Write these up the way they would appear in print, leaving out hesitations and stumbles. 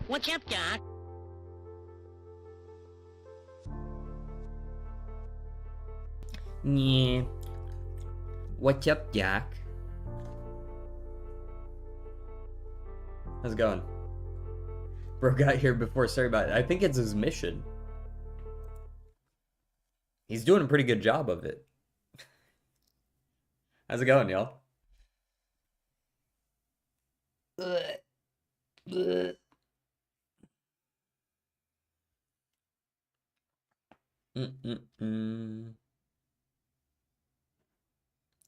What's up, Doc? Yeah. What's up, Jack? How's it going? Bro got here before. Sorry about it. I think it's his mission. He's doing a pretty good job of it. How's it going, y'all? Ugh. Ugh. Mm-mm-mm.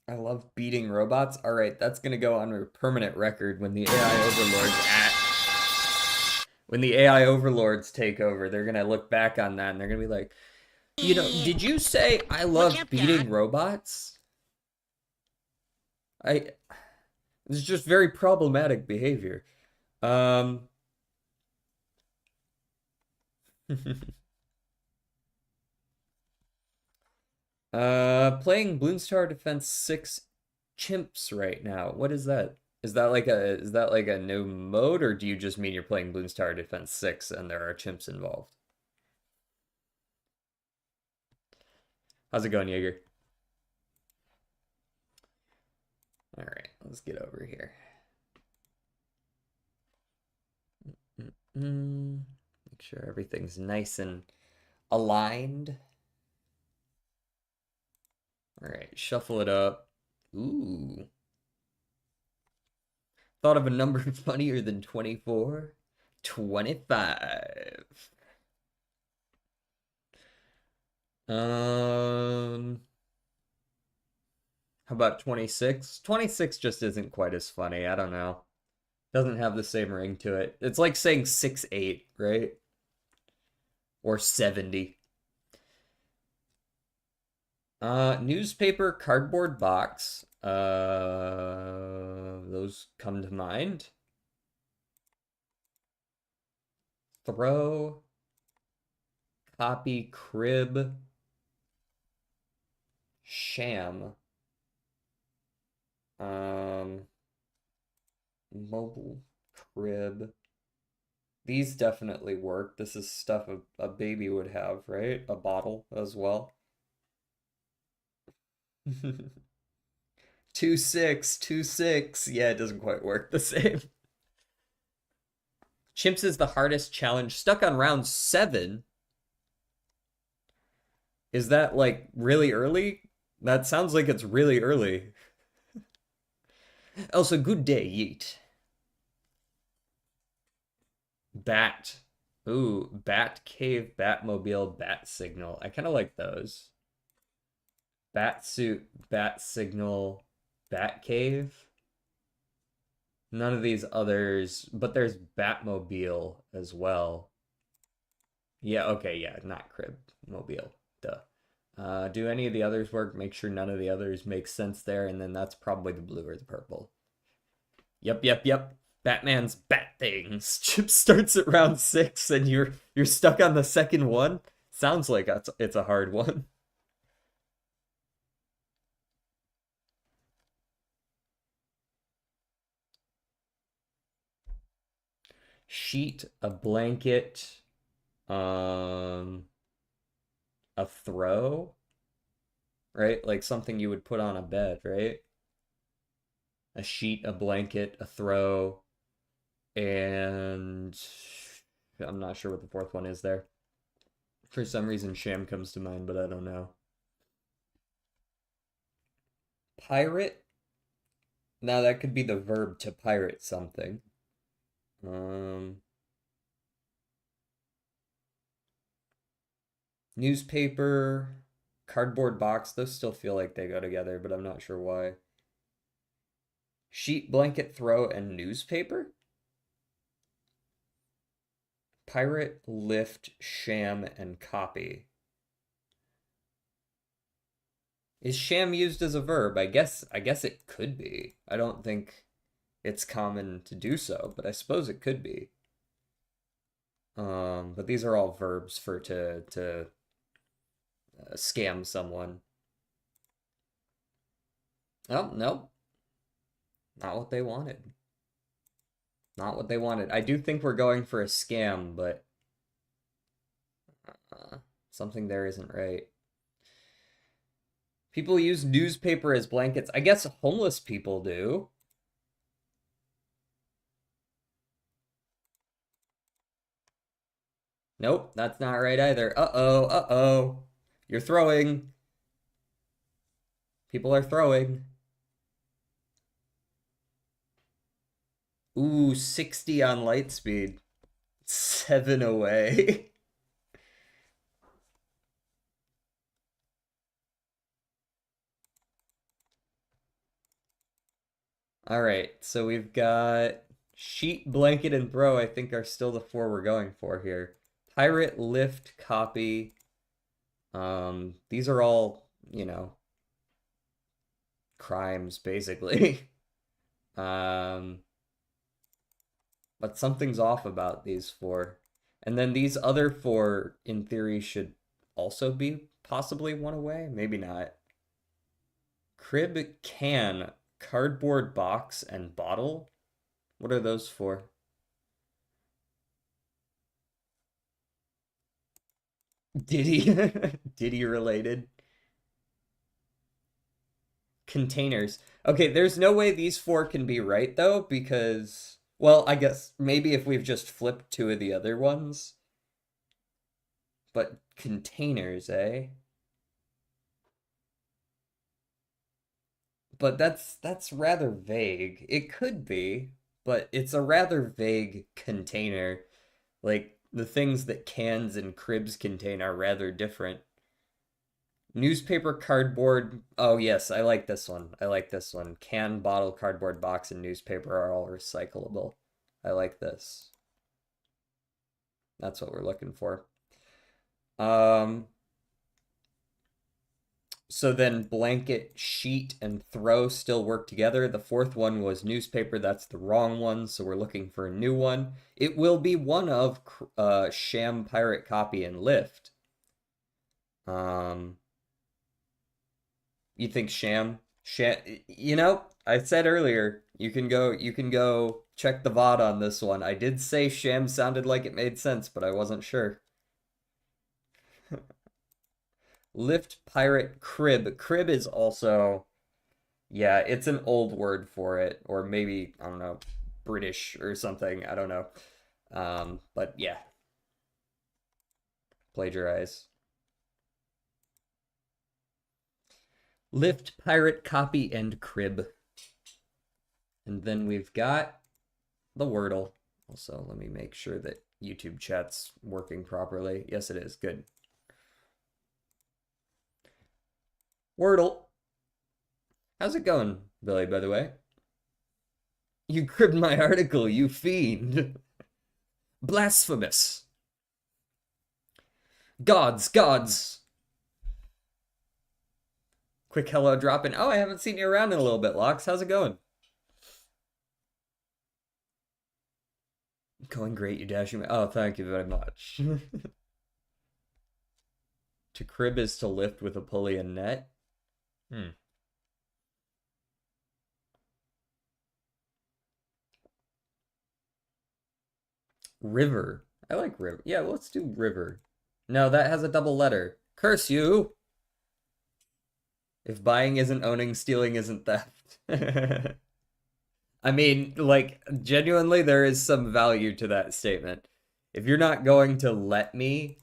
I love beating robots. All right, that's gonna go on a permanent record when the AI overlords take over. They're gonna look back on that and they're gonna be like, did you say I What's love up, Doc? beating robots? I It's just very problematic behavior. Um, playing Bloonstar Defense 6 chimps right now. What is that? Is that like a new mode, or do you just mean you're playing Bloonstar Defense 6 and there are chimps involved? How's it going, Jaeger? All right, let's get over here. Make sure everything's nice and aligned. All right, shuffle it up. Ooh. Thought of a number funnier than 24? 25. Um, how about 26? 26 just isn't quite as funny. I don't know. Doesn't have the same ring to it. It's like saying 6'8", right? Or 70. Newspaper, cardboard box. Those come to mind. Throw, copy, crib, sham. Um, Mobile, crib. These definitely work. This is stuff a baby would have, right? A bottle as well. 2-6, 2-6. Yeah, it doesn't quite work the same. Chimps is the hardest challenge. Stuck on round 7. Is that like really early? That sounds like it's really early. Also, good day, Yeet. Bat. Ooh, Bat Cave, Batmobile, Bat Signal. I kind of like those. Bat Suit, Bat Signal, Bat Cave. None of these others, but there's Batmobile as well. Yeah, okay, yeah, not Crib, Mobile. Duh. Do any of the others work? Make sure none of the others make sense there, and then that's probably the blue or the purple. Yep, yep, yep. Batman's Bat Things. Chip starts at round 6, and you're stuck on the second one. Sounds like it's a hard one. Sheet, a blanket, um, a throw, right? Like something you would put on a bed, right? A sheet, a blanket, a throw, and I'm not sure what the fourth one is there. For some reason, sham comes to mind, but I don't know. Pirate? Now that could be the verb to pirate something. Um, Newspaper, cardboard box, those still feel like they go together, but I'm not sure why. Sheet, blanket, throw, and newspaper? Pirate, lift, sham, and copy. Is sham used as a verb? I guess it could be. I don't think it's common to do so, but I suppose it could be. But these are all verbs for to scam someone. Oh, nope. Not what they wanted. Not what they wanted. I do think we're going for a scam, but something there isn't right. People use newspaper as blankets. I guess homeless people do. Nope, that's not right either. Uh-oh, uh-oh. You're throwing. People are throwing. Ooh, 60 on light speed. 7 away. All right, so we've got sheet, blanket, and throw, I think are still the four we're going for here. Pirate, lift, copy. These are all, crimes, basically. But something's off about these four. And then these other four, in theory, should also be possibly one away. Maybe not. Crib, can, cardboard box, and bottle. What are those for? Diddy. Diddy related. Containers. Okay, there's no way these four can be right though, because, well, I guess maybe if we've just flipped two of the other ones. But containers, eh? But that's rather vague. It could be, but it's a rather vague container. Like the things that cans and cribs contain are rather different. Newspaper, cardboard. Oh, yes, I like this one. I like this one. Can, bottle, cardboard, box, and newspaper are all recyclable. I like this. That's what we're looking for. Um, so then blanket, sheet, and throw still work together. The fourth one was newspaper. That's the wrong one, so we're looking for a new one. It will be one of sham, pirate, copy, and lift. Um, you think sham? Sham? I said earlier you can go check the VOD on this one. I did say sham sounded like it made sense, but I wasn't sure. Lift, pirate, crib. Crib is also, yeah, it's an old word for it, or maybe, I don't know, British or something. I don't know. But yeah, plagiarize. Lift, pirate, copy, and crib. And then we've got the Wordle. Also, let me make sure that YouTube chat's working properly. Yes, it is. Good. Wordle. How's it going, Billy, by the way? You cribbed my article, you fiend. Blasphemous. Gods, gods. Quick hello dropping. Oh, I haven't seen you around in a little bit, Locks. How's it going? Going great, you dashing. Oh, thank you very much. To crib is to lift with a pulley and net. Hmm. River. I like river. Yeah, let's do river. No, that has a double letter. Curse you! If buying isn't owning, stealing isn't theft. I mean, like, genuinely, there is some value to that statement. If you're not going to let me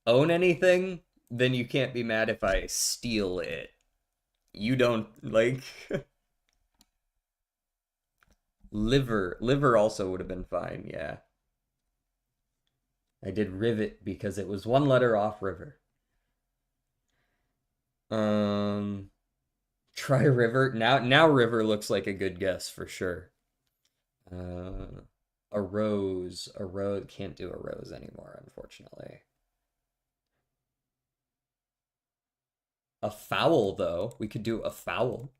own anything, then you can't be mad if I steal it. You don't, like... Liver. Liver also would have been fine, yeah. I did rivet because it was one letter off river. Um, try river. Now river looks like a good guess for sure. Uh, a rose. A rose. Can't do a rose anymore, unfortunately. A fowl, though. We could do a fowl.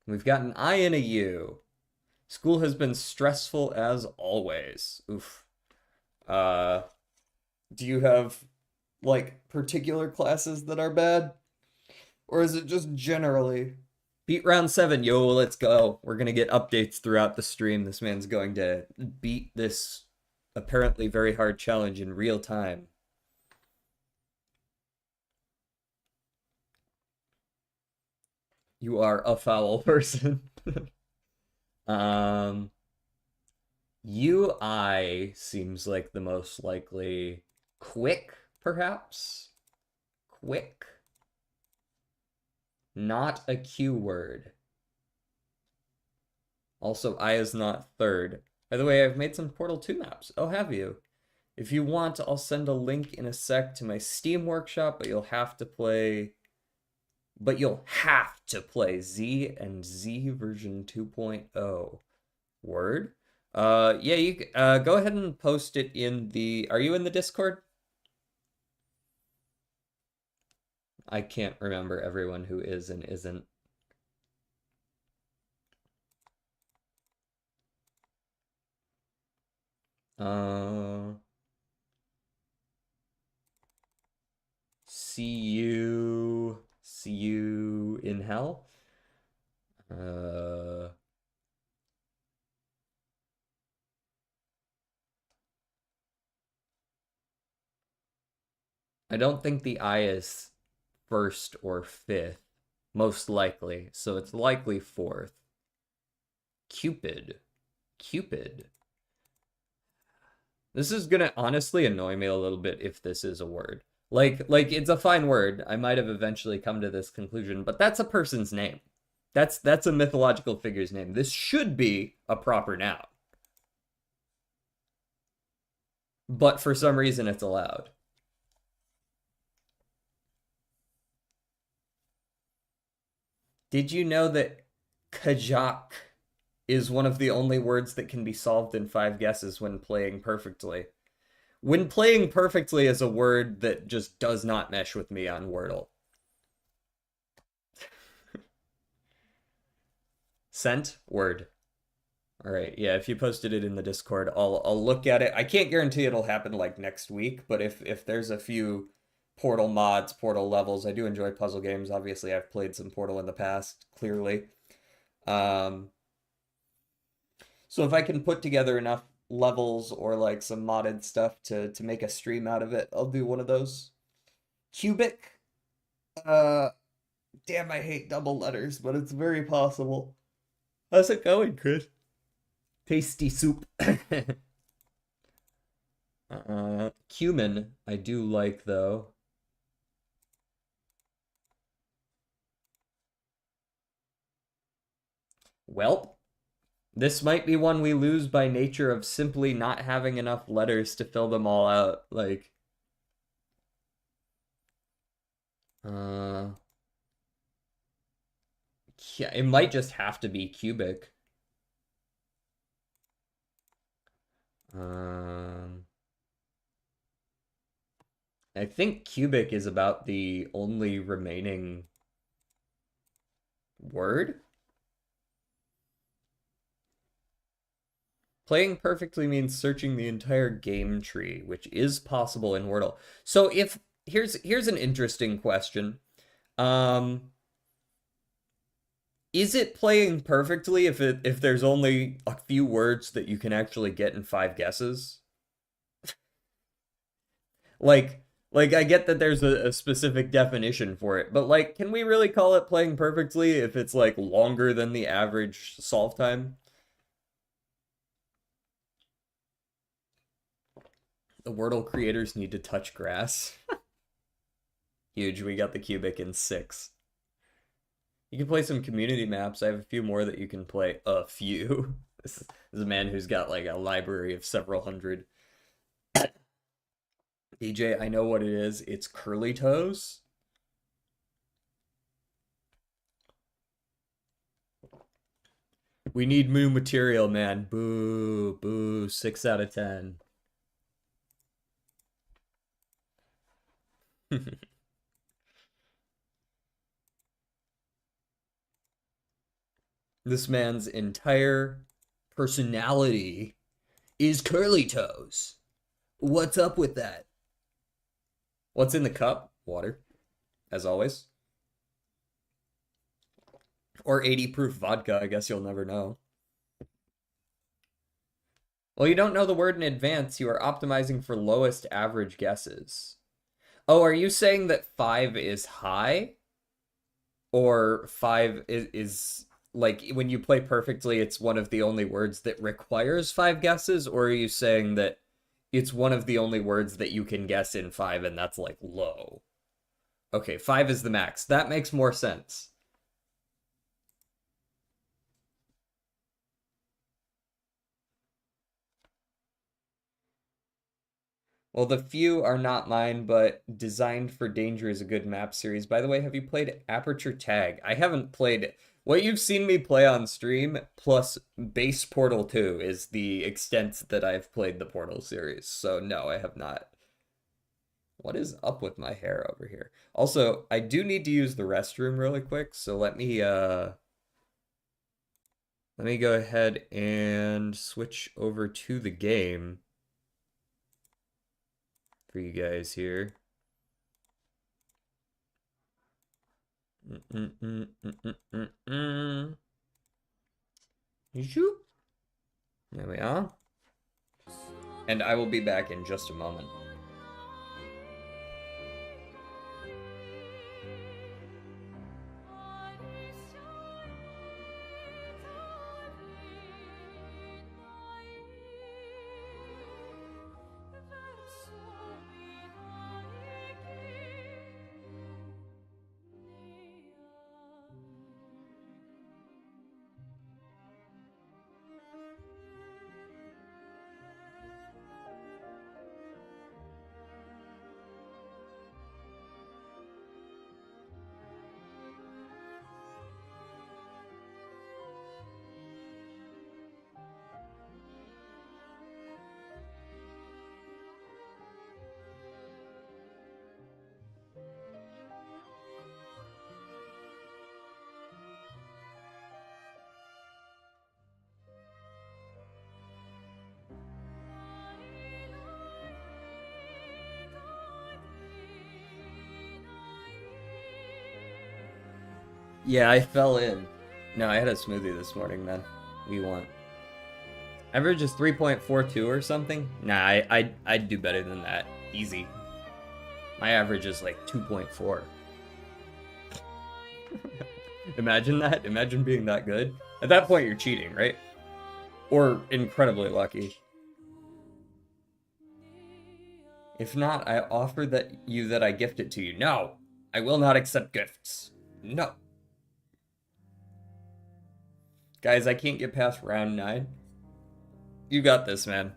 We've got an I and a U. School has been stressful as always. Oof. Uh, do you have like particular classes that are bad? Or is it just generally? Beat round 7. Yo, let's go. We're going to get updates throughout the stream. This man's going to beat this apparently very hard challenge in real time. You are a foul person. UI seems like the most likely. Quick, perhaps? Quick. Not a Q word. Also, I is not third. By the way, I've made some Portal 2 maps. Oh, have you? If you want, I'll send a link in a sec to my Steam workshop, but you'll have to play Z and Z version 2.0. Word? Yeah, you go ahead and post it in the... Are you in the Discord? I can't remember everyone who is and isn't. See you in hell. I don't think the I is first or fifth, most likely. So it's likely fourth. Cupid. Cupid. This is gonna honestly annoy me a little bit if this is a word. Like it's a fine word. I might have eventually come to this conclusion, but that's a person's name. That's a mythological figure's name. This should be a proper noun. But for some reason it's allowed. Did you know that Kajak is one of the only words that can be solved in 5 guesses when playing perfectly? When playing perfectly is a word that just does not mesh with me on Wordle. Sent? Word. All right, yeah, if you posted it in the Discord, I'll look at it. I can't guarantee it'll happen like next week, but if there's a few Portal mods, Portal levels, I do enjoy puzzle games. Obviously, I've played some Portal in the past, clearly. So if I can put together enough levels or like some modded stuff to make a stream out of it, I'll do one of those. Cubic. Damn, I hate double letters, but it's very possible. How's it going, Chris? Tasty soup. Cumin, I do like though. Welp. This might be one we lose by nature of simply not having enough letters to fill them all out. Like, yeah, it might just have to be cubic. I think cubic is about the only remaining word. Playing perfectly means searching the entire game tree, which is possible in Wordle. So if here's an interesting question. Is it playing perfectly if there's only a few words that you can actually get in 5 guesses? Like I get that there's a specific definition for it, but like, can we really call it playing perfectly if it's like longer than the average solve time? The Wordle creators need to touch grass. Huge, we got the cubic in 6. You can play some community maps. I have a few more that you can play. A few. This is a man who's got like a library of several hundred. DJ, I know what it is. It's curly toes. We need new material, man. Boo, boo. 6 out of 10. This man's entire personality is curly toes. What's up with that? What's in the cup? Water, as always. Or 80 proof vodka, I guess you'll never know. Well, you don't know the word in advance. You are optimizing for lowest average guesses. Oh, are you saying that 5 is high? Or 5 is like when you play perfectly, it's one of the only words that requires 5 guesses? Or are you saying that it's one of the only words that you can guess in 5 and that's like low? Okay, 5 is the max. That makes more sense. Well, the few are not mine, but Designed for Danger is a good map series. By the way, have you played Aperture Tag? I haven't played what you've seen me play on stream, plus base Portal 2 is the extent that I've played the Portal series. So no, I have not. What is up with my hair over here? Also, I do need to use the restroom really quick, so let me go ahead and switch over to the game for you guys here. There we are. And I will be back in just a moment. Yeah, I fell in. No, I had a smoothie this morning, man. What do you want? Average is 3.42 or something? Nah, I'd do better than that. Easy. My average is like 2.4. Imagine that. Imagine being that good. At that point, you're cheating, right? Or incredibly lucky. If not, I offer that I gift it to you. No, I will not accept gifts. No. Guys, I can't get past round 9. You got this, man.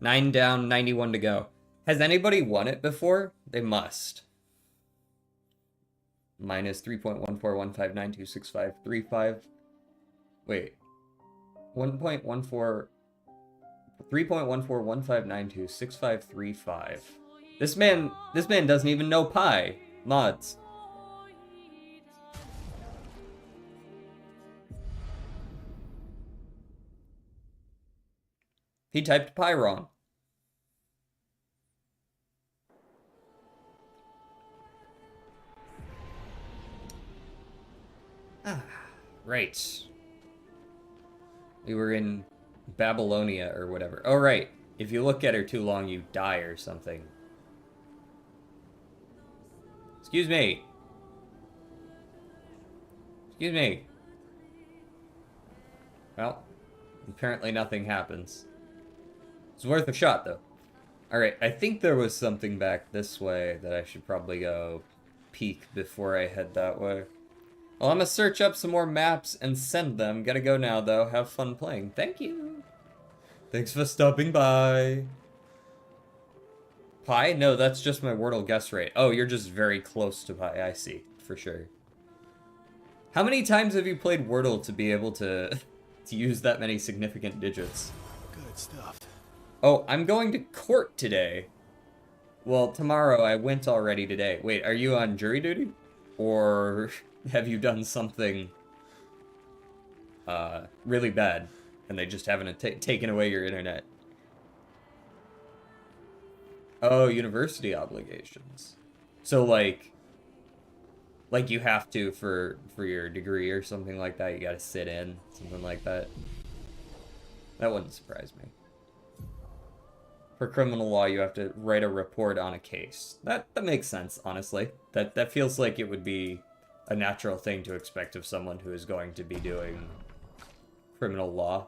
9 down, 91 to go. Has anybody won it before? They must. Minus 3.1415926535. Wait. 1.14 3.1415926535. This man doesn't even know pi. Mods. He typed pi wrong. Ah, right. We were in Babylonia or whatever. Oh, right. If you look at her too long, you die or something. Excuse me. Excuse me. Well, apparently nothing happens. It's worth a shot, though. Alright, I think there was something back this way that I should probably go peek before I head that way. Well, I'm gonna search up some more maps and send them. Gotta go now, though. Have fun playing. Thank you. Thanks for stopping by. Pi? No, that's just my Wordle guess rate. Oh, you're just very close to pi. I see, for sure. How many times have you played Wordle to be able to use that many significant digits? Good stuff. Oh, I'm going to court today. Well, tomorrow. I went already today. Wait, are you on jury duty? Or have you done something really bad and they just haven't taken away your internet? Oh, university obligations. So, like, Like you have to for your degree or something like that. You got to sit in something like that. That wouldn't surprise me. For criminal law, you have to write a report on a case. That makes sense, honestly. That feels like it would be a natural thing to expect of someone who is going to be doing criminal law.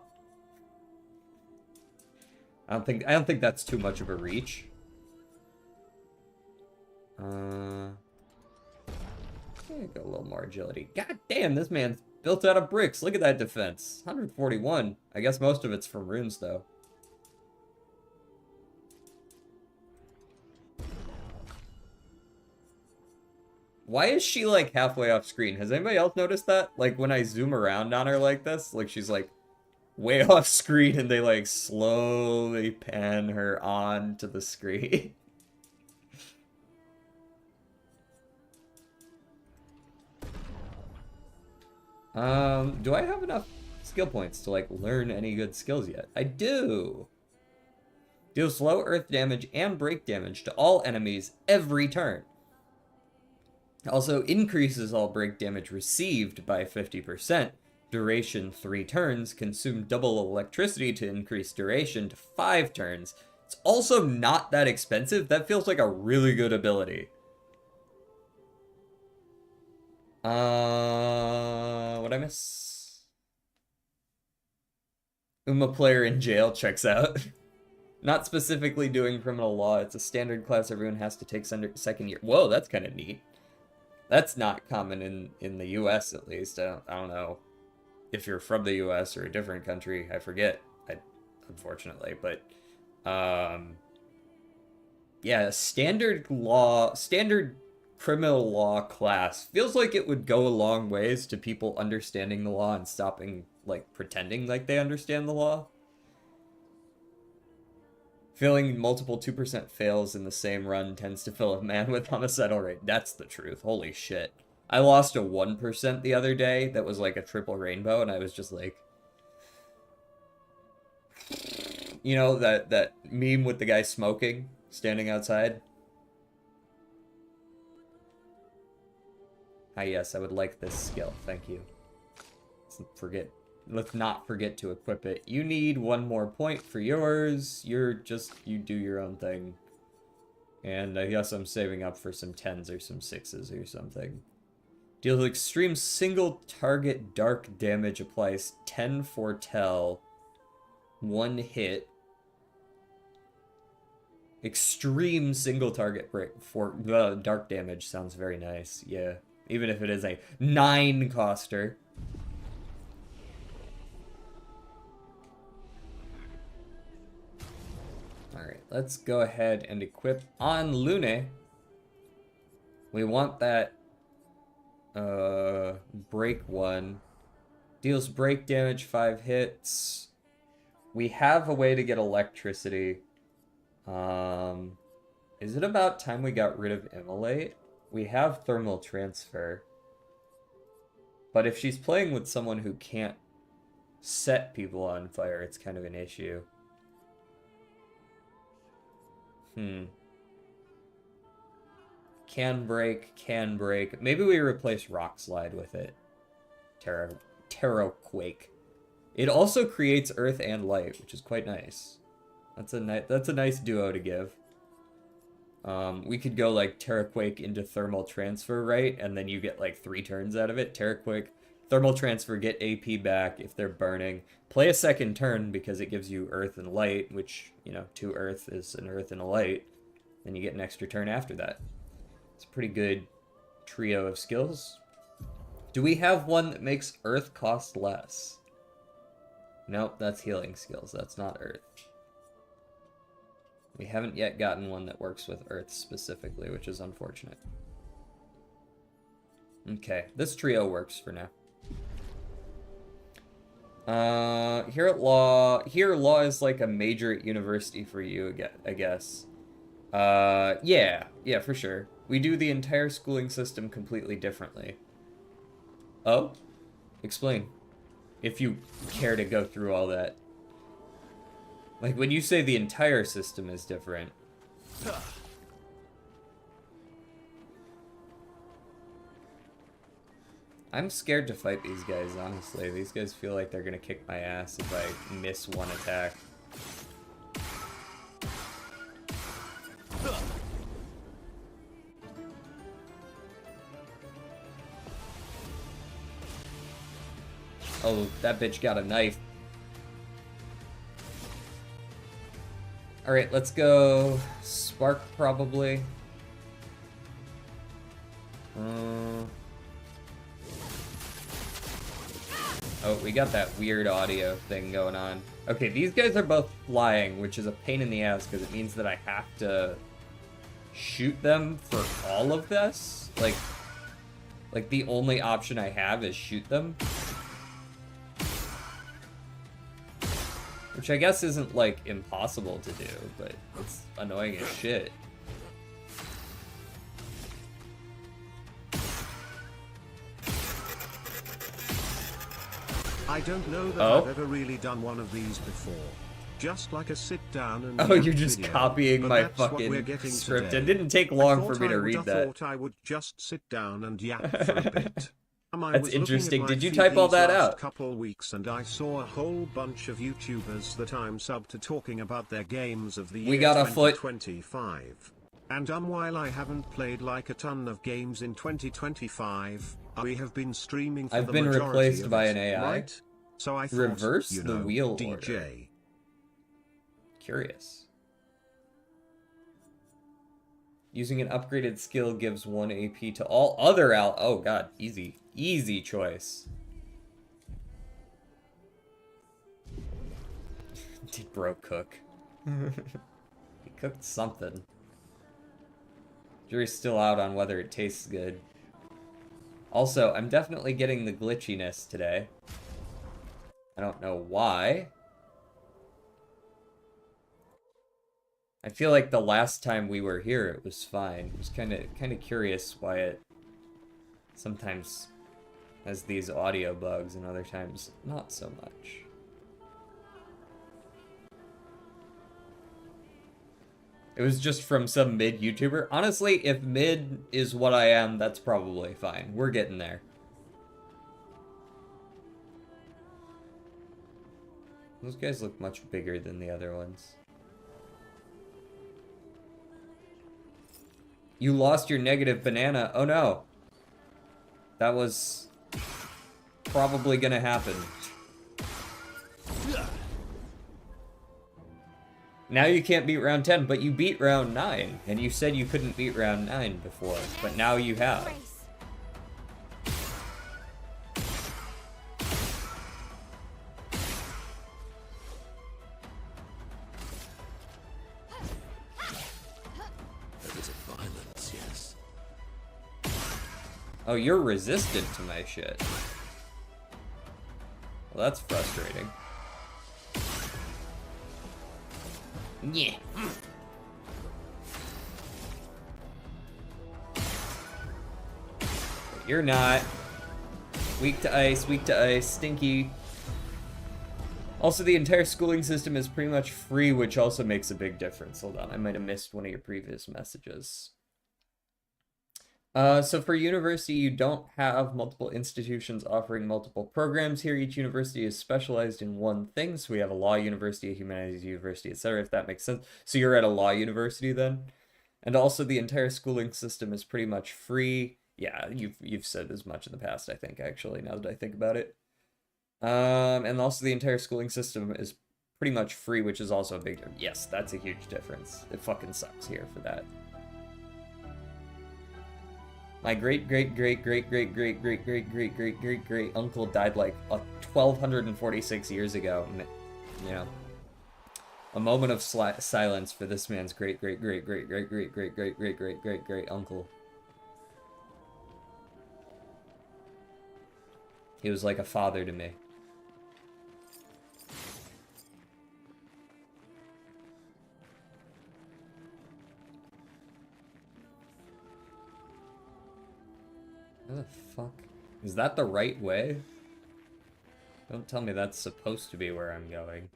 I don't think that's too much of a reach. Yeah, got a little more agility. God damn, this man's built out of bricks. Look at that defense. 141. I guess most of it's from runes, though. Why is she, like, halfway off screen? Has anybody else noticed that? Like, when I zoom around on her like this, like, she's, like, way off screen and they, like, slowly pan her on to the screen. Do I have enough skill points to, like, learn any good skills yet? I do! Deals slow earth damage and break damage to all enemies every turn. Also increases all break damage received by 50%. Duration 3 turns. Consume double electricity to increase duration to 5 turns. It's also not that expensive. That feels like a really good ability. What'd I miss? Uma player in jail checks out. Not specifically doing criminal law. It's a standard class everyone has to take second year. Whoa, that's kind of neat. That's not common in the US, at least. I don't know if you're from the US or a different country. I forget, unfortunately. But, yeah, standard criminal law class feels like it would go a long ways to people understanding the law and stopping, like, pretending like they understand the law. Failing multiple 2% fails in the same run tends to fill a man with homicidal rate. That's the truth. Holy shit. I lost a 1% the other day that was like a triple rainbow, and I was just like... You know, that meme with the guy smoking, standing outside? Ah, yes, I would like this skill. Thank you. Let's not forget to equip it. You need 1 more point for yours. You do your own thing. And I guess I'm saving up for some 10s or some 6s or something. Deals extreme single target dark damage, applies 10 foretell. 1 hit. Extreme single target break for dark damage sounds very nice. Yeah. Even if it is a 9 coster. Alright, let's go ahead and equip on Lune. We want that break 1. Deals break damage 5 hits. We have a way to get electricity. Is it about time we got rid of Immolate? We have thermal transfer. But if she's playing with someone who can't set people on fire, it's kind of an issue. Can break, can break. Maybe we replace Rock Slide with it. Terra Quake. It also creates Earth and Light, which is quite nice. That's a nice duo to give. We could go like Terra Quake into Thermal Transfer, right? And then you get like 3 turns out of it. Terra Quake, Thermal Transfer, get AP back if they're burning. Play a second turn because it gives you Earth and Light, which, you know, 2 Earth is an Earth and a Light. Then you get an extra turn after that. It's a pretty good trio of skills. Do we have one that makes Earth cost less? Nope, that's healing skills. That's not Earth. We haven't yet gotten one that works with Earth specifically, which is unfortunate. Okay, this trio works for now. Here Law is like a major university for you, I guess. Yeah, for sure. We do the entire schooling system completely differently. Oh? Explain. If you care to go through all that. Like, when you say the entire system is different... I'm scared to fight these guys, honestly. These guys feel like they're gonna kick my ass if I miss one attack. Oh, that bitch got a knife. Alright, let's go Spark, probably. Oh, we got that weird audio thing going on. Okay, these guys are both flying, which is a pain in the ass because it means that I have to shoot them for all of this. Like the only option I have is shoot them. Which I guess isn't, like, impossible to do, but it's annoying as shit. I don't know that I've ever really done one of these before. Just like a sit down and oh, you're just video. copying my fucking script. It didn't take long for me to read that. I thought I would just sit down and yap for a bit. That's interesting. Did you type all that out? Couple weeks and I saw a whole bunch of YouTubers that I'm subbed to talking about their games of the year we got a 2025. And while I haven't played like a ton of games in 2025, we have been streaming for the majority replaced of by it, an AI. right? So I thought, Reverse the wheel DJ. order. Curious. Using an upgraded skill gives 1 AP to all other oh god, easy. Easy choice. Did bro cook? He cooked something. Jury's still out on whether it tastes good. Also, I'm definitely getting the glitchiness today. I don't know why. I feel like the last time we were here, it was fine. I was kind of curious why it sometimes has these audio bugs and other times not so much. It was just from some mid YouTuber. Honestly, if mid is what I am, that's probably fine. We're getting there. Those guys look much bigger than the other ones. You lost your negative banana. Oh no. That was probably gonna happen. Now you can't beat round 10, but you beat round 9. And you said you couldn't beat round 9 before, but now you have. Oh, you're resistant to my shit. Well, that's frustrating. Yeah. You're not. Weak to ice, stinky. Also, the entire schooling system is pretty much free, which also makes a big difference. Hold on, I might have missed one of your previous messages. So for university, you don't have multiple institutions offering multiple programs here. Each university is specialized in one thing. So we have a law university, a humanities university, etc., if that makes sense. So you're at a law university then? And also the entire schooling system is pretty much free. Yeah, you've said as much in the past, I think, actually, now that I think about it. And also the entire schooling system is pretty much free, which is also a big difference. Yes, that's a huge difference. It fucking sucks here for that. My great uncle died like 1246 years ago. You know, a moment of silence for this man's great uncle. He was like a father to me. Where the fuck? Is that the right way? Don't tell me that's supposed to be where I'm going.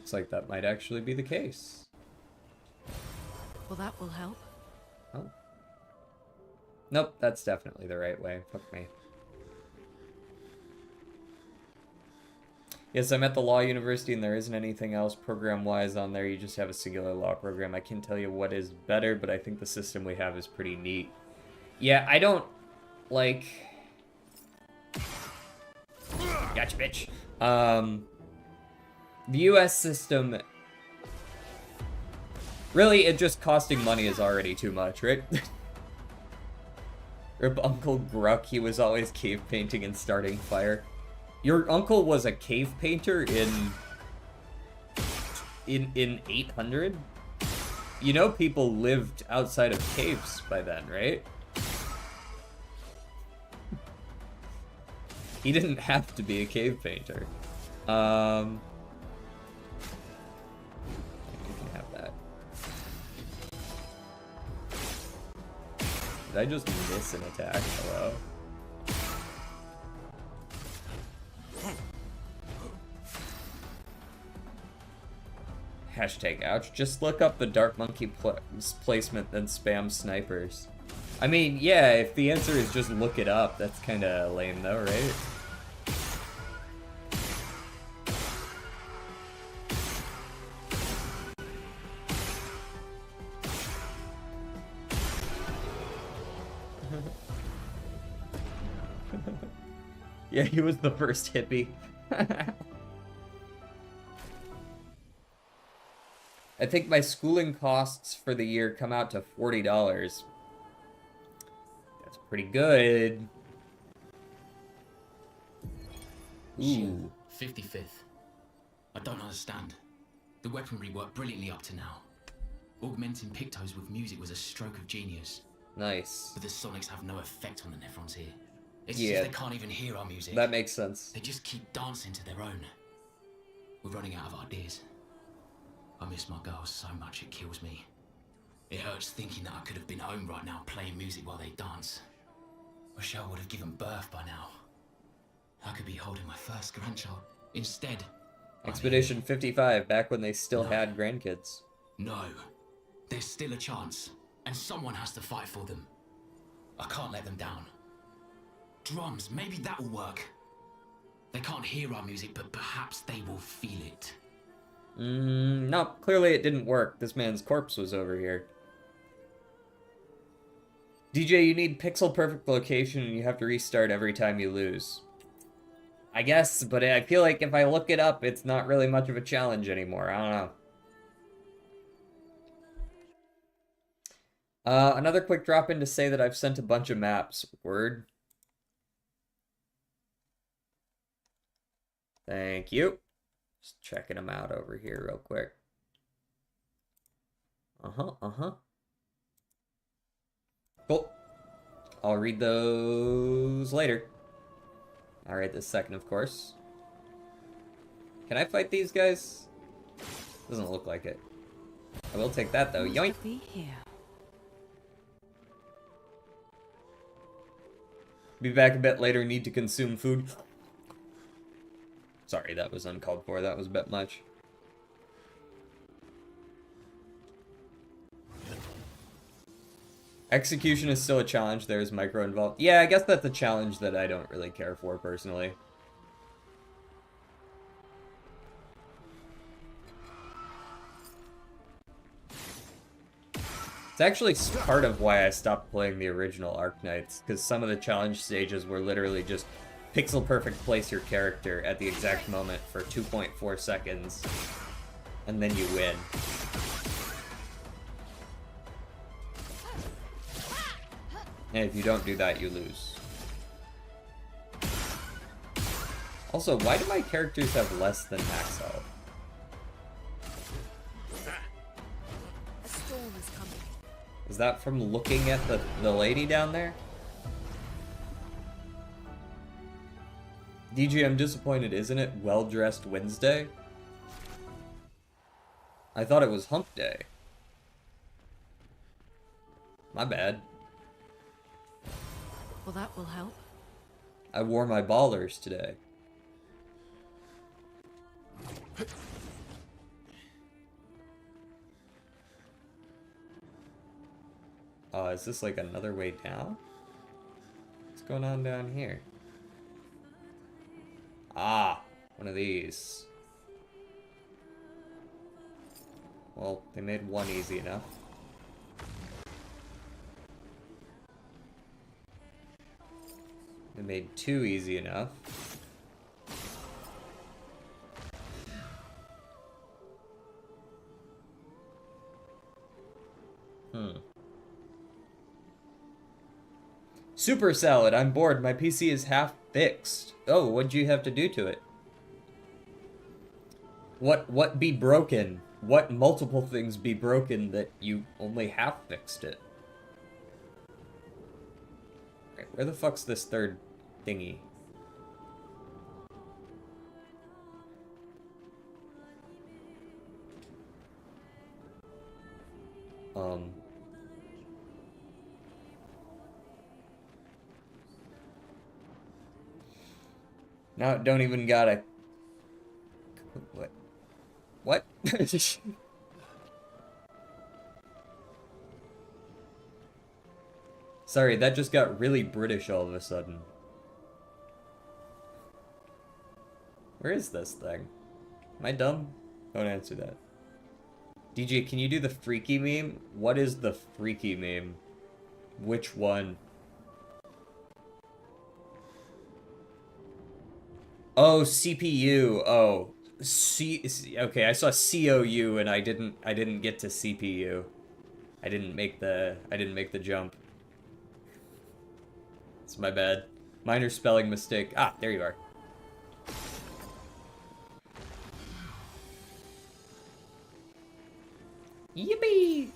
Looks like that might actually be the case. Well, that will help. Oh. Nope, that's definitely the right way. Fuck me. Yes, I'm at the law university and there isn't anything else program-wise on there. You just have a singular law program. I can tell you what is better, but I think the system we have is pretty neat. Yeah, I don't, like... Gotcha, bitch. The US system... Really, it just costing money is already too much, right? Rip Uncle Gruck, he was always cave painting and starting fire. Your uncle was a cave painter in 800? You know people lived outside of caves by then, right? He didn't have to be a cave painter. You can have that. Did I just miss an attack? Hello? Hashtag ouch. Just look up the Dark Monkey placement, then spam snipers. I mean, yeah, if the answer is just look it up, that's kinda lame though, right? Yeah, he was the first hippie. I think my schooling costs for the year come out to $40. That's pretty good. Ooh. 55th. I don't understand. The weaponry worked brilliantly up to now. Augmenting Pictos with music was a stroke of genius. Nice. But the sonics have no effect on the Nephrons here. It's Yeah. as if they can't even hear our music. That makes sense. They just keep dancing to their own. We're running out of ideas. I miss my girls so much it kills me. It hurts thinking that I could have been home right now playing music while they dance. Rochelle would have given birth by now. I could be holding my first grandchild. Instead, Expedition 55, back when they still No. had grandkids. no. There's still a chance, and someone has to fight for them. I can't let them down. Drums, maybe that'll work. They can't hear our music, but perhaps they will feel it. No, clearly it didn't work. This man's corpse was over here. DJ, you need pixel perfect location and you have to restart every time you lose. I guess, but I feel like if I look it up, it's not really much of a challenge anymore. I don't know. Another quick drop in to say that I've sent a bunch of maps. Word. Thank you. Just checking them out over here real quick. Cool. I'll read those later. All right, this second, of course. Can I fight these guys? Doesn't look like it. I will take that though. Yoink. Be here. Be back a bit later. Need to consume food. Sorry, that was uncalled for. That was a bit much. Execution is still a challenge. There's micro involved. Yeah, I guess that's a challenge that I don't really care for personally. It's actually part of why I stopped playing the original Arknights, because some of the challenge stages were literally just pixel perfect place your character at the exact moment for 2.4 seconds, and then you win. And if you don't do that, you lose. Also, why do my characters have less than max health? A storm is coming. Is that from looking at the lady down there? DG, I'm disappointed, isn't it Well-Dressed Wednesday? I thought it was Hump Day. My bad. Well, that will help. I wore my ballers today. Is this like another way down? What's going on down here? Ah, one of these. Well, they made one easy enough. They made two easy enough. Super Salad, I'm bored. My PC is half fixed. Oh, what'd you have to do to it? What be broken? What multiple things be broken that you only half fixed it? Right, where the fuck's this third thingy? Now don't even gotta... What? What? Sorry, that just got really British all of a sudden. Where is this thing? Am I dumb? Don't answer that. DJ, can you do the freaky meme? What is the freaky meme? Which one? Oh, CPU. Oh, okay, I saw COU and I didn't get to CPU. I didn't make the jump. It's my bad. Minor spelling mistake. Ah, there you are. Yippee!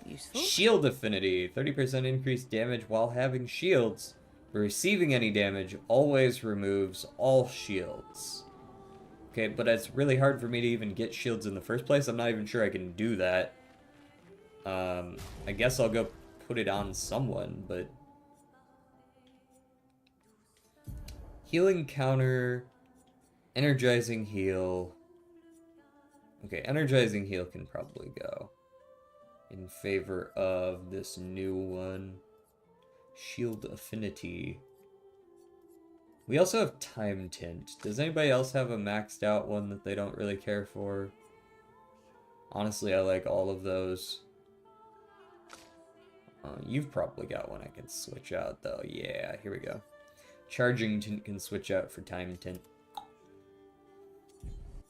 Useful. Shield affinity. 30% increased damage while having shields. For receiving any damage, always removes all shields. Okay, but it's really hard for me to even get shields in the first place. I'm not even sure I can do that. I guess I'll go put it on someone, but... Healing counter... Energizing heal... Okay, energizing heal can probably go in favor of this new one. Shield affinity. We also have time tint. Does anybody else have a maxed out one that they don't really care for? Honestly, I like all of those. You've probably got one I can switch out though. Yeah, here we go. Charging tint can switch out for time tint.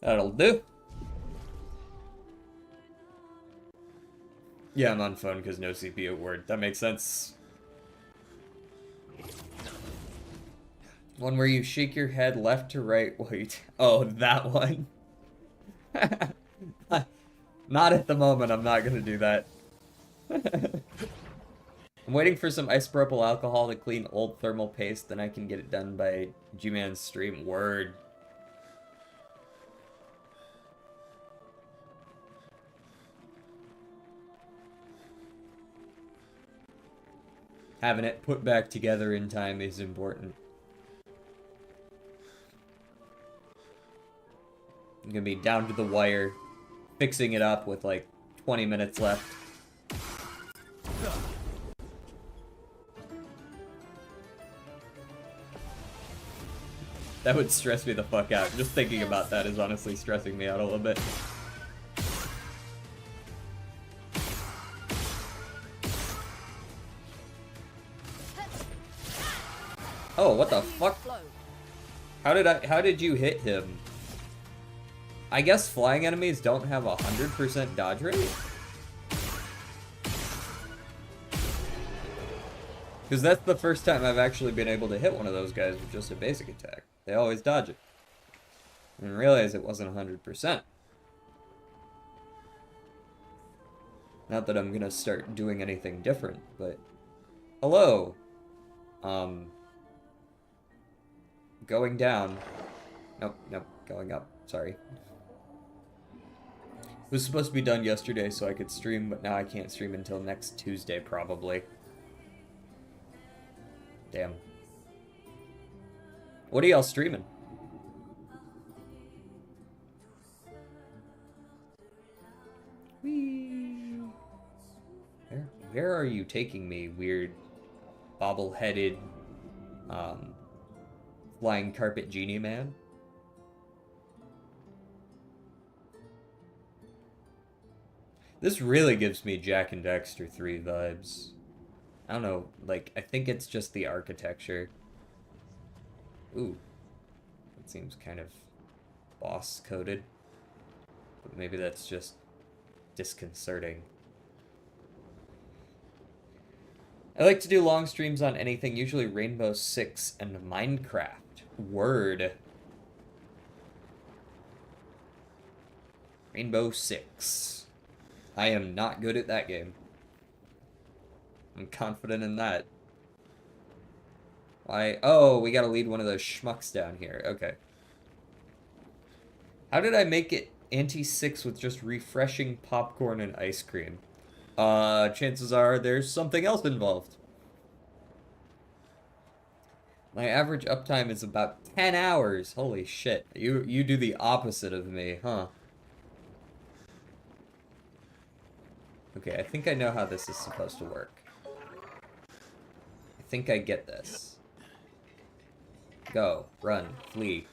That'll do. Yeah, I'm on phone because no CPU word. That makes sense. One where you shake your head left to right while you... Oh, that one. Not at the moment, I'm not gonna do that. I'm waiting for some isopropyl alcohol to clean old thermal paste, then I can get it done by G-Man's stream. Word. Having it put back together in time is important. I'm gonna be down to the wire, fixing it up with like 20 minutes left. That would stress me the fuck out. Just thinking about that is honestly stressing me out a little bit. Oh, what the fuck? How did you hit him? I guess flying enemies don't have a 100% dodge rate? Because that's the first time I've actually been able to hit one of those guys with just a basic attack. They always dodge it. I didn't realize it wasn't 100%. Not that I'm gonna start doing anything different, but... Hello! Going down. Nope, going up. Sorry. It was supposed to be done yesterday so I could stream, but now I can't stream until next Tuesday, probably. Damn. What are y'all streaming? Whee! Where are you taking me, weird bobble-headed flying carpet genie man? This really gives me Jak and Daxter 3 vibes. I don't know, like, I think it's just the architecture. Ooh. That seems kind of boss-coded. But maybe that's just disconcerting. I like to do long streams on anything, usually Rainbow Six and Minecraft. Word. Rainbow Six. I am not good at that game. I'm confident in that. Why? Oh, we gotta lead one of those schmucks down here. Okay. How did I make it anti-6 with just refreshing popcorn and ice cream? Chances are there's something else involved. My average uptime is about 10 hours. Holy shit. You do the opposite of me, huh? Okay, I think I know how this is supposed to work. I think I get this. Go, run, flee.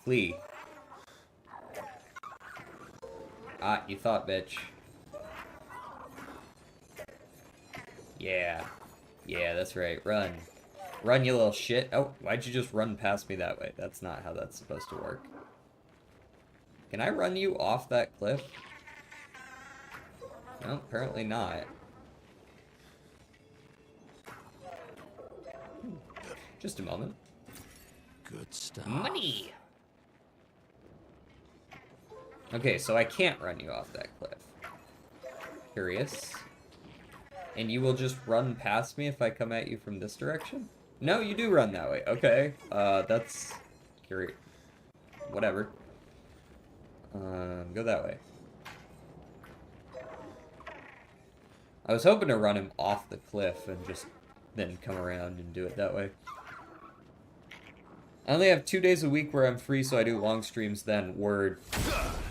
Flee. Ah, you thought, bitch. Yeah. Yeah, that's right. Run. Run, you little shit. Oh, why'd you just run past me that way? That's not how that's supposed to work. Can I run you off that cliff? No, apparently not. Just a moment. Good stuff. Money! Okay, so I can't run you off that cliff. Curious. And you will just run past me if I come at you from this direction? No, you do run that way. Okay. That's curious. Whatever. Go that way. I was hoping to run him off the cliff and just then come around and do it that way. I only have 2 days a week where I'm free, so I do long streams then. Word.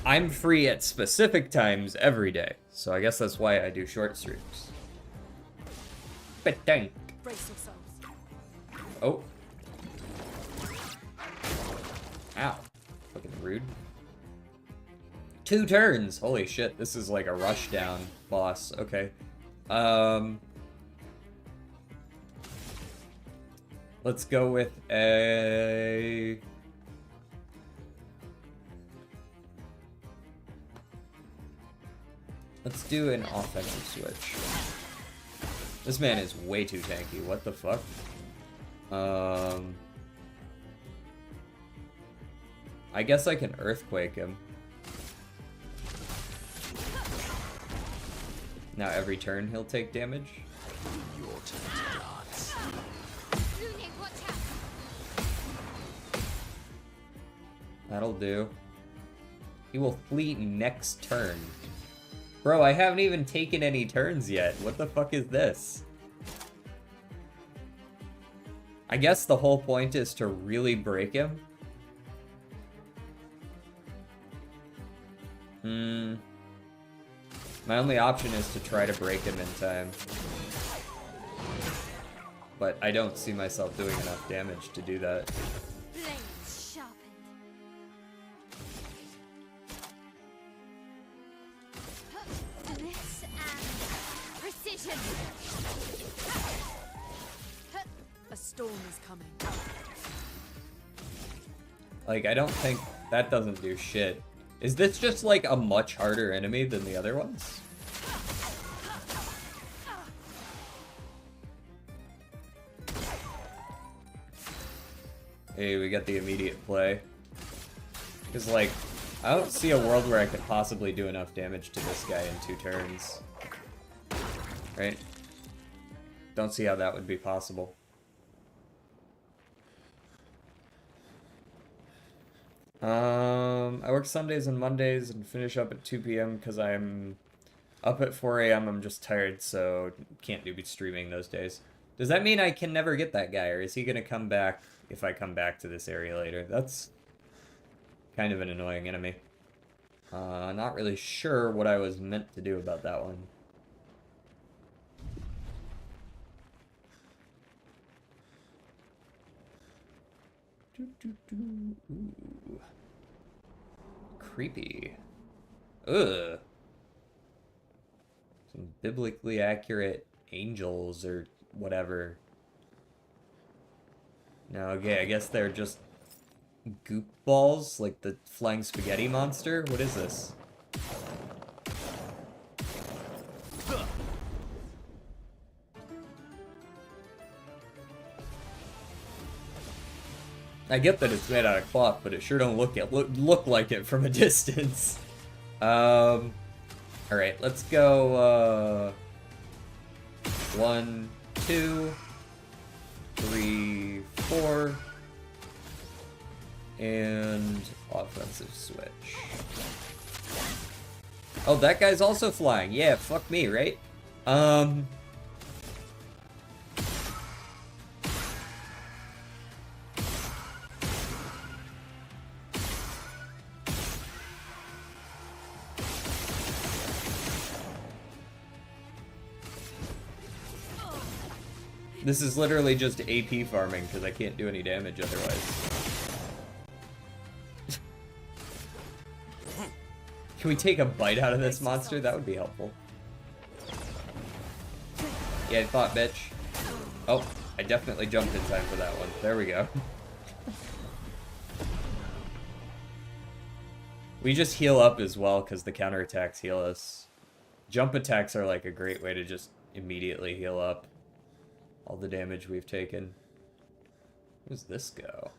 I'm free at specific times every day, so I guess that's why I do short streams. But dang. Brace yourselves. Oh. Ow. Fucking rude. 2 turns! Holy shit, this is like a rushdown boss. Okay. Let's go with a... Let's do an offensive switch. This man is way too tanky. What the fuck? I guess I can earthquake him. Now every turn he'll take damage. Your turn to dance. That'll do. He will flee next turn. Bro, I haven't even taken any turns yet. What the fuck is this? I guess the whole point is to really break him. My only option is to try to break him in time. But I don't see myself doing enough damage to do that. Blades sharpened. Bliss and precision. A storm is coming. Like, I don't think that doesn't do shit. Is this just like a much harder enemy than the other ones? Hey, we got the immediate play. Because, like, I don't see a world where I could possibly do enough damage to this guy in 2 turns. Right? Don't see how that would be possible. I work Sundays and Mondays and finish up at 2 p.m. because I'm up at 4 a.m. I'm just tired, so can't do streaming those days. Does that mean I can never get that guy, or is he going to come back if I come back to this area later? That's kind of an annoying enemy. Not really sure what I was meant to do about that one. Ooh. Creepy. Ugh. Some biblically accurate angels or whatever. No, okay, I guess they're just goop balls, like the flying spaghetti monster. What is this? I get that it's made out of cloth, but it sure don't look like it from a distance. All right, let's go. 1, 2, 3, 4, and offensive switch. Oh, that guy's also flying. Yeah, fuck me, right? This is literally just AP farming because I can't do any damage otherwise. Can we take a bite out of this monster? That would be helpful. Yeah, I thought, bitch. Oh, I definitely jumped in time for that one. There we go. We just heal up as well because the counterattacks heal us. Jump attacks are like a great way to just immediately heal up all the damage we've taken. Where does this go?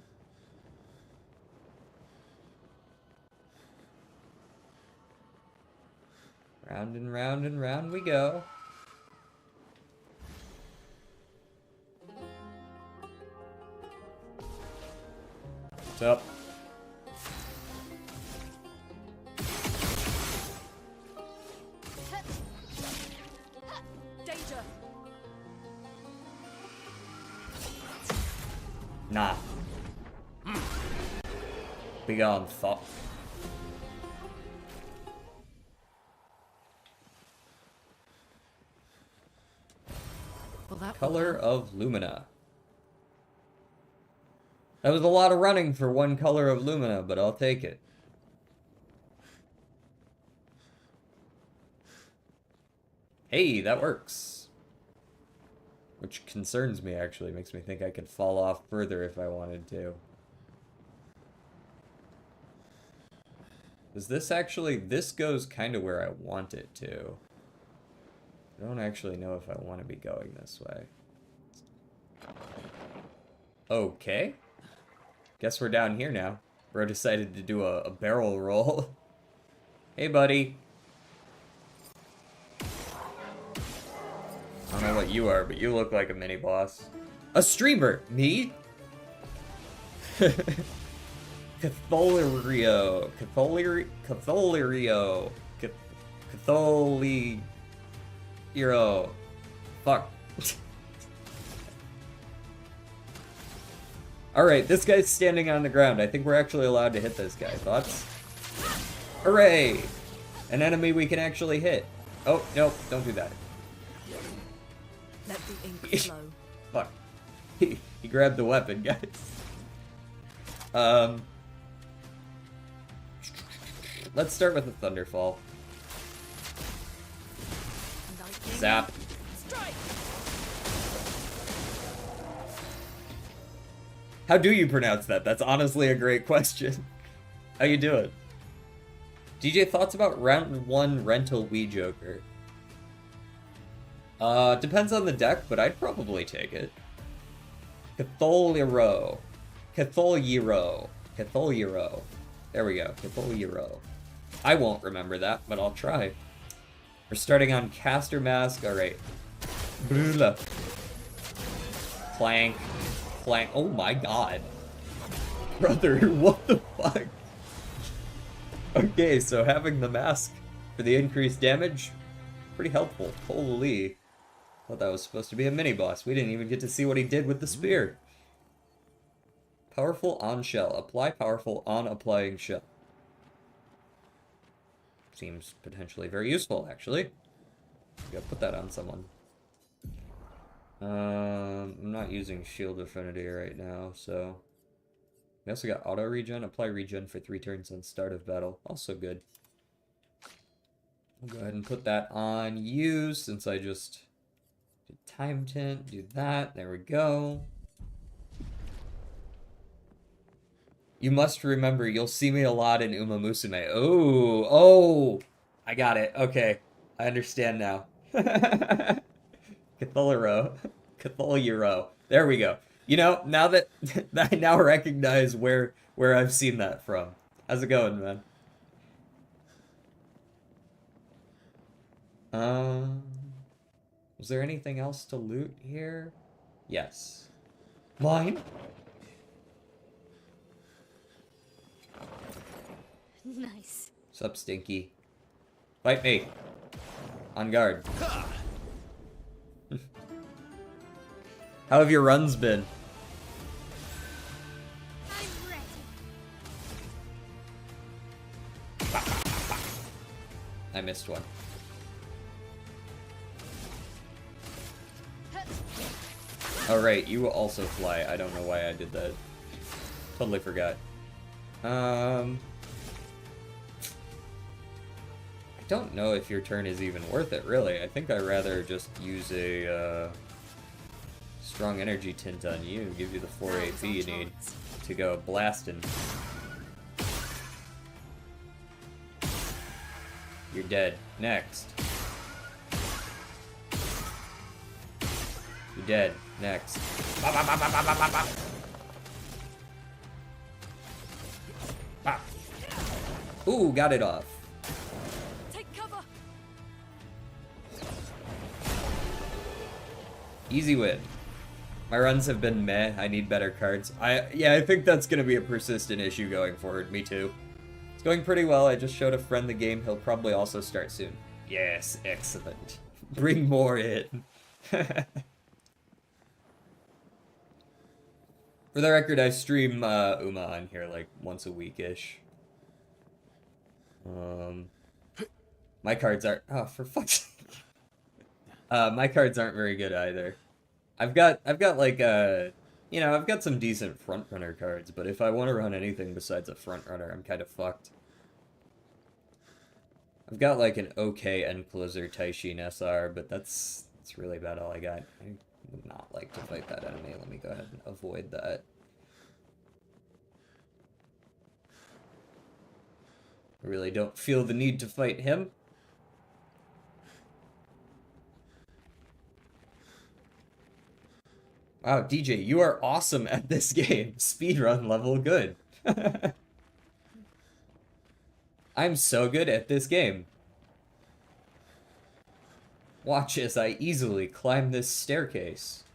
Round and round and round we go. What's up? Danger. Nah. Big on fuck. Well, that Color of Lumina. That was a lot of running for one color of Lumina, but I'll take it. Hey, that works. Which concerns me, actually. Makes me think I could fall off further if I wanted to. Does this actually... This goes kind of where I want it to. I don't actually know if I want to be going this way. Okay. Guess we're down here now. Bro decided to do a barrel roll. Hey, buddy. I don't know what you are, but you look like a mini-boss. A streamer! Me? Catholirio. Hero. Fuck. Alright, this guy's standing on the ground. I think we're actually allowed to hit this guy. Thoughts? Hooray! An enemy we can actually hit. Oh, no, don't do that. Let the ink flow. Fuck. He grabbed the weapon, guys. Let's start with the Thunderfall. Zap. Strike. How do you pronounce that? That's honestly a great question. How you doing? DJ, thoughts about round 1 rental Wii Joker? Depends on the deck, but I'd probably take it. Catholiero. Catholiero. Catholiero. There we go. Catholiero. I won't remember that, but I'll try. We're starting on Caster Mask. Alright. Brula. Clank. Clank. Oh my god. Brother, what the fuck? Okay, so having the mask for the increased damage, pretty helpful. Holy. Thought that was supposed to be a mini-boss. We didn't even get to see what he did with the spear. Powerful on shell. Apply powerful on applying shell. Seems potentially very useful, actually. Gotta put that on someone. I'm not using Shield Affinity right now, so... We also got auto regen. Apply regen for 3 turns on start of battle. Also good. I'll go ahead and put that on you since I just did time tint. Do that. There we go. You must remember, you'll see me a lot in Uma Musume. Oh, I got it. Okay, I understand now. Cthulhu. There we go. You know, now that I now recognize where I've seen that from. How's it going, man? Was there anything else to loot here? Yes. Mine? Nice. Sup, Stinky? Fight me. On guard. How have your runs been? I'm ready. I missed one. Oh right, you will also fly. I don't know why I did that. Totally forgot. I don't know if your turn is even worth it, really. I think I'd rather just use a strong energy tint on you, give you the 4 AP you need to go blasting. You're dead. Next. You're dead. Next. Bop, bop, bop, bop, bop, bop, bop. Bop. Ooh, got it off. Take cover. Easy win. My runs have been meh. I need better cards. Yeah, I think that's gonna be a persistent issue going forward. Me too. It's going pretty well. I just showed a friend the game. He'll probably also start soon. Yes, excellent. Bring more in. For the record, I stream Uma on here like once a week-ish. My cards are... Oh, for fuck's sake. My cards aren't very good either. I've got like you know, I've got some decent front runner cards, but if I want to run anything besides a front runner, I'm kind of fucked. I've got like an okay end closer Taishin SR, but that's really about all I got. I would not like to fight that enemy. Let me go ahead and avoid that. I really don't feel the need to fight him. Wow, DJ, you are awesome at this game. Speedrun level good. I'm so good at this game. Watch as I easily climb this staircase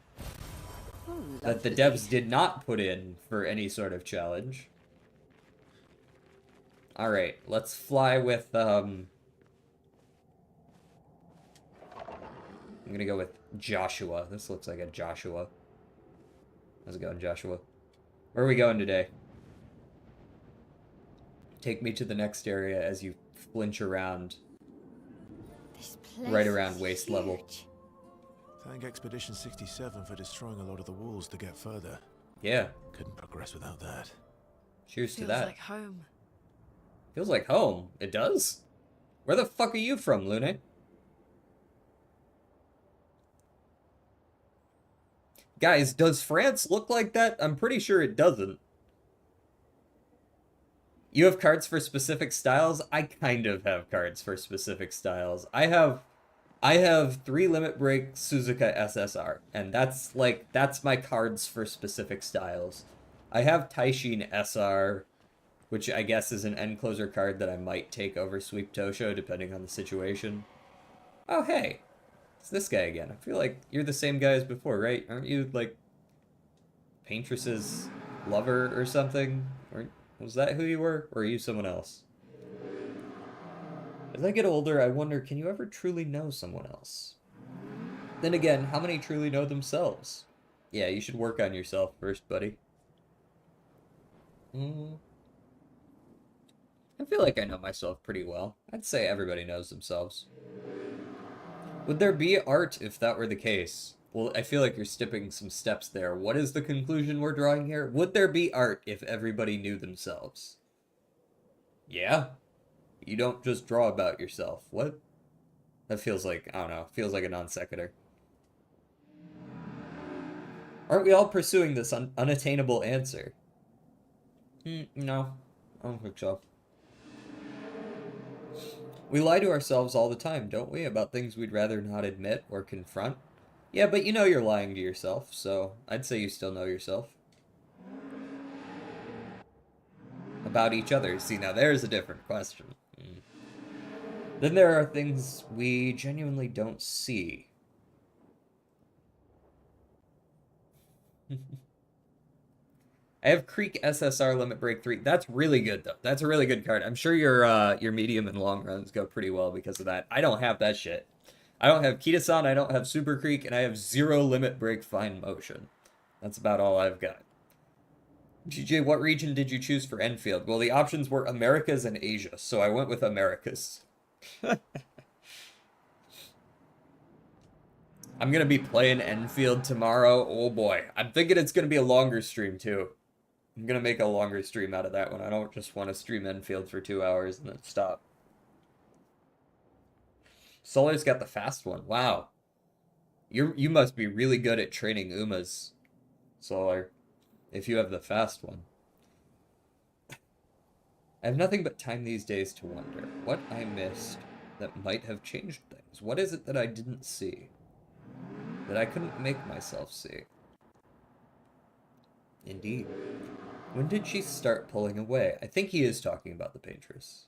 that the devs did not put in for any sort of challenge. Alright, let's fly with, I'm gonna go with Joshua. This looks like a Joshua. How's it going, Joshua? Where are we going today? Take me to the next area as you flinch around. Right around waist level. Thank Expedition 67 for destroying a lot of the walls to get further. Yeah. Couldn't progress without that. Cheers to Feels that. like home. Feels like home. It does? Where the fuck are you from, Lune? Guys, does France look like that? I'm pretty sure it doesn't. You have cards for specific styles? I kind of have cards for specific styles. I have 3 Limit Break Suzuka SSR, and that's my cards for specific styles. I have Taishin SR, which I guess is an end closer card that I might take over Sweep Tosho depending on the situation. Oh hey, it's this guy again. I feel like you're the same guy as before, right? Aren't you like Paintress's lover or something? Or was that who you were? Or are you someone else? As I get older, I wonder, can you ever truly know someone else? Then again, how many truly know themselves? Yeah, you should work on yourself first, buddy. I feel like I know myself pretty well. I'd say everybody knows themselves. Would there be art if that were the case? Well, I feel like you're skipping some steps there. What is the conclusion we're drawing here? Would there be art if everybody knew themselves? Yeah. You don't just draw about yourself. What? That feels like, I don't know, feels like a non sequitur. Aren't we all pursuing this unattainable answer? No, I don't think so. We lie to ourselves all the time, don't we? About things we'd rather not admit or confront. Yeah, but you know you're lying to yourself, so I'd say you still know yourself. About each other. See, now there's a different question. Then there are things we genuinely don't see. I have Creek SSR Limit Break 3. That's really good, though. That's a really good card. I'm sure your medium and long runs go pretty well because of that. I don't have that shit. I don't have Kitasan, I don't have Super Creek, and I have 0 Limit Break Fine Motion. That's about all I've got. GJ, what region did you choose for Enfield? Well, the options were Americas and Asia, so I went with Americas. I'm gonna be playing Enfield tomorrow. Oh boy. I'm thinking it's gonna be a longer stream, too. I'm gonna make a longer stream out of that one. I don't just want to stream Enfield for 2 hours and then stop. Solar's got the fast one. Wow. You must be really good at training Umas, Solar, if you have the fast one. I have nothing but time these days to wonder what I missed that might have changed things. What is it that I didn't see? That I couldn't make myself see? Indeed. When did she start pulling away? I think he is talking about the Paintress.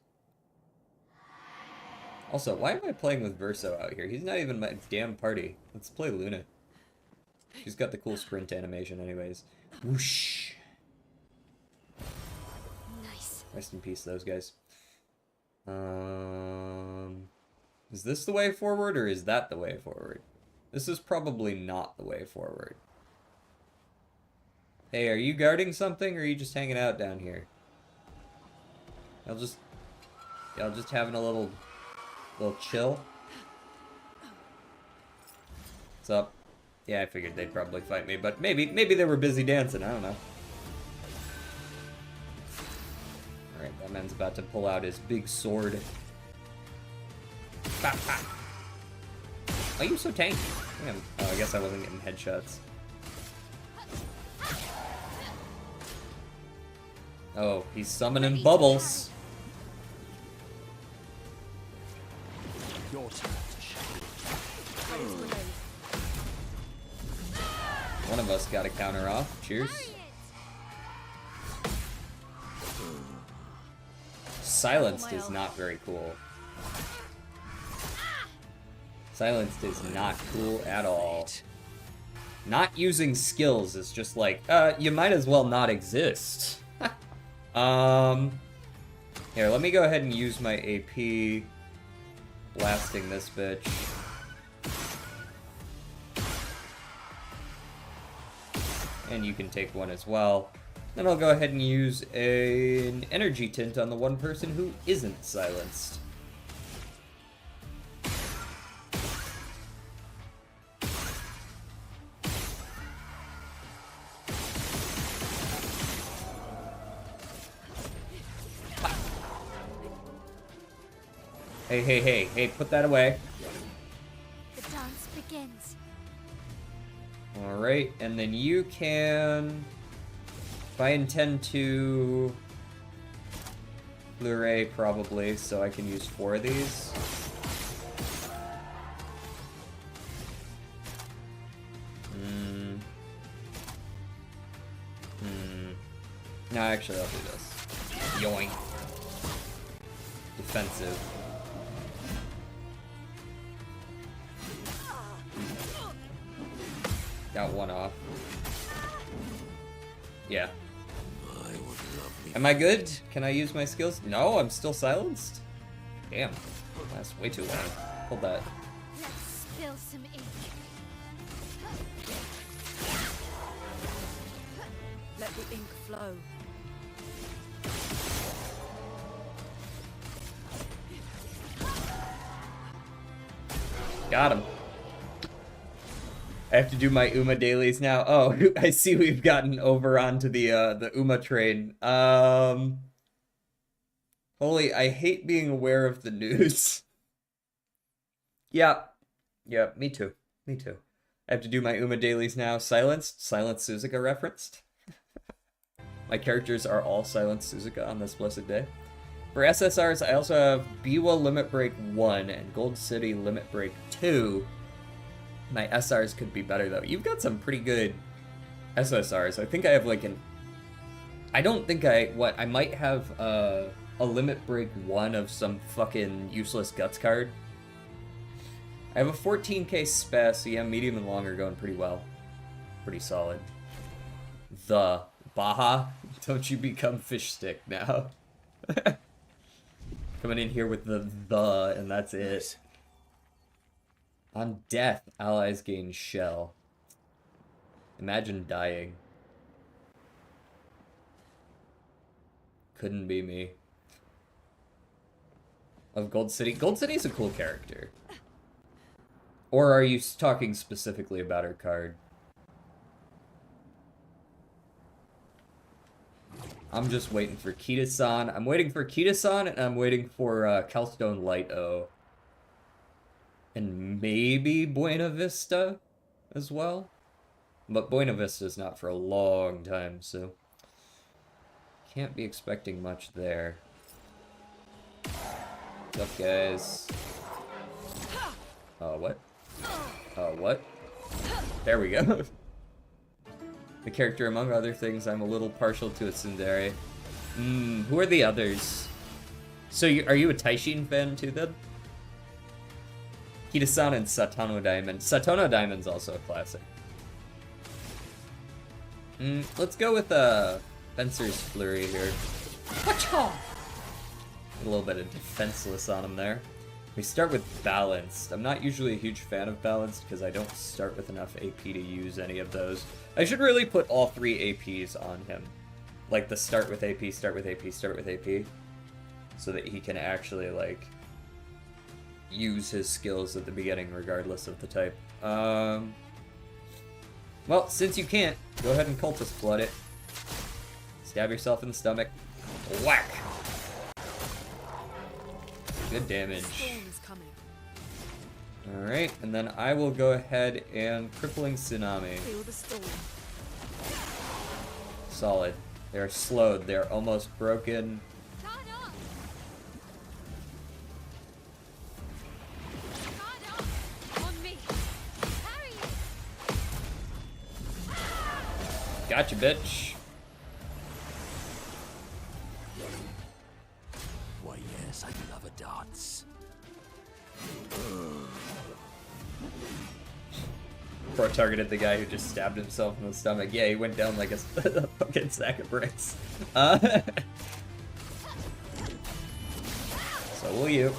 Also, why am I playing with Verso out here? He's not even my damn party. Let's play Luna. She's got the cool sprint animation anyways. Whoosh. Nice. Rest in peace, those guys. Is this the way forward, or is that the way forward? This is probably not the way forward. Hey, are you guarding something, or are you just hanging out down here? Y'all just having a little chill? What's up? Yeah, I figured they'd probably fight me, but maybe they were busy dancing, I don't know. Alright, that man's about to pull out his big sword. Bop, bop. Why are you so tanky? Damn. Oh, I guess I wasn't getting headshots. Oh, he's summoning bubbles. Your turn to shine. One of us got a counter off. Cheers. Silenced is not very cool. Silenced is not cool at all. Not using skills is just like, you might as well not exist. Here, let me go ahead and use my AP. Blasting this bitch. And you can take one as well. Then I'll go ahead and use an energy tint on the one person who isn't silenced. Hey, put that away. The dance begins. Alright, and then you can... If I intend to... Blu-ray, probably, so I can use 4 of these. No, actually, I'll do this. Yoink. Defensive. Got one off. Yeah. Am I good? Can I use my skills? No, I'm still silenced? Damn. That's way too long. Hold that. Let's spill some ink. Let the ink flow. Got him. I have to do my Uma dailies now. Oh, I see we've gotten over onto the Uma train. Holy, I hate being aware of the news. Yeah. Yeah, me too. Me too. I have to do my Uma dailies now. Silenced? Silent Suzuka referenced? My characters are all Silent Suzuka on this blessed day. For SSRs, I also have Biwa Limit Break 1 and Gold City Limit Break 2. My SRs could be better, though. You've got some pretty good SSRs. I think I have, like, an... I don't think I might have, a Limit Break 1 of some fucking useless Guts card. I have a 14k spec, so yeah, medium and long are going pretty well. Pretty solid. The Baja, don't you become fish stick now. Coming in here with the, and that's it. On death, allies gain shell. Imagine dying. Couldn't be me. Of Gold City. Gold City's a cool character. Or are you talking specifically about her card? I'm just waiting for Kita-san. I'm waiting for Kita-san, and I'm waiting for Calstone Light-O. And maybe Buena Vista as well. But Buena Vista's not for a long time, so... Can't be expecting much there. What's up, guys? What? What? There we go. The character, among other things, I'm a little partial to a tsundere. Who are the others? So, are you a Taishin fan too, then? Kita-san and Satono Diamond. Satono Diamond's also a classic. Let's go with, Fencer's Flurry here. A little bit of defenseless on him there. We start with Balanced. I'm not usually a huge fan of Balanced because I don't start with enough AP to use any of those. I should really put all 3 APs on him. Like the start with AP, start with AP, start with AP. So that he can actually, like, use his skills at the beginning regardless of the type. Well, since you can't, go ahead and Cultist Blood it. Stab yourself in the stomach. Whack! Good damage. Alright, and then I will go ahead and Crippling Tsunami. Solid. They're slowed. They're almost broken. Gotcha, bitch. Why, yes, I love a dance. Pro targeted the guy who just stabbed himself in the stomach. Yeah, he went down like a fucking sack of bricks. So will you.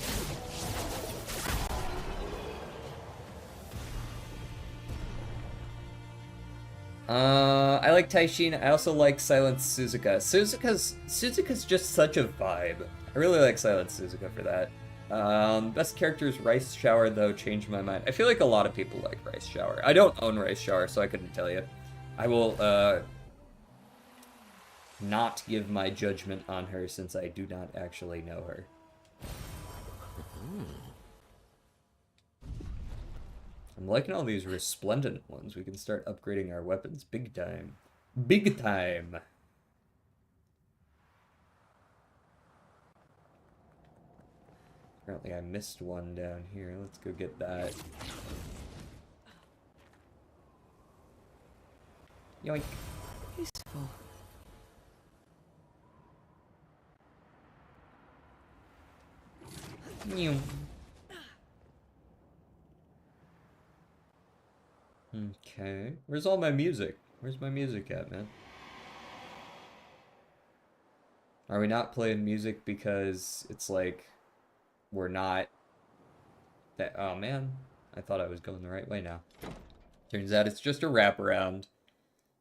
I like Taishin. I also like Silent Suzuka. Suzuka's just such a vibe. I really like Silent Suzuka for that. Best character is Rice Shower, though. Changed my mind. I feel like a lot of people like Rice Shower. I don't own Rice Shower, so I couldn't tell you. I will, not give my judgment on her since I do not actually know her. I'm liking all these resplendent ones. We can start upgrading our weapons big time. Big time! Apparently I missed one down here. Let's go get that. Yoink. Peaceful. Mew. Okay. Where's all my music? Where's my music at, man? Are we not playing music because it's like we're not that? Oh man, I thought I was going the right way now. Turns out it's just a wraparound.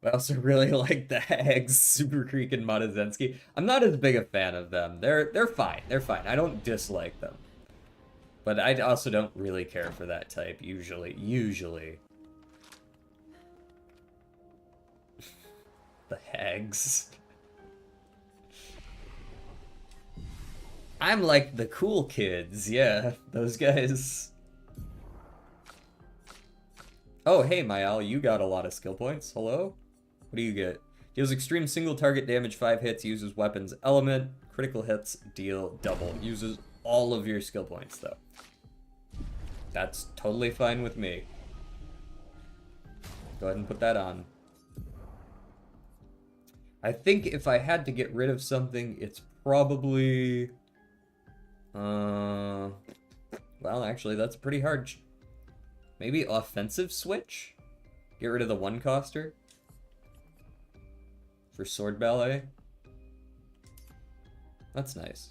I also really like the Hags, Super Creek, and Matazensky. I'm not as big a fan of them. They're fine. They're fine. I don't dislike them. But I also don't really care for that type, usually. The hags. I'm like the cool kids, yeah, those guys. Oh, hey, Mayal, you got a lot of skill points. Hello? What do you get? Deals extreme single target damage, 5 hits, uses weapons element, critical hits, deal double. Uses all of your skill points, though. That's totally fine with me. Go ahead and put that on. I think if I had to get rid of something, it's probably... well, actually, that's pretty hard. Maybe offensive switch? Get rid of the one-coster? For sword ballet? That's nice.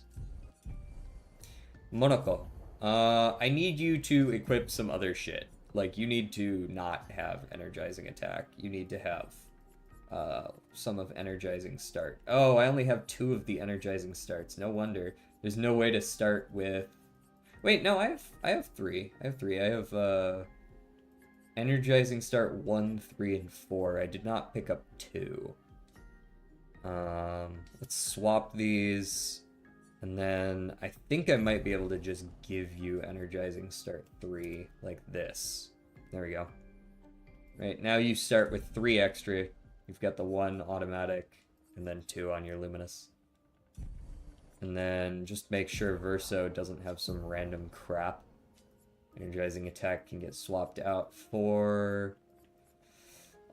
Monoko. I need you to equip some other shit. Like, you need to not have energizing attack. You need to have some of energizing start. Oh, I only have 2 of the energizing starts. No wonder. There's no way to start with... Wait, no, I have 3. I have energizing start 1, 3, and 4. I did not pick up 2. Let's swap these. And then I think I might be able to just give you energizing start 3 like this. There we go. Right, now you start with 3 extra. You've got the 1 automatic and then 2 on your luminous. And then just make sure Verso doesn't have some random crap. Energizing attack can get swapped out for...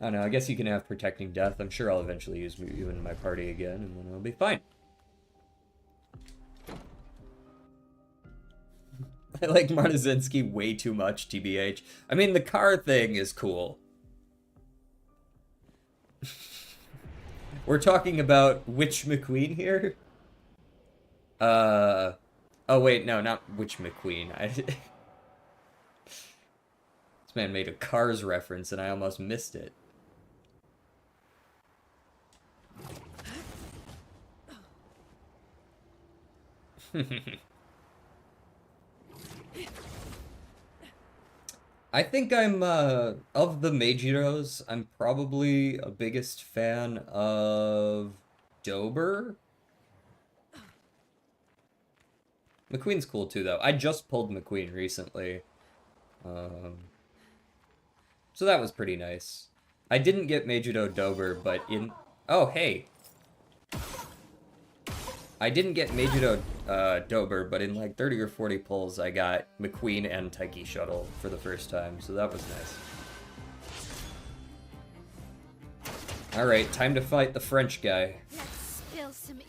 I don't know, I guess you can have Protecting Death. I'm sure I'll eventually use you in my party again, and then it'll be fine. I like Martizinski way too much, TBH. I mean, the car thing is cool. We're talking about Witch McQueen here? Oh wait, no, not Witch McQueen. This man made a Cars reference and I almost missed it. I think I'm, of the Meijiros, I'm probably a biggest fan of Dober. McQueen's cool too, though. I just pulled McQueen recently. So that was pretty nice. I didn't get Meijido Dober, but in... Oh, hey! I didn't get Meijido Dober, but in like 30 or 40 pulls, I got McQueen and Taiki Shuttle for the first time, so that was nice. Alright, time to fight the French guy. Let's spill some ink.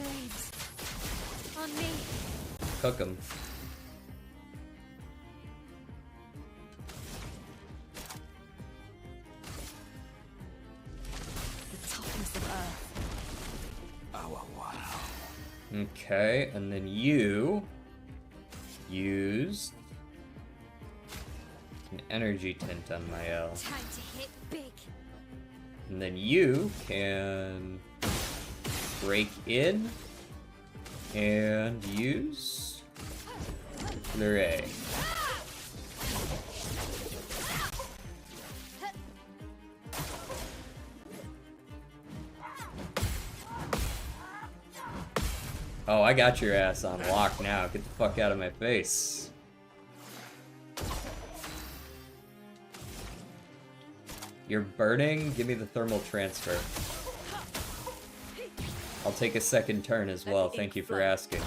Blades. On me. Cook him. The toughness of Earth. Oh, wow. Okay, and then you use an energy tint on Mael. Time to hit big. And then you can break in and use Fleuret. Oh, I got your ass on lock now. Get the fuck out of my face. You're burning? Give me the thermal transfer. I'll take a second turn as well. Thank you for asking.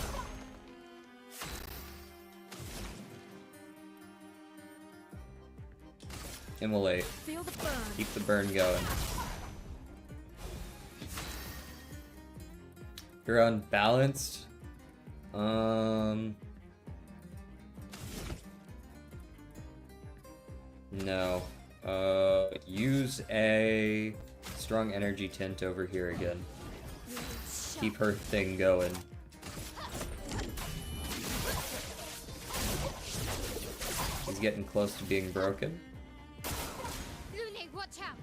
Immolate. Feel the burn. Keep the burn going. You're unbalanced. No. Use a strong energy tint over here again. Keep her thing going. He's getting close to being broken. Lune, watch out.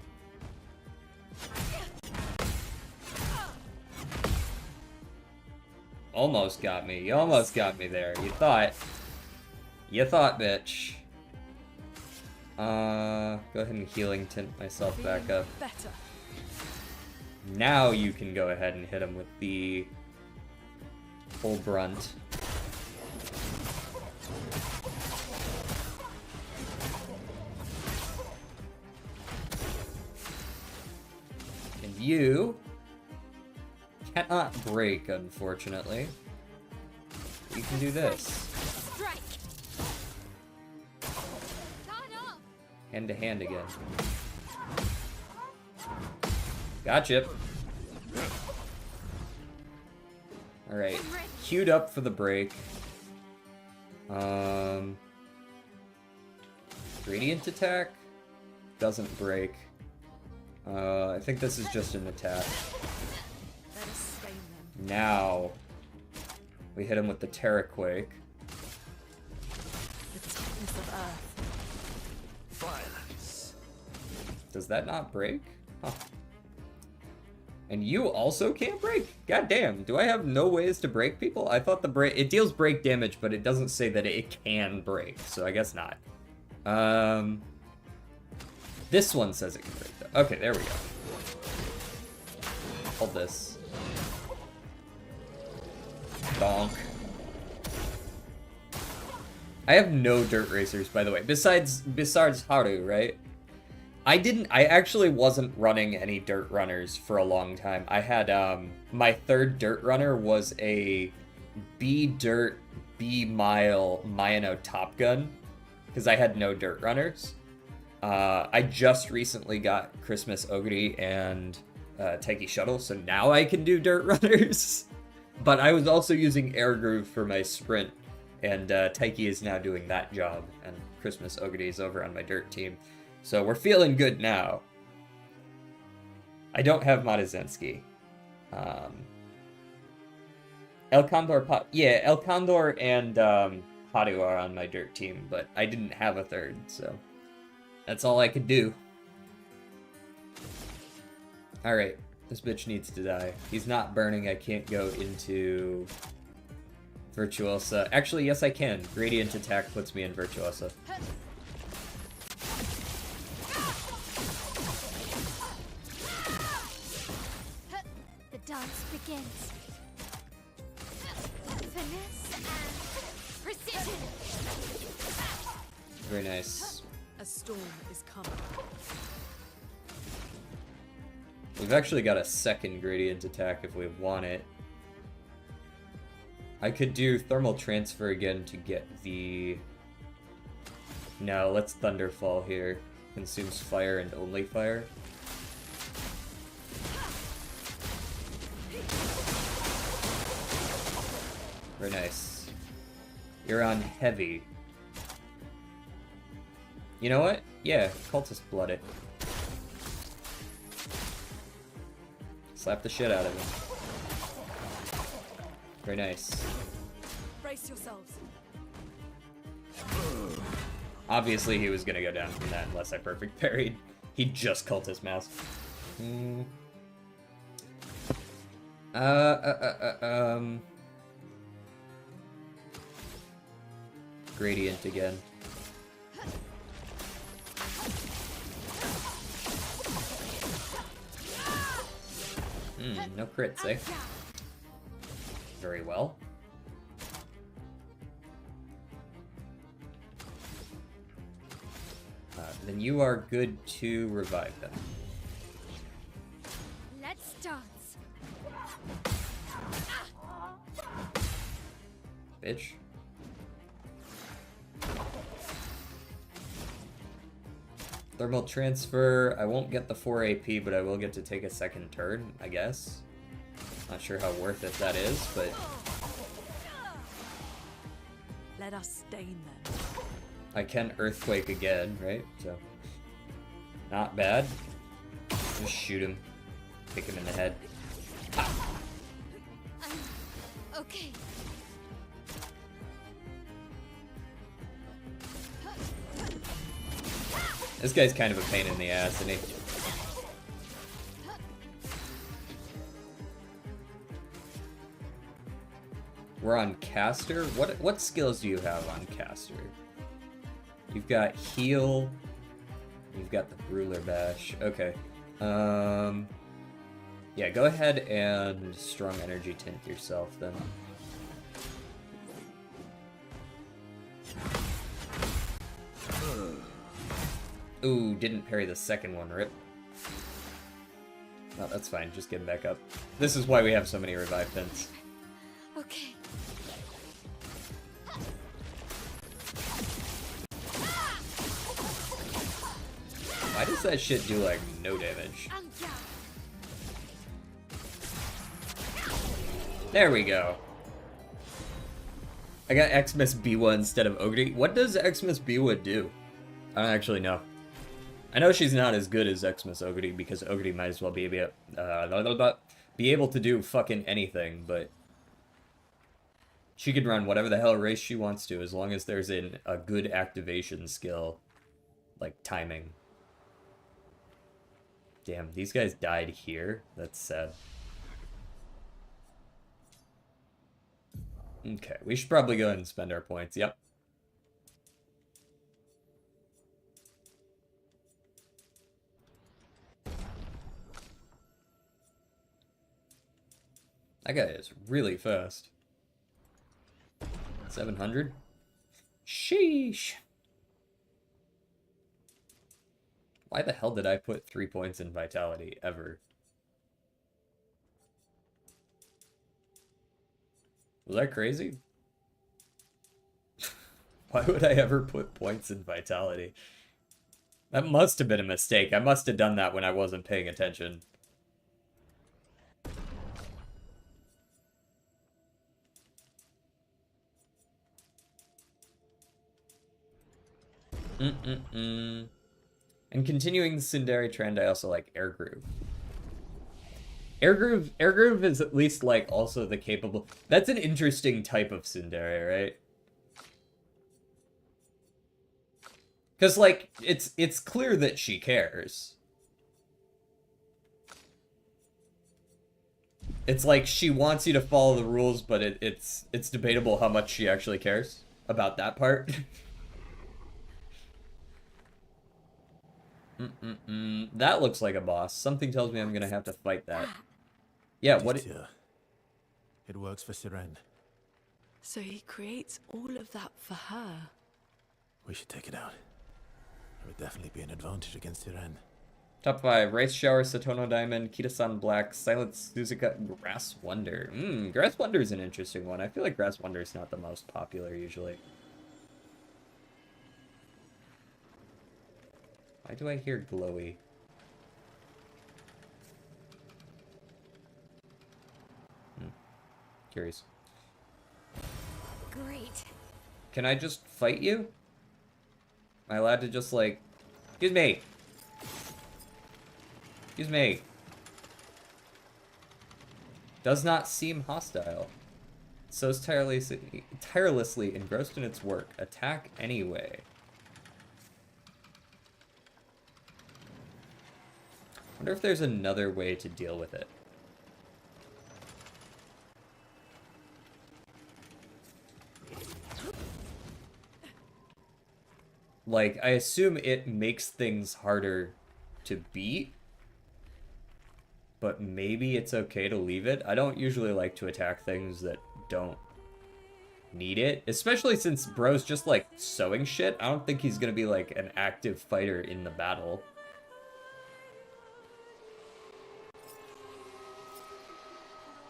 almost got me. You almost got me there. You thought. You thought, bitch. Go ahead and healing tint myself back up. Better. Now you can go ahead and hit him with the full brunt. And you cannot break, unfortunately. You can do this. Strike. Start off. Hand to hand again. Gotcha. Alright. Queued up for the break. Radiant attack? Doesn't break. I think this is just an attack. Let us stain them. Now, we hit him with the Terraquake. The toughness of earth. Violence. Does that not break? Huh. And you also can't break? God damn, do I have no ways to break people? I thought the break, it deals break damage, but it doesn't say that it can break, so I guess not. This one says it can break though. Okay, there we go. Hold this. Donk. I have no dirt racers, by the way, besides Haru, right? I actually wasn't running any dirt runners for a long time. I had, my third dirt runner was a B-Dirt, B-Mile Mino Top Gun, because I had no dirt runners. I just recently got Christmas Ogre and Taiki Shuttle, so now I can do dirt runners. But I was also using Air Groove for my sprint, and Taiki is now doing that job, and Christmas Ogre is over on my dirt team. So we're feeling good now. I don't have Madazensky. El Condor, yeah, El Condor and Haru are on my dirt team, but I didn't have a third, so that's all I could do. Alright, this bitch needs to die. He's not burning, I can't go into Virtuosa. Actually, yes I can. Gradient attack puts me in Virtuosa. The dance begins. Finesse and precision. Very nice. A storm is coming. We've actually got a second gradient attack if we want it. I could do thermal transfer again to get the... No, let's Thunderfall here. Consumes fire and only fire. Very nice. You're on heavy. You know what? Yeah, Cultist Blood it. Slap the shit out of him. Very nice. Brace yourselves. Obviously he was gonna go down from that unless I perfect parried. He just Cultist Mask. Gradient again. No crits, eh? Very well. Then you are good to revive them. Let's dance. Bitch. Thermal transfer. I won't get the 4 AP, but I will get to take a second turn, I guess. Not sure how worth it that is, but... Let us stain them. I can Earthquake again, right? So, not bad. Just shoot him. Kick him in the head. Okay. This guy's kind of a pain in the ass, isn't he? We're on Caster. What skills do you have on Caster? You've got heal. You've got the Ruler Bash. Okay. Yeah, go ahead and strong energy tint yourself then. Ooh, didn't parry the second one, rip. No, that's fine, just get back up. This is why we have so many revive tints. Okay. Why does that shit do, like, no damage? I'm down. There we go. I got Xmas Biwa instead of Ogre. What does Xmas Biwa do? I don't actually know. I know she's not as good as Xmas Ogre because Ogre might as well be able to do fucking anything, but she can run whatever the hell race she wants to as long as there's a good activation skill, like timing. Damn, these guys died here? That's sad. Okay, we should probably go ahead and spend our points. Yep. That guy is really fast. 700? Sheesh. Why the hell did I put 3 points in Vitality, ever? Was that crazy? Why would I ever put points in Vitality? That must have been a mistake. I must have done that when I wasn't paying attention. And continuing the Tsundere trend, I also like Air Groove. Air Groove is at least, like, also the capable... That's an interesting type of Tsundere, right? Because, like, it's clear that she cares. It's like she wants you to follow the rules, but it's debatable how much she actually cares about that part. That looks like a boss. Something tells me I'm gonna have to fight that. Yeah, what? It works for Siren. So he creates all of that for her. We should take it out. It would definitely be an advantage against Siren. Top 5. Rice Shower, Satono Diamond, Kitasan Black, Silent Suzuka, Grass Wonder. Grass Wonder is an interesting one. I feel like Grass Wonder is not the most popular usually. Why do I hear glowy? Curious. Great. Can I just fight you? Am I allowed to just, like... Excuse me! Excuse me. Does not seem hostile. So is tirelessly engrossed in its work. Attack anyway. Wonder if there's another way to deal with it. Like, I assume it makes things harder to beat, but maybe it's okay to leave it. I don't usually like to attack things that don't need it, especially since bro's just, like, sewing shit. I don't think he's gonna be, like, an active fighter in the battle.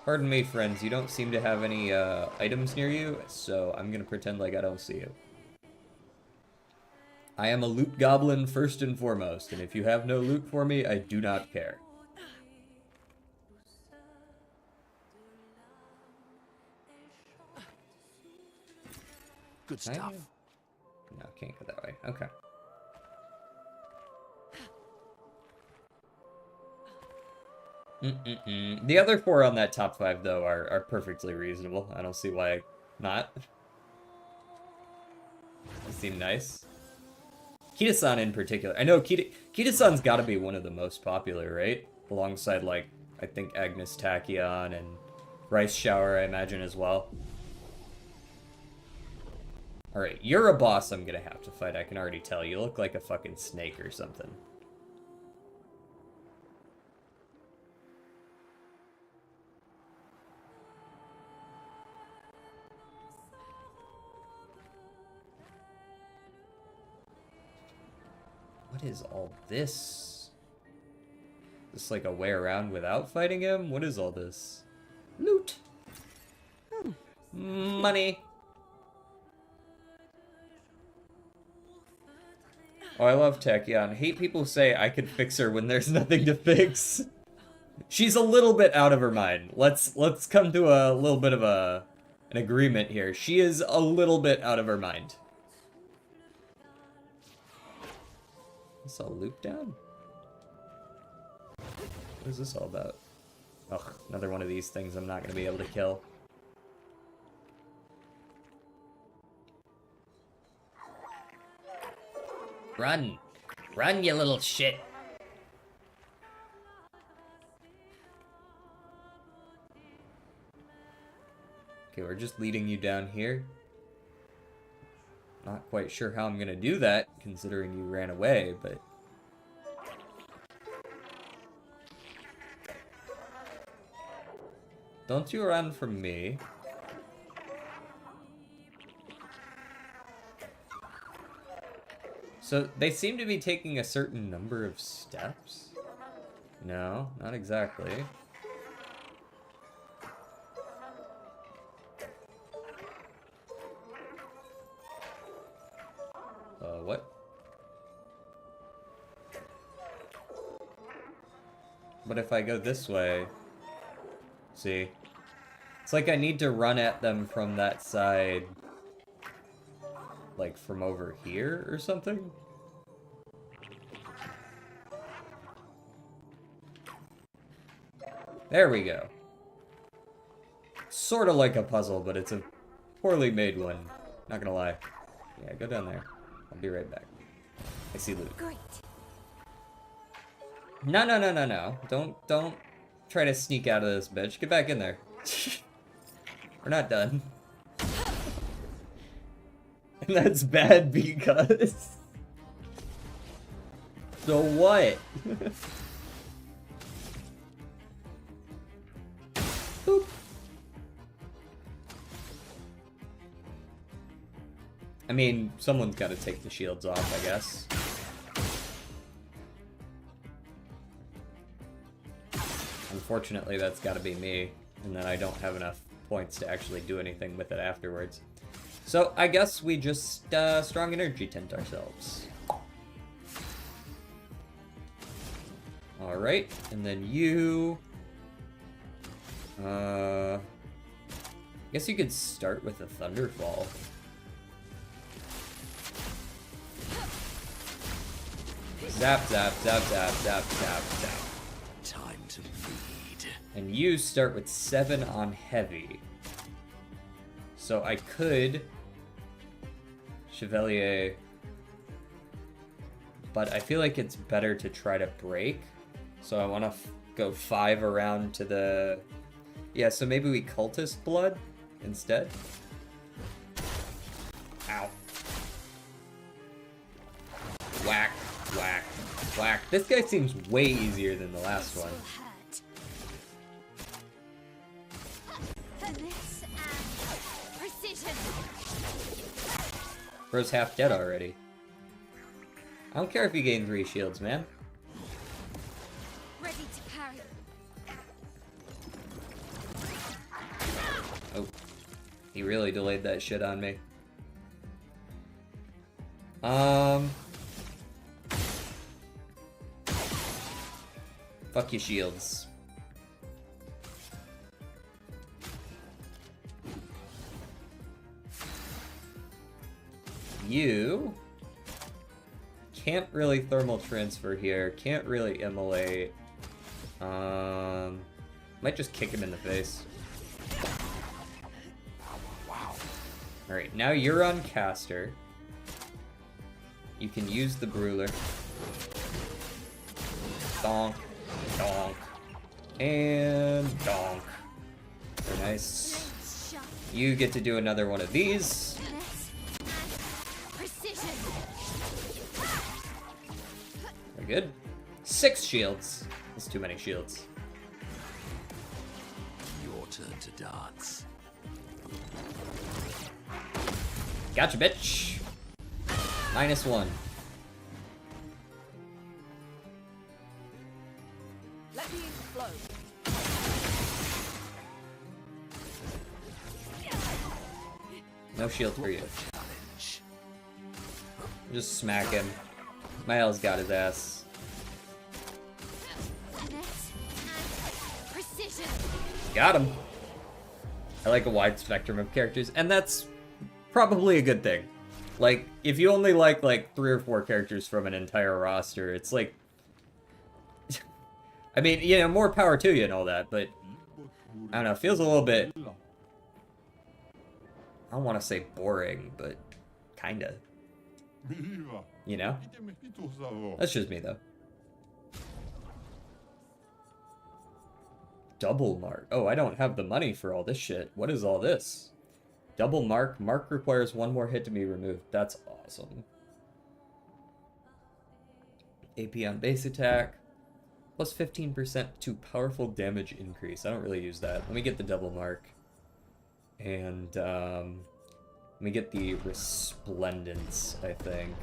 Pardon me, friends, you don't seem to have any items near you, so I'm gonna pretend like I don't see you. I am a loot goblin first and foremost, and if you have no loot for me, I do not care. Good stuff. No, can't go that way. Okay. The other 4 on that top 5, though, are perfectly reasonable. I don't see why not. They seem nice. Kitasan in particular. I know Kitasan's gotta be one of the most popular, right? Alongside, like, I think Agnes Tachyon and Rice Shower, I imagine, as well. Alright, you're a boss I'm gonna have to fight, I can already tell. You look like a fucking snake or something. What is all this? Is this like a way around without fighting him? What is all this? Loot! Money! Oh, I love Tachyon. I hate people who say I could fix her when there's nothing to fix. She's a little bit out of her mind. Let's come to a little bit of an agreement here. She is a little bit out of her mind. Is this all loot down? What is this all about? Ugh, another one of these things I'm not gonna be able to kill. Run! Run, you little shit! Okay, we're just leading you down here. Not quite sure how I'm gonna do that, considering you ran away, but... Don't you run from me. So, they seem to be taking a certain number of steps? No, not exactly. What? But if I go this way... See? It's like I need to run at them from that side... Like, from over here or something? There we go. Sort of like a puzzle, but it's a poorly made one. Not gonna lie. Yeah, go down there. I'll be right back. I see loot. Great. No. Don't try to sneak out of this, bitch. Get back in there. We're not done. And that's bad because... So what? Boop. I mean, someone's got to take the shields off, I guess. Unfortunately, that's got to be me, and then I don't have enough points to actually do anything with it afterwards. So, I guess we just strong energy tent ourselves. Alright, and then you... I guess you could start with a Thunderfall. Zap, zap, zap, zap, zap, zap, zap. Time to bleed. And you start with 7 on heavy. So I could... Chevalier... But I feel like it's better to try to break. So I want to go 5 around to the... Yeah, so maybe we Cultist Blood instead. Ow. Whack, whack, whack. This guy seems way easier than the last one. This and precision. Bro's half dead already. I don't care if you gain 3 shields, man. Ready to parry. Oh. He really delayed that shit on me. Fuck your shields. You can't really thermal transfer here, can't really immolate. Might just kick him in the face. Alright, now you're on caster. You can use the Brûler. Donk, donk, and donk. Very nice. Shot. You get to do another one of these. This and Very good. 6 shields. That's too many shields. Your turn to dance. Gotcha, bitch. -1. Let the ink flow. No shield for you. Challenge. Just smack him. Miles got his ass. Finesse and precision. Got him. I like a wide spectrum of characters, and that's probably a good thing. Like, if you only like 3 or 4 characters from an entire roster, it's like... I mean, you know, more power to you and all that, but... I don't know, it feels a little bit... I don't want to say boring, but kinda. You know? That's just me, though. Double mark. Oh, I don't have the money for all this shit. What is all this? Double mark. Mark requires 1 more hit to be removed. That's awesome. AP on base attack. Plus 15% to powerful damage increase. I don't really use that. Let me get the double mark. And, let me get the Resplendence, I think.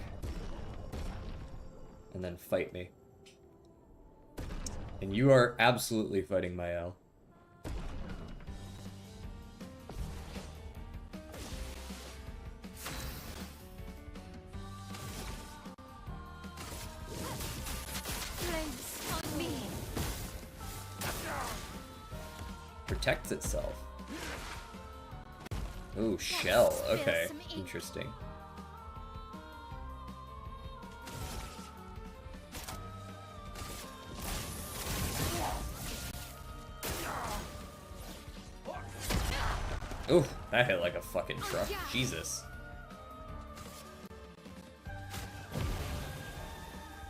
And then fight me. And you are absolutely fighting my L. Flames on me. Protects itself. Ooh, shell. spill Okay, some ink. interesting. Ooh, that hit like a fucking truck. Jesus.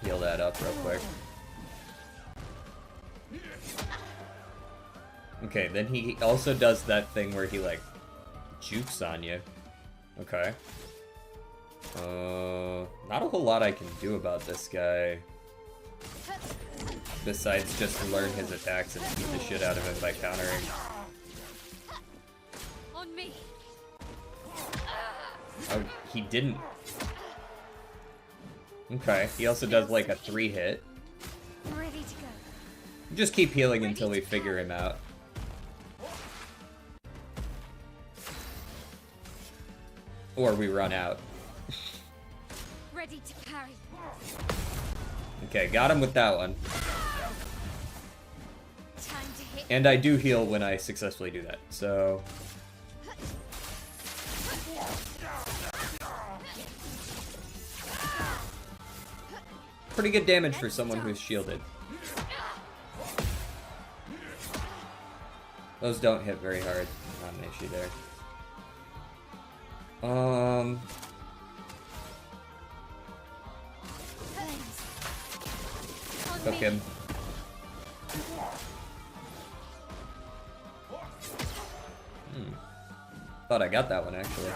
Heal that up real quick. Okay, then he also does that thing where he, like, jukes on you. Okay. Not a whole lot I can do about this guy. Besides just learn his attacks and beat the shit out of him by countering. On me. Oh, he didn't. Okay, he also does like a 3-hit. Ready to go. Just keep healing until we figure him out. Or we run out. Ready to carry. Okay, got him with that one. Time to hit. And I do heal when I successfully do that, so... Pretty good damage for someone who's shielded. Those don't hit very hard. Not an issue there. Flames. On Took me. him. Thought I got that one, actually.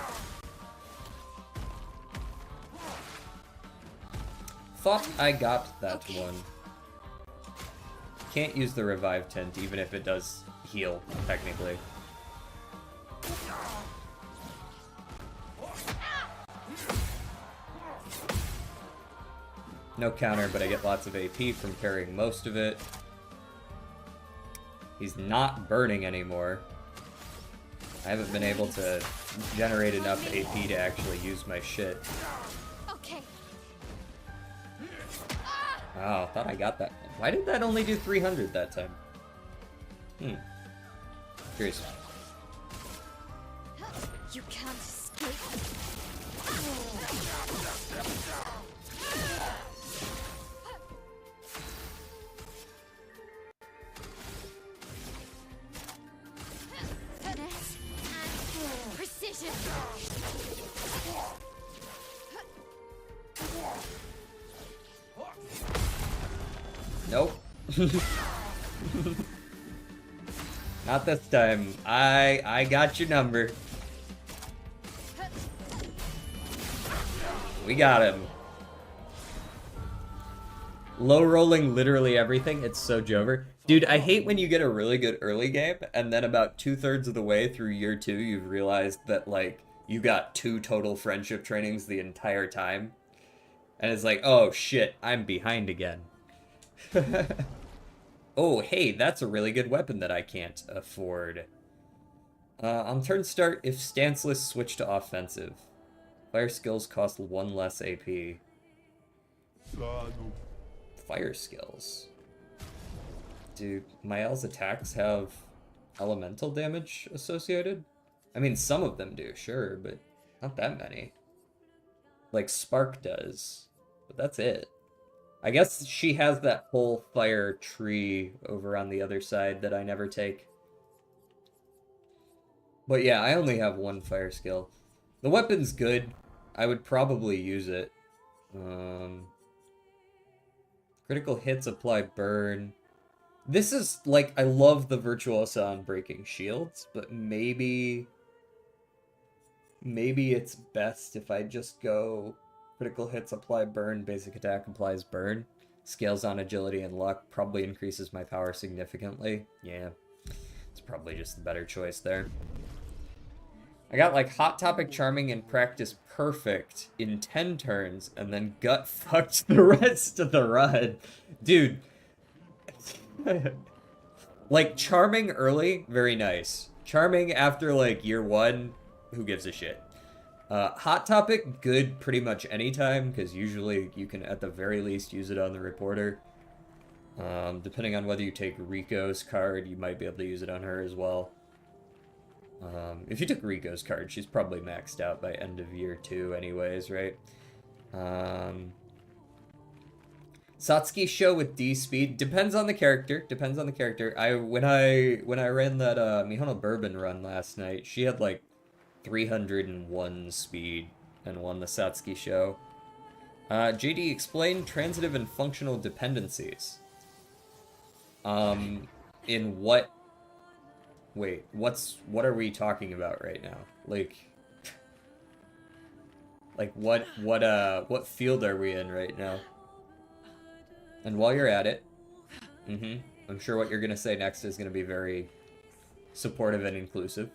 Thought I got that one. Can't use the revive tint, even if it does heal, technically. No counter, but I get lots of AP from carrying most of it. He's not burning anymore. I haven't been able to generate enough AP to actually use my shit. Okay. Oh, thought I got that. Why did that only do 300 that time? Curious. You can't escape. Finesse and precision. Nope. Not this time. I got your number. We got him. Low rolling literally everything. It's so Jover. Dude, I hate when you get a really good early game, and then about 2/3 of the way through year 2, you've realized that, like, you got 2 total friendship trainings the entire time. And it's like, oh shit, I'm behind again. Oh, hey, that's a really good weapon that I can't afford. On turn start, if stanceless, switch to offensive. Fire skills cost 1 less AP. Fire skills. Do Mael's attacks have elemental damage associated? I mean, some of them do, sure, but not that many. Like Spark does, but that's it. I guess she has that whole fire tree over on the other side that I never take. But yeah, I only have 1 fire skill. The weapon's good. I would probably use it. Critical hits apply burn. This is, like, I love the Virtuosa on breaking shields, but maybe it's best if I just go critical hits apply burn, basic attack applies burn. Scales on agility and luck, probably increases my power significantly. Yeah, it's probably just the better choice there. I got like Hot Topic Charming and Practice Perfect in 10 turns, and then gut fucked the rest of the run. Dude. Like, Charming early, very nice. Charming after, like, year 1, who gives a shit? Hot Topic, good pretty much anytime, because usually you can, at the very least, use it on the reporter. Depending on whether you take Rico's card, you might be able to use it on her as well. If you took Rico's card, she's probably maxed out by end of year 2 anyways, right? Satsuki show with D speed depends on the character. When I ran that Mihono Bourbon run last night, she had like 301 speed and won the Satsuki show. JD, explain transitive and functional dependencies. In what? Wait, what are we talking about right now? Like what field are we in right now? And while you're at it, I'm sure what you're gonna say next is gonna be very supportive and inclusive.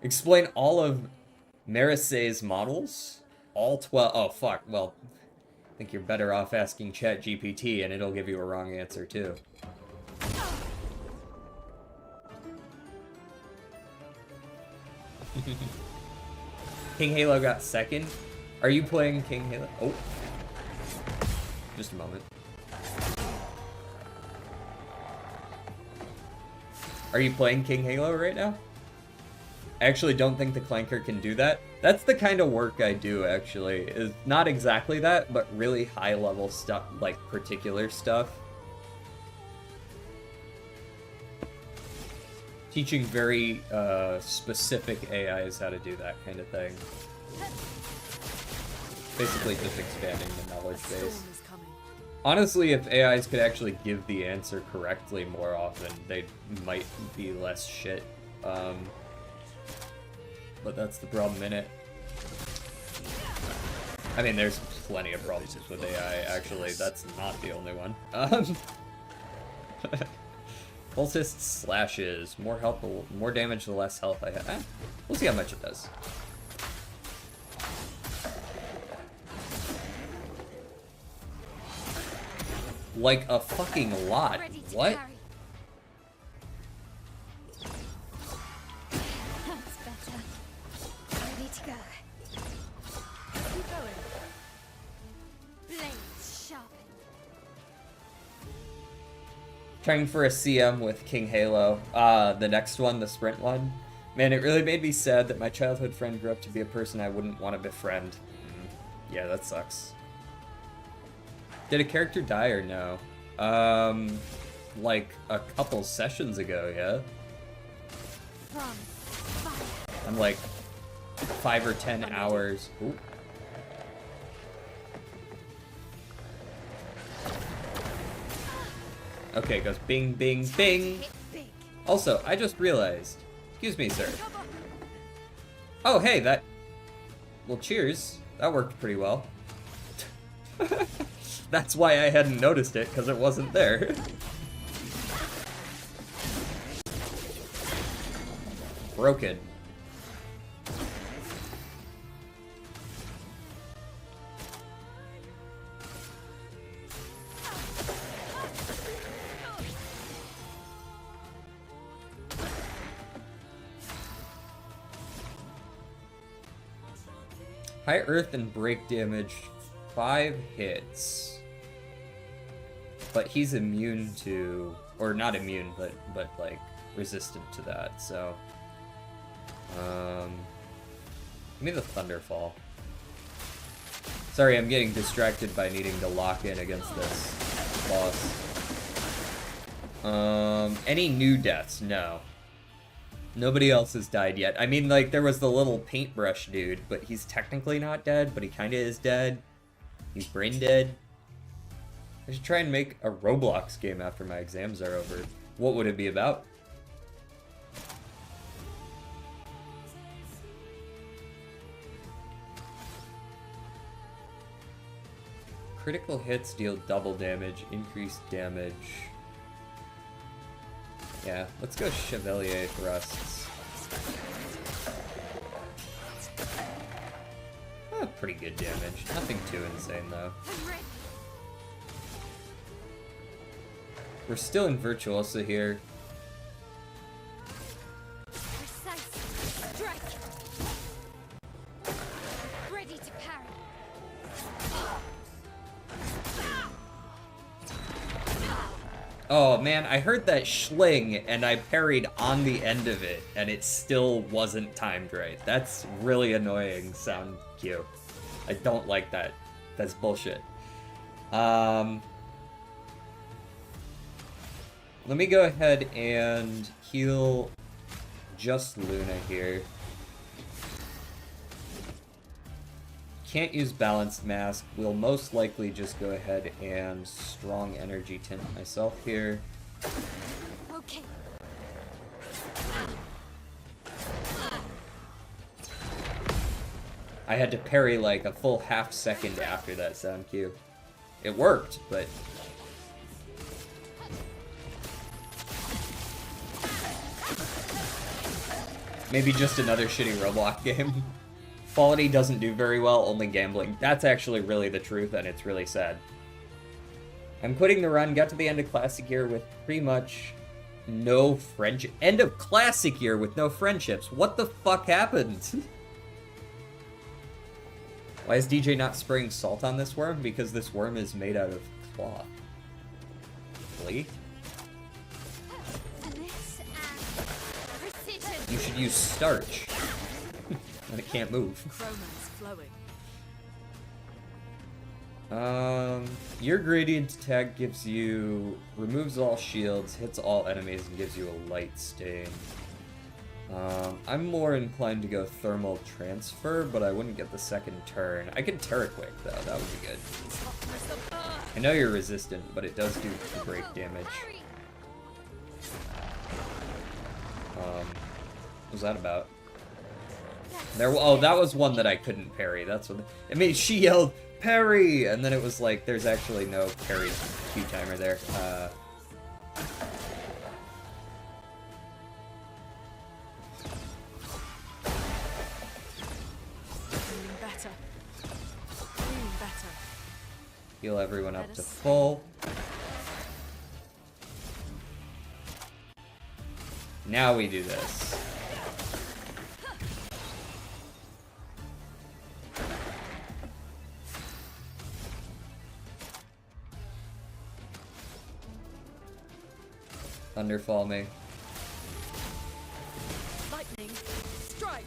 Explain all of Marisse's models, all 12. Oh fuck. Well, I think you're better off asking ChatGPT, and it'll give you a wrong answer too. King Halo got second. Are you playing King Halo? Oh. Just a moment. Are you playing King Halo right now? I actually don't think the Clanker can do that. That's the kind of work I do, actually. Is not exactly that, but really high-level stuff, like particular stuff. Teaching very specific AIs how to do that kind of thing. Basically just expanding the knowledge base. Honestly, if AIs could actually give the answer correctly more often, they might be less shit. But that's the problem in it. I mean, there's plenty of problems with AI, actually. That's not the only one. Cultist slashes. More health, more damage, the less health I have. We'll see how much it does. Like a fucking lot. What? Carry. That's better. Ready to go. Keep going. Blades sharpened. Trying for a CM with King Halo. The next one, the sprint one. Man, it really made me sad that my childhood friend grew up to be a person I wouldn't want to befriend. Yeah, that sucks. Did a character die or no? Like a couple sessions ago, yeah? I'm like 5 or 10 hours. Ooh. Okay, it goes bing, bing, bing. Also, I just realized. Excuse me, sir. Oh, hey, that... Well, cheers. That worked pretty well. That's why I hadn't noticed it, because it wasn't there. Broken. High earth and break damage, 5 hits. But he's immune to, or not immune, but like resistant to that, so. Give me the Thunderfall. Sorry, I'm getting distracted by needing to lock in against this boss. Any new deaths? No. Nobody else has died yet. I mean, like, there was the little paintbrush dude, but he's technically not dead, but he kinda is dead. He's brain dead. I should try and make a Roblox game after my exams are over. What would it be about? Critical hits deal double damage, increased damage. Yeah, let's go Chevalier Thrusts. Oh, pretty good damage. Nothing too insane, though. We're still in Virtuosa here. Precise strike. Ready to parry. Oh man, I heard that schling and I parried on the end of it and it still wasn't timed right. That's really annoying sound cue. I don't like that. That's bullshit. Let me go ahead and heal just Luna here. Can't use Balanced Mask. We'll most likely just go ahead and Strong Energy Tint myself here. Okay. I had to parry like a full half second after that sound cue. It worked, but... maybe just another shitty Roblox game. Quality doesn't do very well, only gambling. That's actually really the truth, and it's really sad. I'm quitting the run, got to the end of Classic Year with pretty much no friendship. End of Classic Year with no friendships. What the fuck happened? Why is DJ not spraying salt on this worm? Because this worm is made out of cloth. Really? Finesse and precision. You should use starch. And it can't move. Romance flowing. Your gradient attack gives you, removes all shields, hits all enemies, and gives you a light stain. I'm more inclined to go thermal transfer, but I wouldn't get the second turn. I can Terraquick though, that would be good. I know you're resistant, but it does do break damage. What was that about? There, oh, that was one that I couldn't parry. That's what. I mean, she yelled parry, and then it was like, there's actually no parry Q timer there. Feeling better. Feeling better. Heal everyone up to full. Now we do this. Thunderfall me. Lightning. Strike.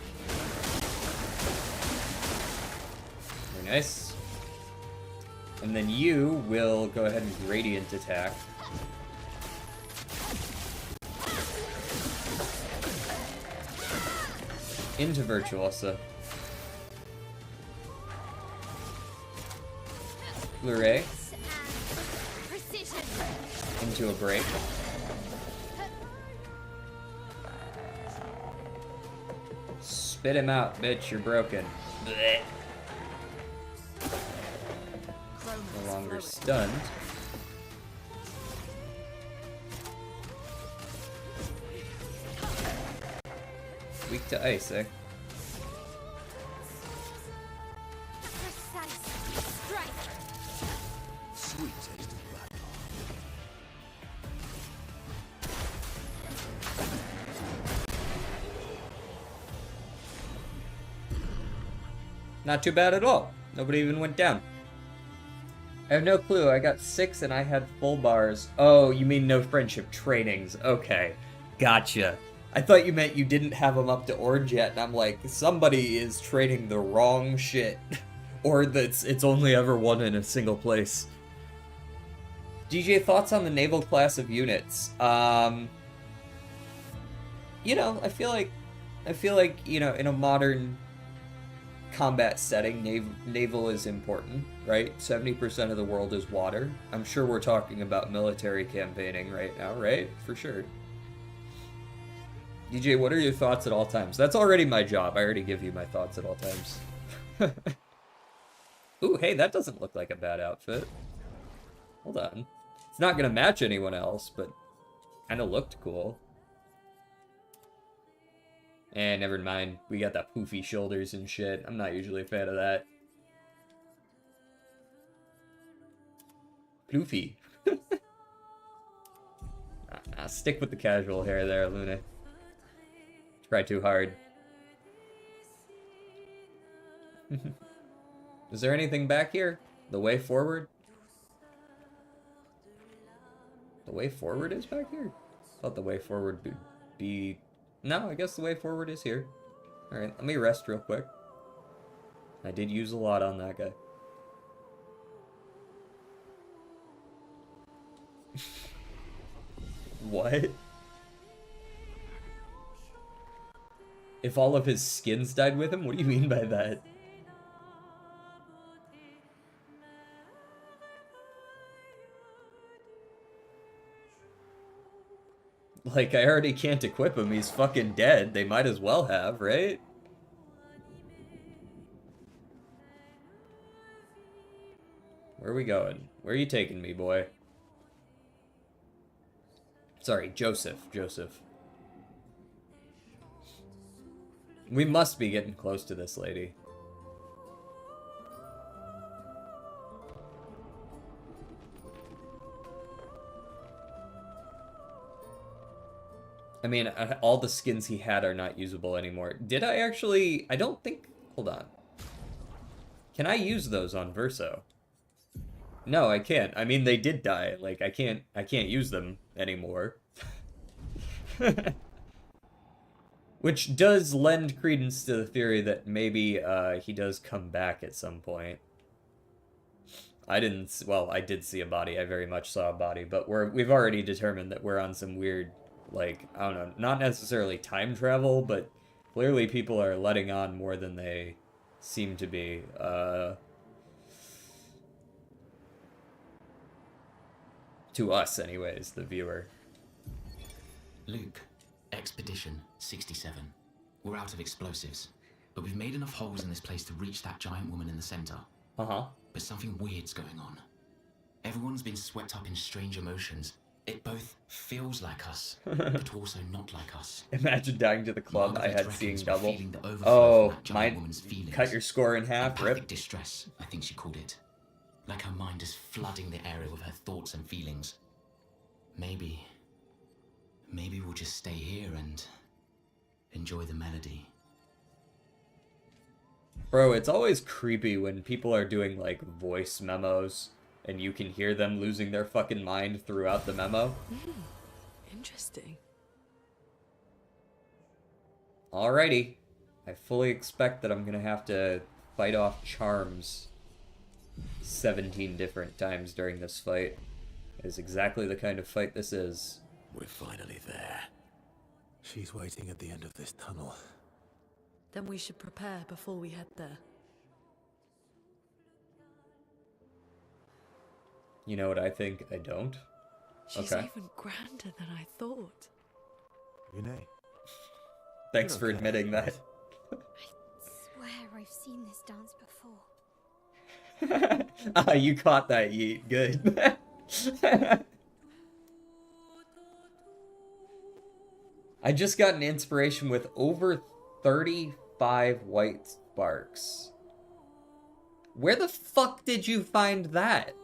Very nice. And then you will go ahead and Radiant attack. Into Virtuosa. Blu-ray. Precision. Into a break. Spit him out, bitch, you're broken. Blech. Romance longer flowing. stunned. Weak to ice, eh? Precise strike. Sweet taste of battle. Not too bad at all. Nobody even went down. I have no clue. I got 6 and I had full bars. Oh, you mean no friendship trainings. Okay. Gotcha. I thought you meant you didn't have them up to orange yet, and I'm like, somebody is trading the wrong shit. Or that's it's only ever one in a single place. DJ, thoughts on the naval class of units? You know, I feel like, you know, in a modern combat setting, naval is important, right? 70% of the world is water. I'm sure we're talking about military campaigning right now, right? For sure. DJ, what are your thoughts at all times? That's already my job. I already give you my thoughts at all times. Ooh, hey, that doesn't look like a bad outfit. Hold on. It's not gonna match anyone else, but kinda looked cool. Eh, never mind. We got the poofy shoulders and shit. I'm not usually a fan of that. Poofy. Nah, stick with the casual hair there, Luna. Try too hard. Is there anything back here? The way forward? The way forward is back here? I thought the way forward would be... No, I guess the way forward is here. Alright, let me rest real quick. I did use a lot on that guy. What? If all of his skins died with him? What do you mean by that? Like, I already can't equip him. He's fucking dead. They might as well have, right? Where are we going? Where are you taking me, boy? Sorry, Joseph. We must be getting close to this lady. I mean, all the skins he had are not usable anymore. Did I actually... I don't think... Hold on. Can I use those on Verso? No, I can't. I mean, they did die. Like, I can't use them anymore. Which does lend credence to the theory that maybe he does come back at some point. I didn't... Well, I did see a body. I very much saw a body. But we've already determined that we're on some weird... Like, I don't know, not necessarily time travel, but clearly people are letting on more than they seem to be. To us, anyways, the viewer. Luke, Expedition 67. We're out of explosives, but we've made enough holes in this place to reach that giant woman in the center. Uh-huh. But something weird's going on. Everyone's been swept up in strange emotions. It both feels like us, but also not like us. Imagine dying to the club. Margaret I had reckons seeing we're double. feeling the overflow Oh, from that giant woman's feelings. cut your score in half, Empathic rip. distress, I think she called it. Like her mind is flooding the area with her thoughts and feelings. Maybe we'll just stay here and enjoy the melody. Bro, it's always creepy when people are doing, like, voice memos, and you can hear them losing their fucking mind throughout the memo. Interesting. Alrighty. I fully expect that I'm gonna have to fight off charms 17 different times during this fight. It is exactly the kind of fight this is. We're finally there. She's waiting at the end of this tunnel. Then we should prepare before we head there. You know what I think? I don't. She's Okay. even grander than I thought. Renee. Thanks for admitting that. I swear I've seen this dance before. Ah, you caught that, Yeet. Good. I just got an inspiration with over 35 white sparks. Where the fuck did you find that?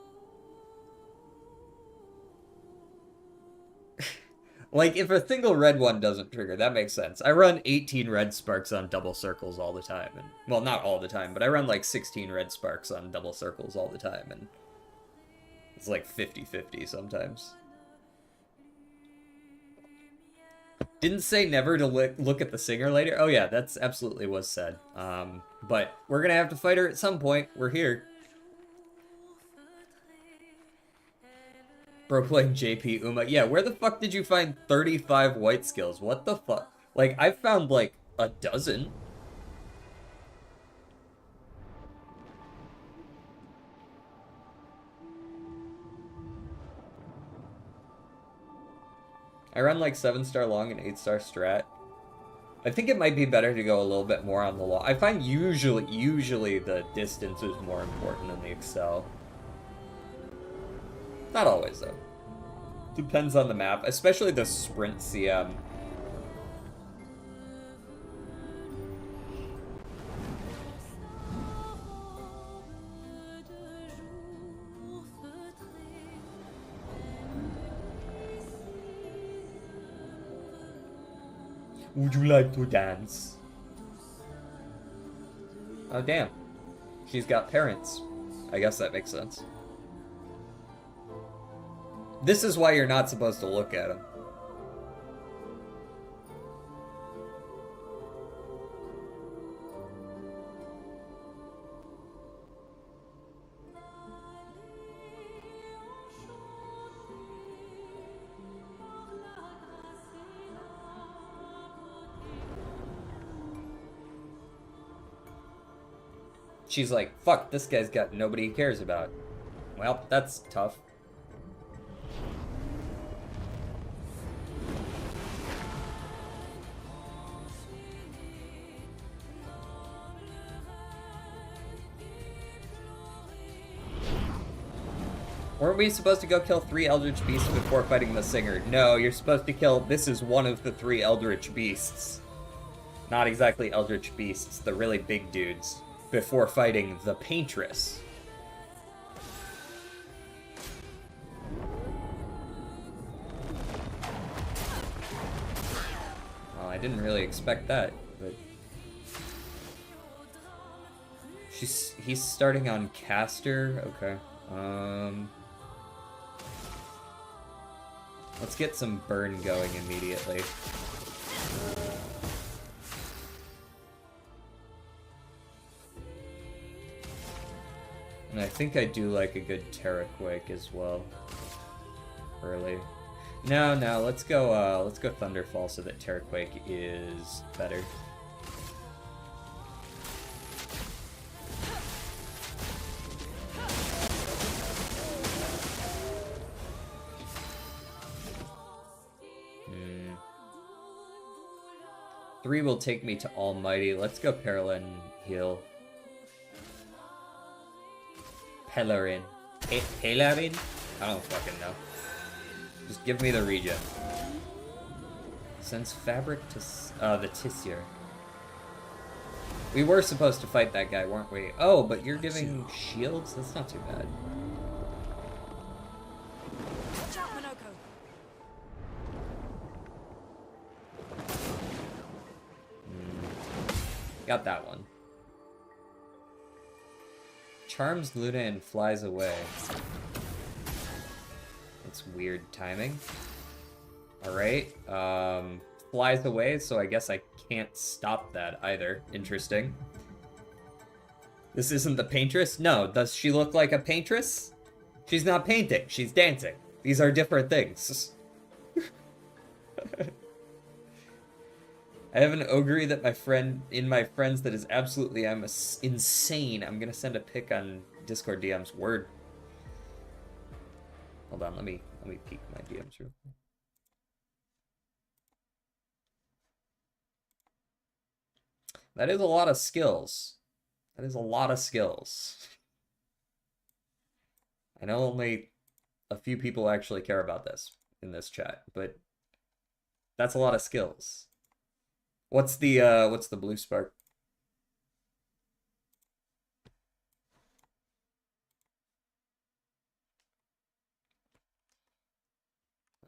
Like, if a single red one doesn't trigger, that makes sense. I run 18 red sparks on double circles all the time. And, well, not all the time, but I run like 16 red sparks on double circles all the time. And it's like 50-50 sometimes. Didn't say never to look at the singer later. Oh yeah, that's absolutely was said. But we're gonna have to fight her at some point. We're here. Bro playing JP Uma. Yeah, where the fuck did you find 35 white skills? What the fuck? Like, I found like a dozen. I run like 7-star long and 8-star strat. I think it might be better to go a little bit more on the long. I find usually the distance is more important than the excel. Not always, though. Depends on the map, especially the sprint CM. Would you like to dance? Oh, damn. She's got parents. I guess that makes sense. This is why you're not supposed to look at him. She's like, fuck, this guy's got nobody he cares about. Well, that's tough. Weren't we supposed to go kill 3 Eldritch Beasts before fighting the Singer? No, you're supposed to kill... This is one of the 3 Eldritch Beasts. Not exactly Eldritch Beasts, the really big dudes. Before fighting the Paintress. Well, I didn't really expect that, but... He's starting on Caster? Okay. Let's get some burn going immediately. And I think I do like a good Terraquake as well. Early. No, let's go Thunderfall so that Terraquake is better. Three will take me to Almighty. Let's go Paralyn heal. Pelerin. Pelerin? I don't fucking know. Just give me the regen. Sends Fabric to the Tissir. We were supposed to fight that guy, weren't we? Oh, but you're giving shields? That's not too bad. Watch out, Minoko. Got that one. Charms Luna and flies away. That's weird timing. Alright. Flies away, so I guess I can't stop that either. Interesting. This isn't the Paintress? No. Does she look like a Paintress? She's not painting. She's dancing. These are different things. I have an Ogre that my friends that is absolutely insane. I'm gonna send a pic on Discord DMs. Word. Hold on, let me peek my DMs real quick. That is a lot of skills. That is a lot of skills. I know only a few people actually care about this in this chat, but that's a lot of skills. What's the blue spark?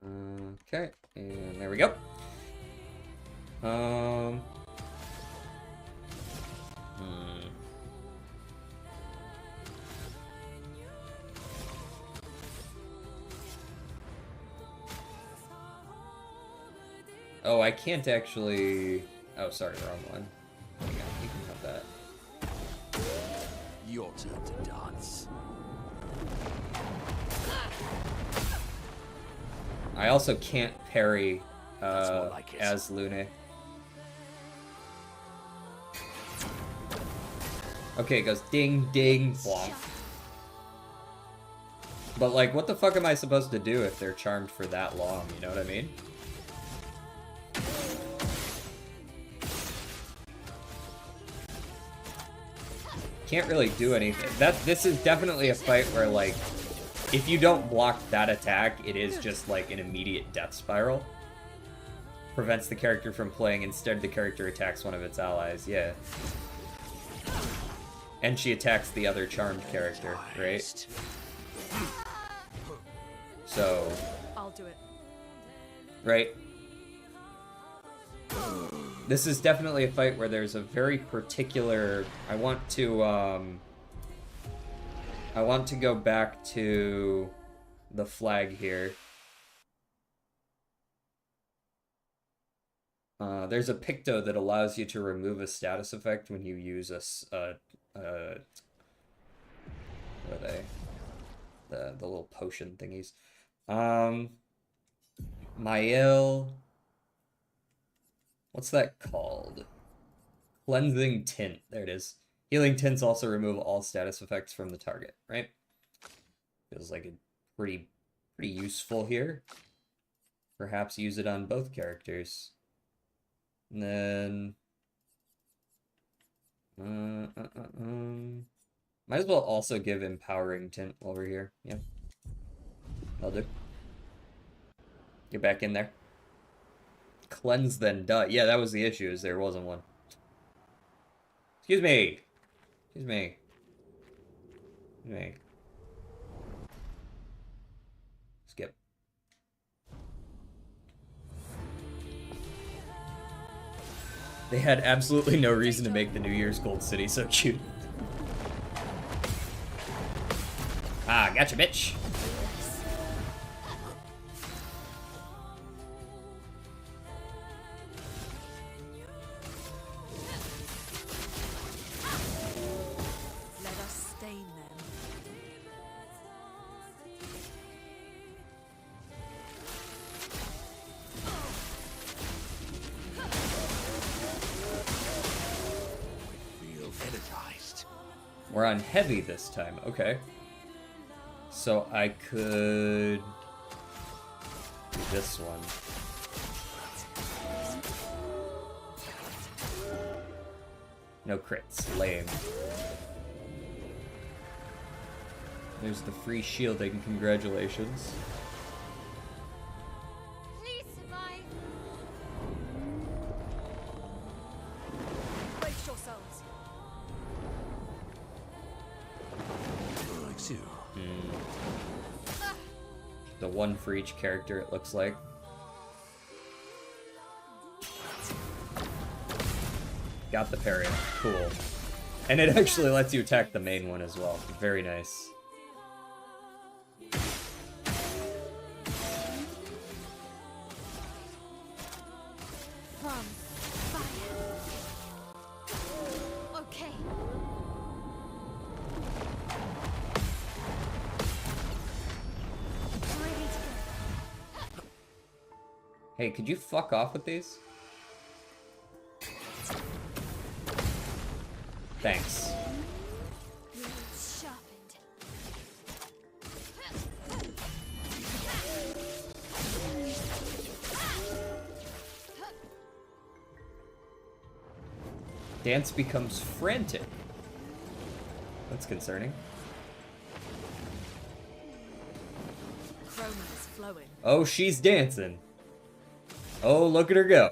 Okay, and there we go. Oh, I can't actually... Oh, sorry, wrong one. Hang on, you can have that. Your turn to dance. I also can't parry That's more like it. as Lune. Okay, it goes ding, ding, blonk. But, like, what the fuck am I supposed to do if they're charmed for that long? You know what I mean? Can't really do anything. This is definitely a fight where, like, if you don't block that attack, it is just like an immediate death spiral. Prevents the character from playing, instead the character attacks one of its allies, yeah. And she attacks the other charmed character, right? So... I'll do it. Right? This is definitely a fight where there's a very particular... I want to go back to the flag here. There's a Picto that allows you to remove a status effect when you use what are they? The little potion thingies. Mael... What's that called? Cleansing Tint. There it is. Healing Tints also remove all status effects from the target, right? Feels like it pretty useful here. Perhaps use it on both characters. And then... Might as well also give Empowering Tint while we're here. Yeah. I'll do. Get back in there. Cleanse then die. Yeah, that was the issue, is there wasn't one. Excuse me. Excuse me. Excuse me. Skip. They had absolutely no reason to make the New Year's Gold City so cute. Ah, gotcha, bitch. Let us stain them. Feel energized. We're on heavy this time, okay. So I could do this one. No crits, lame. There's the free shielding, congratulations. Please survive. Brace yourselves. Like you. The one for each character, it looks like. Got the parry. Cool. And it actually lets you attack the main one as well. Very nice. From fire. Okay. Ready to go. Hey, could you fuck off with these? Thanks. Blades sharpened. Dance becomes frantic. That's concerning. romance flowing. Oh, she's dancing. Oh, look at her go.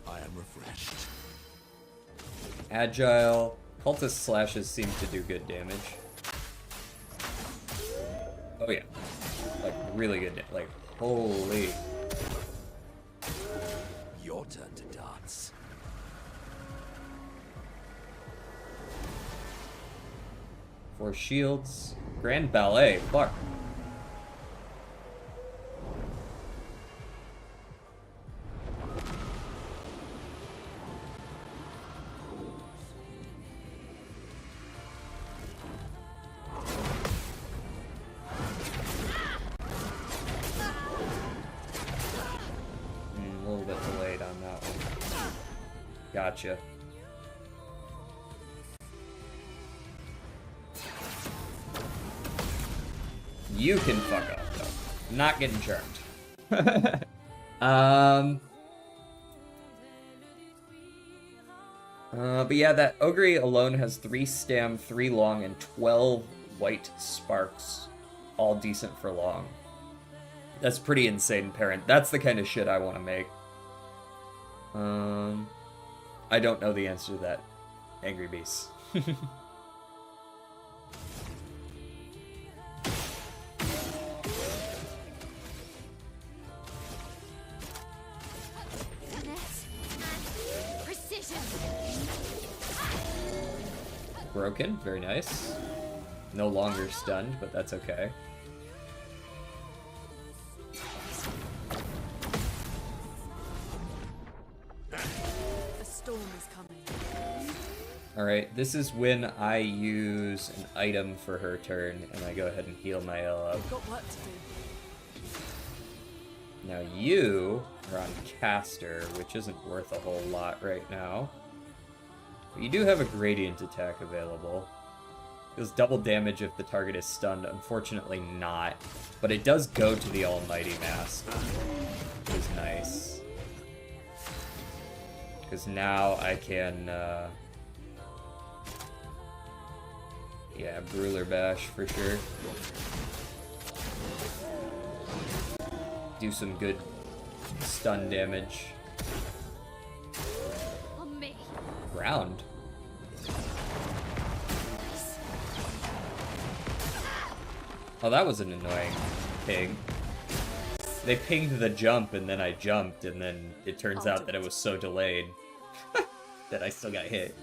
I am refreshed. Agile. Cultist slashes seem to do good damage. Oh yeah. Like, really good like, holy. Your turn to dance. Four shields. Grand Ballet. Fuck. A little bit delayed on that one. Gotcha. You can fuck off, though. Not getting charmed. But yeah, that Ogre alone has 3 stam, 3 long, and 12 white sparks. All decent for long. That's pretty insane, Parent. That's the kind of shit I want to make. I don't know the answer to that, Angry Beast. Finesse and precision. Broken, very nice. No longer stunned, but that's okay. The storm is coming. Alright, this is when I use an item for her turn, and I go ahead and heal my Ella. We've got work to do. Now you are on Caster, which isn't worth a whole lot right now. But you do have a Gradient attack available. Deals double damage if the target is stunned. Unfortunately not. But it does go to the Almighty Mask, which is nice. Because now I can, yeah, Brûleur Bash for sure. Do some good stun damage. On me. Ground. Oh, that was an annoying ping. They pinged the jump and then I jumped and then it turns out that it was so delayed that I still got hit.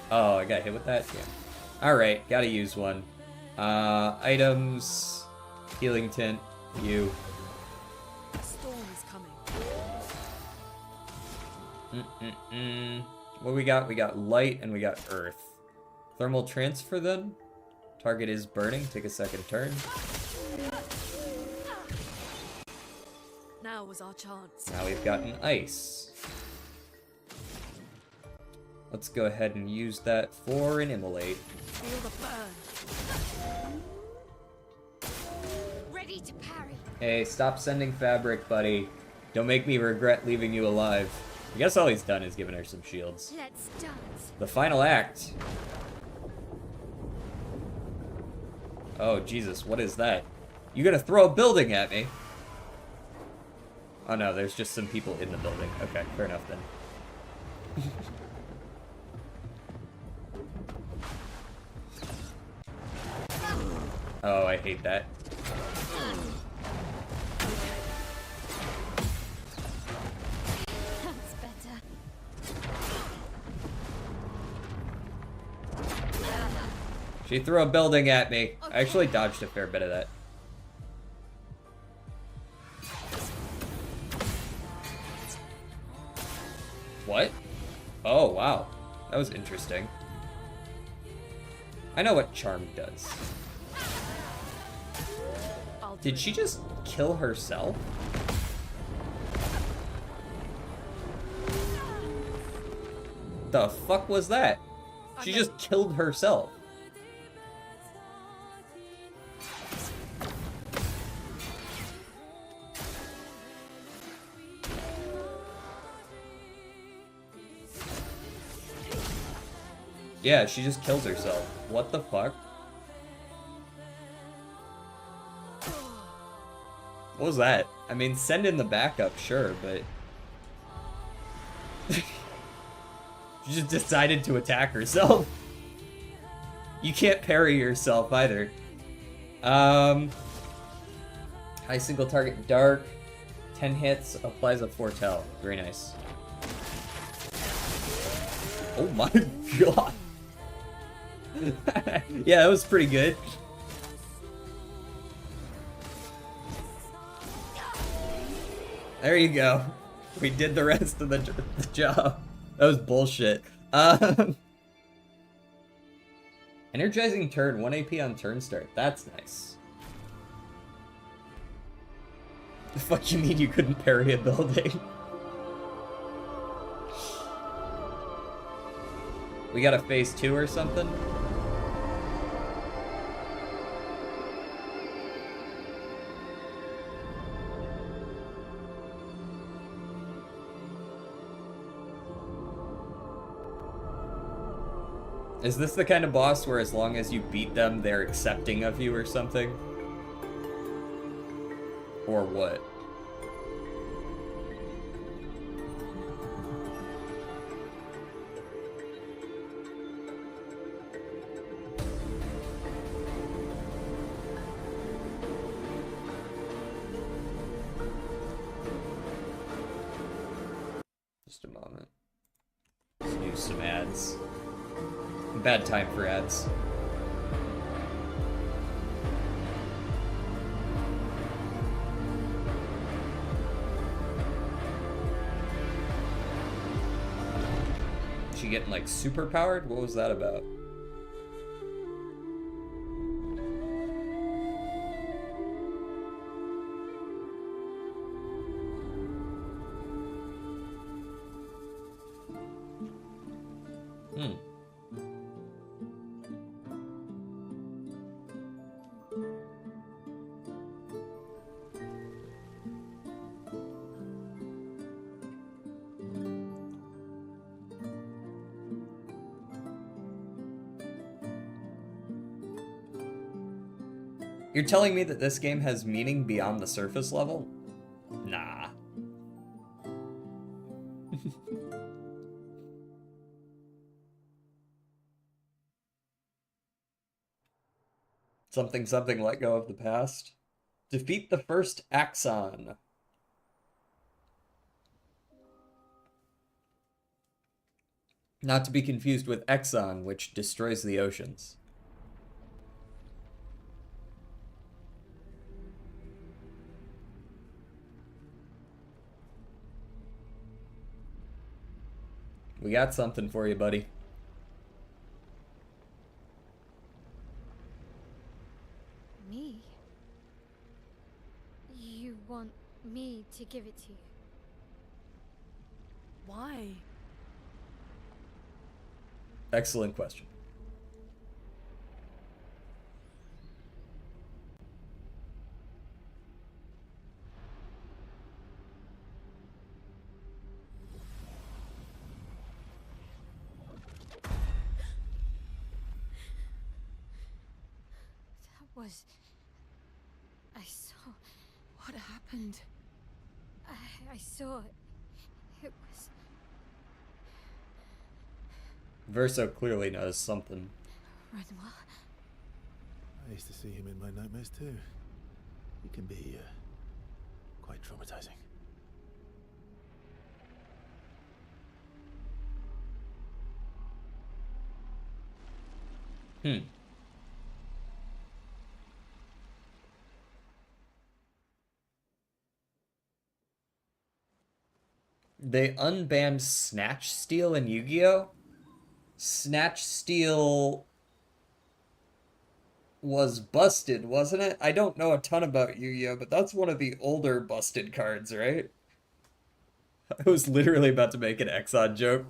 Oh, I got hit with that? Yeah. Alright, gotta use one. Items. Healing Tint. You. The storm is coming. What we got? We got light and we got earth. Thermal transfer then? Target is burning. Take a second turn. Now was our chance. Now we've got an ice. Let's go ahead and use that for an immolate. Feel the burn. Ready to parry. Hey, stop sending fabric, buddy. Don't make me regret leaving you alive. I guess all he's done is given her some shields. Let's dance. The final act. Oh, Jesus, what is that? You gonna throw a building at me? Oh no, there's just some people in the building. Okay, fair enough then. Oh, I hate that. That's better. She threw a building at me. I actually dodged a fair bit of that. What? Oh, wow. That was interesting. I know what Charm does. Did she just kill herself? The fuck was that? She just killed herself. Yeah, she just kills herself. What the fuck? What was that? I mean, send in the backup, sure, but... she just decided to attack herself. You can't parry yourself either. High single target dark. 10 hits, applies a foretell. Very nice. Oh my god. Yeah, that was pretty good. There you go. We did the rest of the job. That was bullshit. Energizing turn, 1 AP on turn start. That's nice. The fuck you mean you couldn't parry a building? We got a phase 2 or something? Is this the kind of boss where as long as you beat them, they're accepting of you or something? Or what? Just a moment. Let's do some ads. Bad time for ads. She getting like super powered? What was that about? You're telling me that this game has meaning beyond the surface level? Nah. Something, let go of the past. Defeat the first Axon. Not to be confused with Exxon, which destroys the oceans. We got something for you, buddy. Me? You want me to give it to you? Why? Excellent question. I saw. What happened? I saw it. It was. Verso clearly knows something. Renoir. I used to see him in my nightmares too. He can be quite traumatizing. They unbanned Snatch Steal in Yu-Gi-Oh! Snatch Steal was busted, wasn't it? I don't know a ton about Yu-Gi-Oh! But that's one of the older busted cards, right? I was literally about to make an Exxon joke.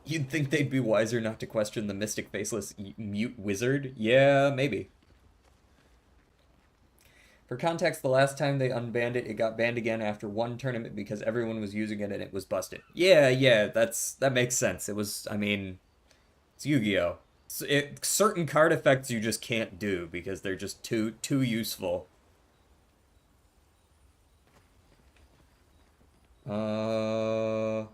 You'd think they'd be wiser not to question the Mystic Faceless mute wizard? Yeah, maybe. For context, the last time they unbanned it, it got banned again after one tournament because everyone was using it and it was busted. Yeah, that makes sense. It was, I mean, it's Yu-Gi-Oh! Certain card effects you just can't do because they're just too useful. Okay,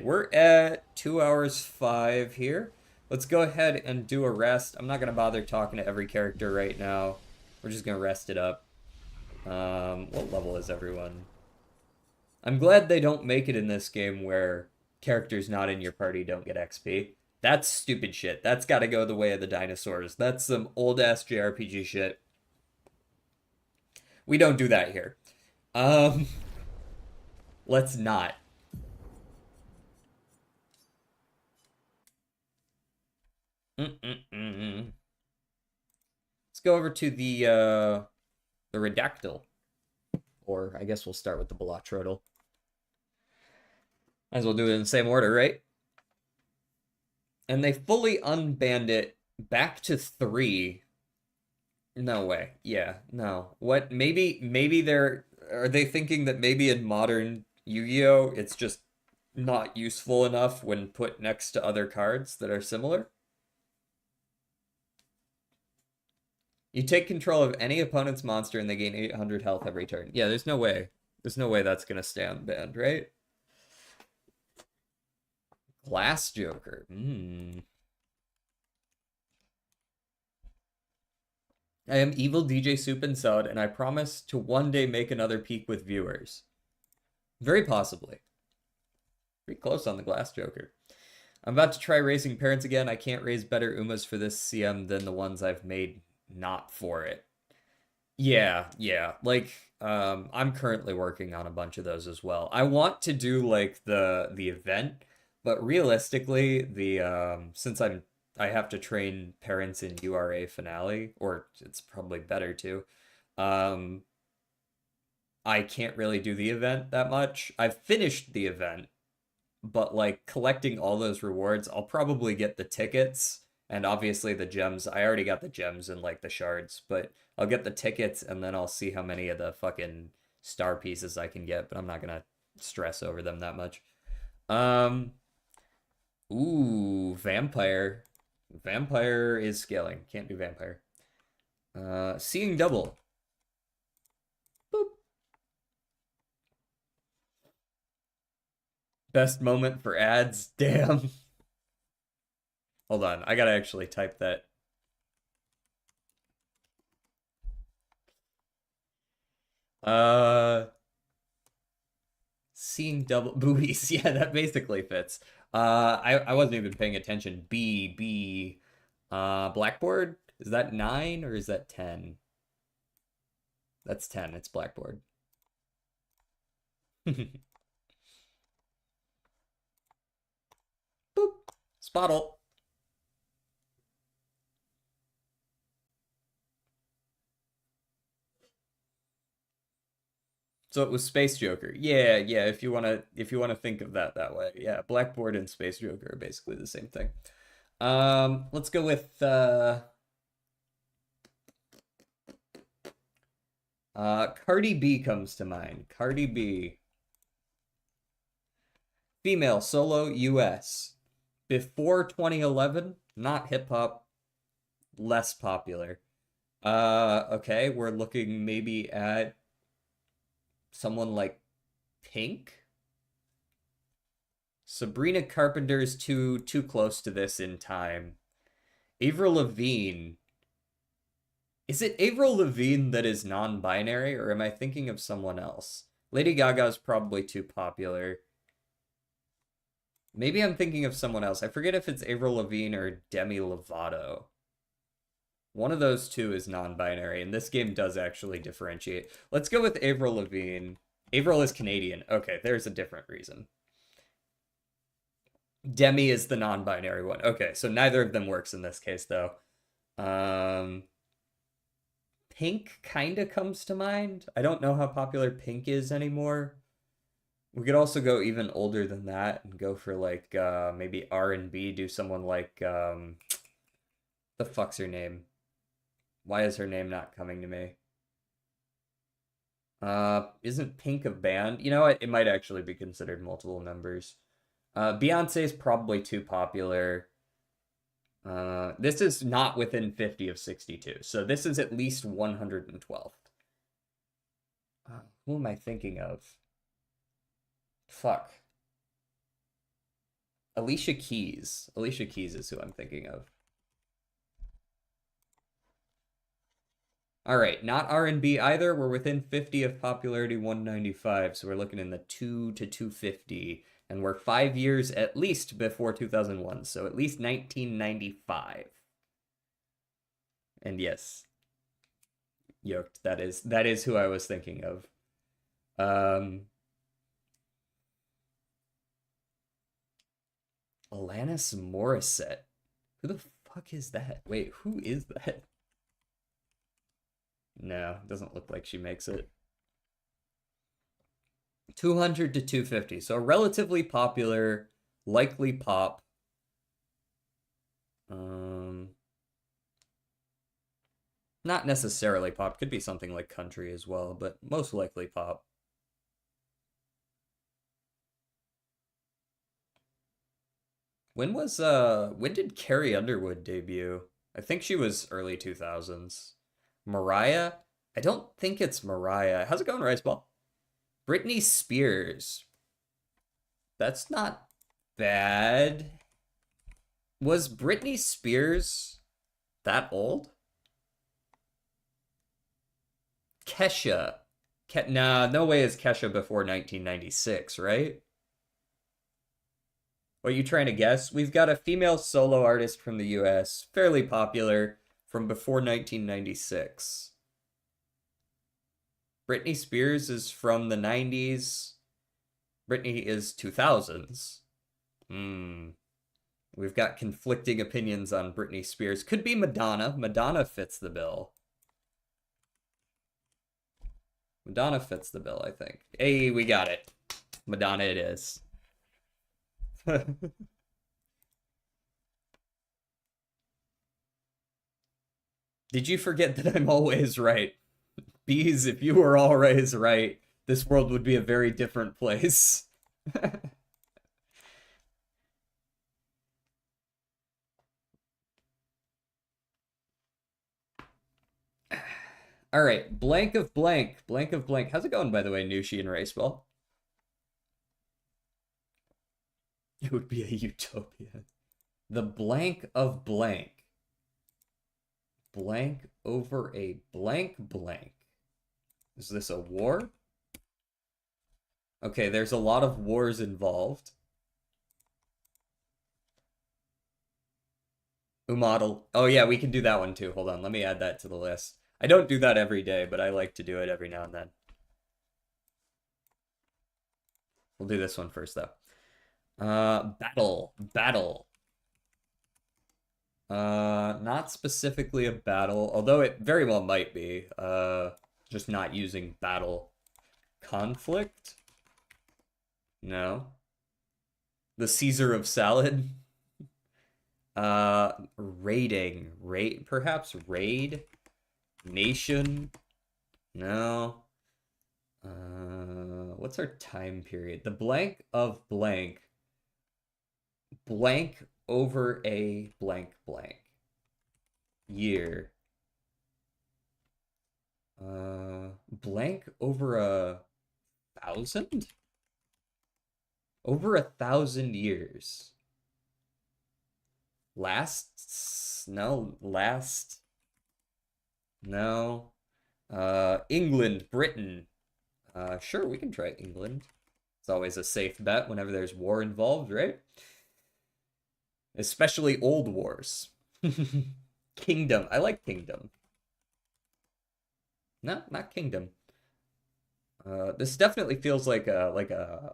we're at 2 hours 5 here. Let's go ahead and do a rest. I'm not gonna bother talking to every character right now. We're just gonna rest it up. What level is everyone? I'm glad they don't make it in this game where characters not in your party don't get XP. That's stupid shit. That's gotta go the way of the dinosaurs. That's some old-ass JRPG shit. We don't do that here. Let's not. Let's go over to the Redactyl. Or I guess we'll start with the Bolotrodal. Might as well do it in the same order, right? And they fully unbanned it back to 3. No way. Yeah, no. What? Maybe are they thinking that maybe in modern Yu-Gi-Oh! It's just not useful enough when put next to other cards that are similar? You take control of any opponent's monster and they gain 800 health every turn. Yeah, there's no way. There's no way that's gonna stay unbanned, right? Glass Joker. I am evil DJ Soup and Sod, and I promise to one day make another peek with viewers. Very possibly. Pretty close on the Glass Joker. I'm about to try raising parents again. I can't raise better Umas for this CM than the ones I've made not for it. Yeah. Like, I'm currently working on a bunch of those as well. I want to do, like, the event, but realistically, since I have to train parents in URA Finale, or it's probably better to, I can't really do the event that much. I've finished the event, but like collecting all those rewards, I'll probably get the tickets and obviously the gems. I already got the gems and like the shards, but I'll get the tickets and then I'll see how many of the fucking star pieces I can get, but I'm not gonna stress over them that much. Ooh, Vampire. Vampire is scaling. Can't do Vampire. Seeing Double. Boop. Best moment for ads. Damn. Hold on. I gotta actually type that. Seeing double boobies. Yeah, that basically fits. I wasn't even paying attention. Blackboard? Is that 9 or is that 10? That's 10. It's Blackboard. Boop. Spottle. So it was Space Joker. Yeah, if you wanna think of that way. Yeah, Blackboard and Space Joker are basically the same thing. Let's go with Cardi B comes to mind. Cardi B. Female solo US. Before 2011, not hip hop, less popular. Okay, we're looking maybe at someone like Pink. Sabrina Carpenter's too close to this in time. Avril Lavigne. Is it Avril Lavigne that is non-binary, or am I thinking of someone else? Lady Gaga's probably too popular. Maybe I'm thinking of someone else. I forget if it's Avril Lavigne or Demi Lovato. One of those two is non-binary, and this game does actually differentiate. Let's go with Avril Lavigne. Avril is Canadian. Okay, there's a different reason. Demi is the non-binary one. Okay, so neither of them works in this case, though. Pink kind of comes to mind. I don't know how popular Pink is anymore. We could also go even older than that and go for, like, maybe R&B. Do someone like, the fuck's her name? Why is her name not coming to me? Isn't Pink a band? You know what? It might actually be considered multiple members. Beyonce's probably too popular. This is not within 50 of 62, so this is at least 112th. Who am I thinking of? Fuck. Alicia Keys. Alicia Keys is who I'm thinking of. All right, not R&B either. We're within 50 of popularity 195, so we're looking in the 2 to 250, and we're 5 years at least before 2001, so at least 1995. And yes, Yoked, that is who I was thinking of. Alanis Morissette. Who the fuck is that? Wait, who is that? No, doesn't look like she makes it. 200 to 250. So relatively popular, likely pop. Not necessarily pop. Could be something like country as well, but most likely pop. When did Carrie Underwood debut? I think she was early 2000s. Mariah? I don't think it's Mariah. How's it going, Riceball? Britney Spears. That's not bad. Was Britney Spears that old? Kesha. Nah, no way is Kesha before 1996, right? What are you trying to guess? We've got a female solo artist from the US, fairly popular, from before 1996. Britney Spears is from the 90s. Britney is 2000s. We've got conflicting opinions on Britney Spears. Could be Madonna. Madonna fits the bill. Madonna fits the bill, I think. Hey, we got it. Madonna it is. Did you forget that I'm always right? Bees, if you were always right, this world would be a very different place. All right, blank of blank, blank of blank. How's it going, by the way, Nushi and Raceball? It would be a utopia. The blank of blank. Blank over a blank blank. Is this a war? Okay, there's a lot of wars involved. Umodel. Oh yeah, we can do that one too. Hold on, let me add that to the list. I don't do that every day, but I like to do it every now and then. We'll do this one first, though. Battle. Not specifically a battle, although it very well might be. Just not using battle. Conflict? No. The Caesar of salad? Raiding. Perhaps raid? Nation? No. What's our time period? The blank of blank. Blank over a blank blank. Year. Blank over 1,000? Over 1,000 years. Last. No. England, Britain. Sure, we can try England. It's always a safe bet whenever there's war involved, right? Especially old wars. Kingdom. I like kingdom. No, not kingdom. This definitely feels like an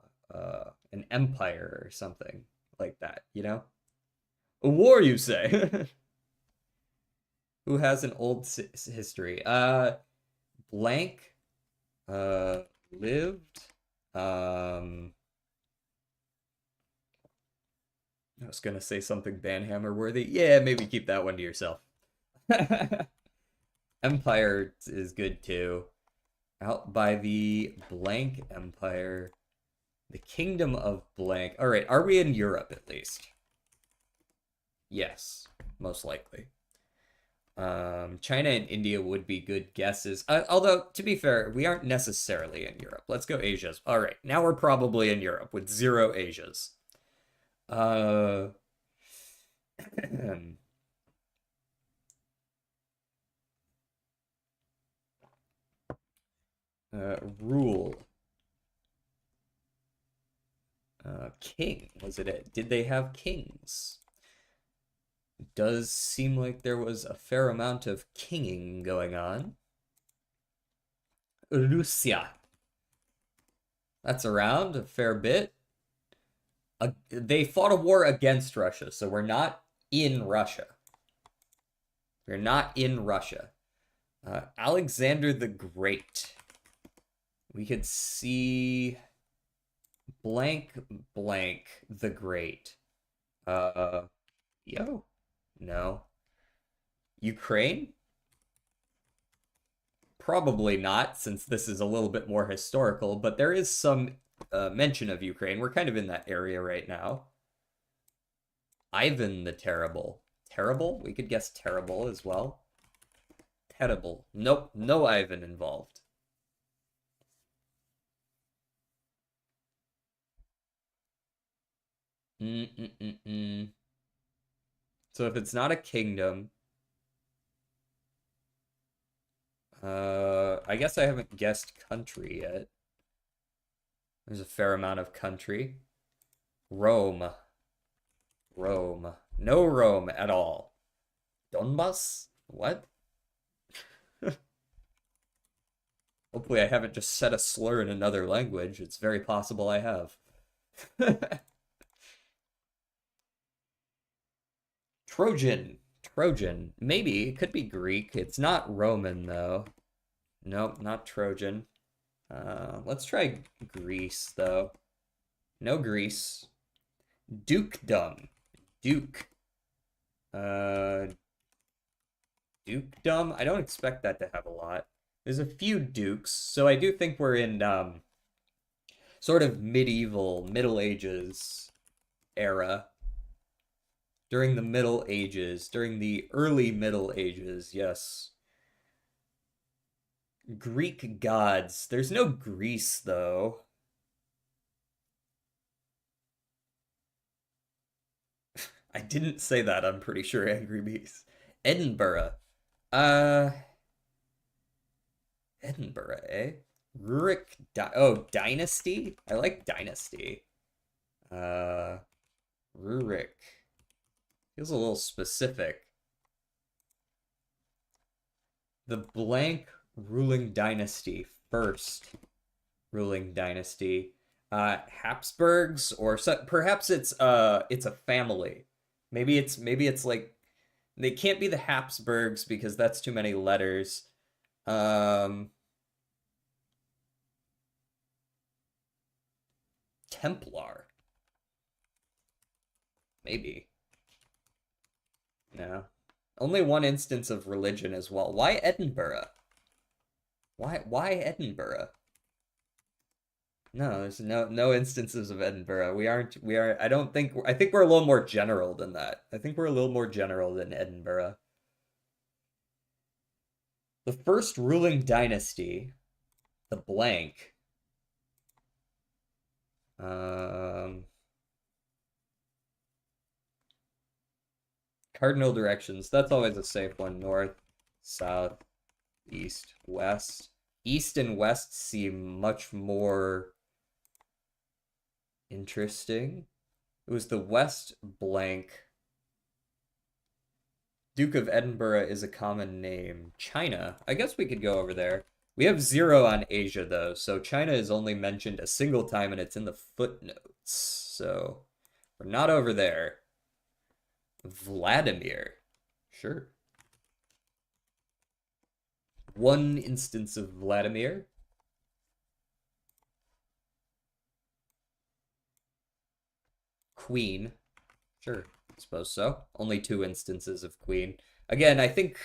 empire or something like that, you know? A war, you say? Who has an old history? Blank lived. I was gonna say something Banhammer worthy. Yeah, maybe keep that one to yourself. Empire is good too. Out by the blank empire. The kingdom of blank. All right, are we in Europe at least? Yes, most likely. China and India would be good guesses. Although, to be fair, we aren't necessarily in Europe. Let's go Asia's. All right, now we're probably in Europe with 0 Asias. Rule. King. Was it? Did they have kings? It does seem like there was a fair amount of kinging going on. Russia. That's around a fair bit. They fought a war against Russia, so we're not in Russia. We're not in Russia. Alexander the Great. We could see blank blank the Great. Yo. No. Ukraine? Probably not, since this is a little bit more historical, but there is some mention of Ukraine. We're kind of in that area right now. Ivan the Terrible. Terrible? We could guess terrible as well. Terrible. Nope, no Ivan involved. So if it's not a kingdom, I guess I haven't guessed country yet. There's a fair amount of country. Rome. Rome. No Rome at all. Donbass? What? Hopefully I haven't just said a slur in another language. It's very possible I have. Trojan. Trojan. Maybe. It could be Greek. It's not Roman, though. Nope, not Trojan. Let's try Greece, though. No Greece. Dukedom. Duke. Dukedom? I don't expect that to have a lot. There's a few dukes, so I do think we're in, sort of medieval, Middle Ages era. During the Middle Ages, during the early Middle Ages, yes. Greek gods. There's no Greece, though. I didn't say that, I'm pretty sure, Angry Beast. Edinburgh. Edinburgh, eh? Rurik. Oh, Dynasty? I like Dynasty. Rurik. Feels a little specific. The blank ruling dynasty. First ruling dynasty. Habsburgs, or perhaps it's a family. Maybe it's like, they can't be the Habsburgs because that's too many letters. Templar. Maybe. No. Only one instance of religion as well. Why Edinburgh? Why Edinburgh? No, there's no instances of Edinburgh. I think we're a little more general than that. I think we're a little more general than Edinburgh. The first ruling dynasty, the blank. Cardinal directions, that's always a safe one. North, south, east, west. East and west seem much more interesting. It was the west blank. Duke of Edinburgh is a common name. China. I guess we could go over there. We have 0 on Asia, though, so China is only mentioned a single time, and it's in the footnotes. So, we're not over there. Vladimir. Sure. One instance of Vladimir. Queen. Sure, I suppose so. Only 2 instances of Queen. Again, I think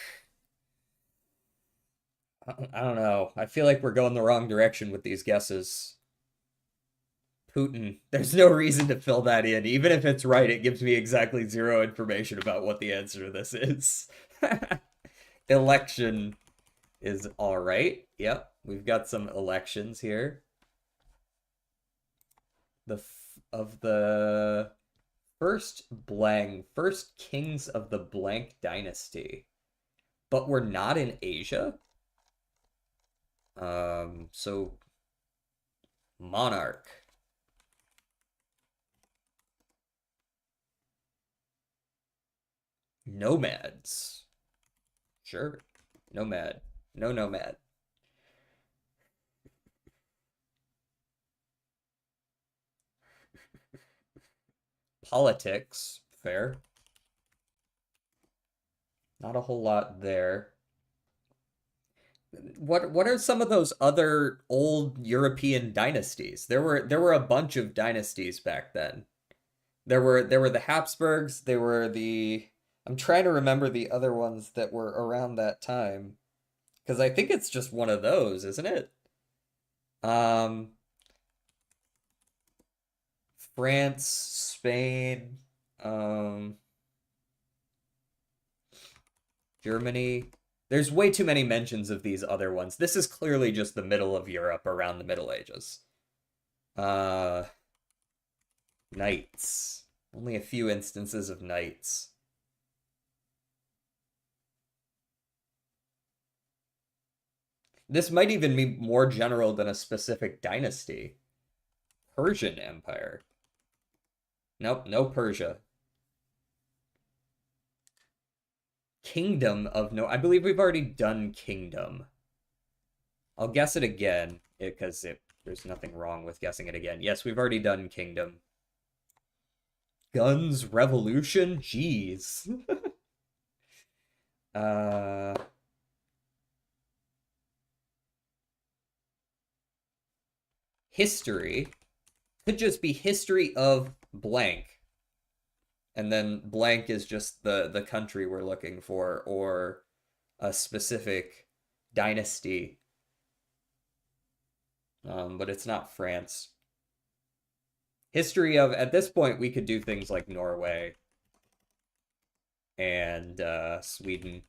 I don't know. I feel like we're going the wrong direction with these guesses. Putin. There's no reason to fill that in. Even if it's right, it gives me exactly zero information about what the answer to this is. Election is all right. Yep, we've got some elections here. Of the first kings of the blank dynasty. But we're not in Asia. So monarch. Nomads. Sure. Nomad. No nomad. Politics. Fair. Not a whole lot there. What are some of those other old European dynasties? There were a bunch of dynasties back then. There were the Habsburgs, there were the I'm trying to remember the other ones that were around that time. Because I think it's just one of those, isn't it? France, Spain, Germany. There's way too many mentions of these other ones. This is clearly just the middle of Europe around the Middle Ages. Knights. Only a few instances of knights. This might even be more general than a specific dynasty. Persian Empire. Nope, no Persia. Kingdom of no... I believe we've already done kingdom. I'll guess it again, because there's nothing wrong with guessing it again. Yes, we've already done kingdom. Guns Revolution? Jeez. History. Could just be history of blank. And then blank is just the country we're looking for, or a specific dynasty. But it's not France. History of, at this point, we could do things like Norway and Sweden.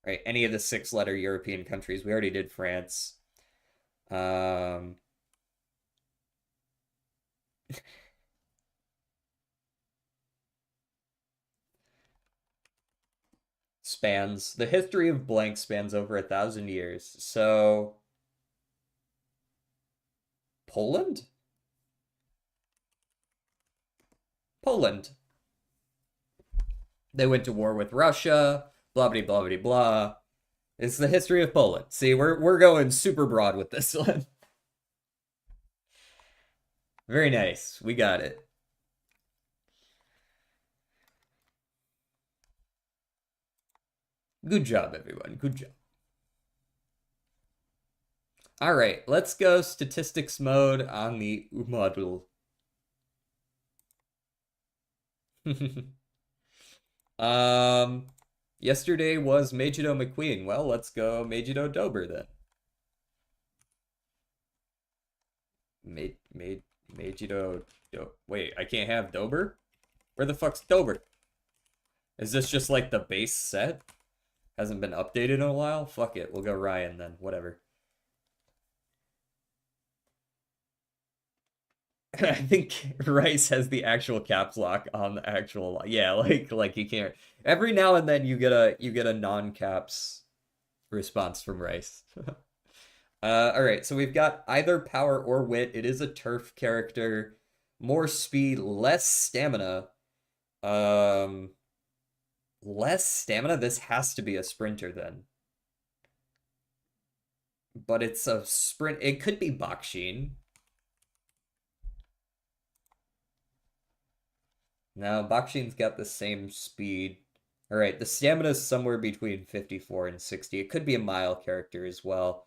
Right? Any of the 6-letter European countries. We already did France. The history of blank spans over 1,000 years. So Poland? Poland. They went to war with Russia, blah blah blah blah blah. It's the history of Poland. See, we're going super broad with this one. Very nice. We got it. Good job, everyone. Good job. All right, let's go statistics mode on the model. Yesterday was Majido McQueen. Well, let's go Majido Dober then. Majido Wait, I can't have Dober? Where the fuck's Dober? Is this just like the base set? Hasn't been updated in a while? Fuck it, we'll go Ryan then, whatever. I think Rice has the actual caps lock on the actual, yeah, like you can't. Every now and then you get a non-caps response from Rice. All right, so we've got either power or wit. It is a turf character. More speed, less stamina. Less stamina? This has to be a sprinter then. But it's a sprint. It could be Bakshin. Now, Bakshin's got the same speed. All right, the stamina is somewhere between 54 and 60. It could be a mile character as well.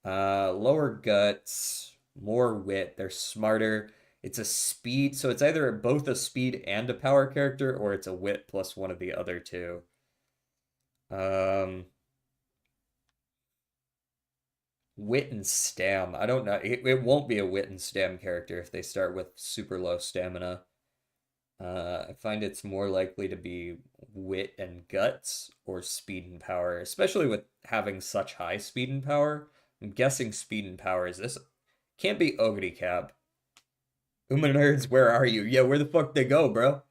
Lower guts, more wit. They're smarter. It's a speed, so it's either both a speed and a power character, or it's a wit plus one of the other two. Wit and Stam. I don't know. It won't be a Wit and Stam character if they start with super low stamina. I find it's more likely to be Wit and Guts or Speed and Power, especially with having such high Speed and Power. I'm guessing Speed and Power is this. Can't be Ogre Cab. Uma Nerds, where are you? Yeah, where the fuck they go, bro?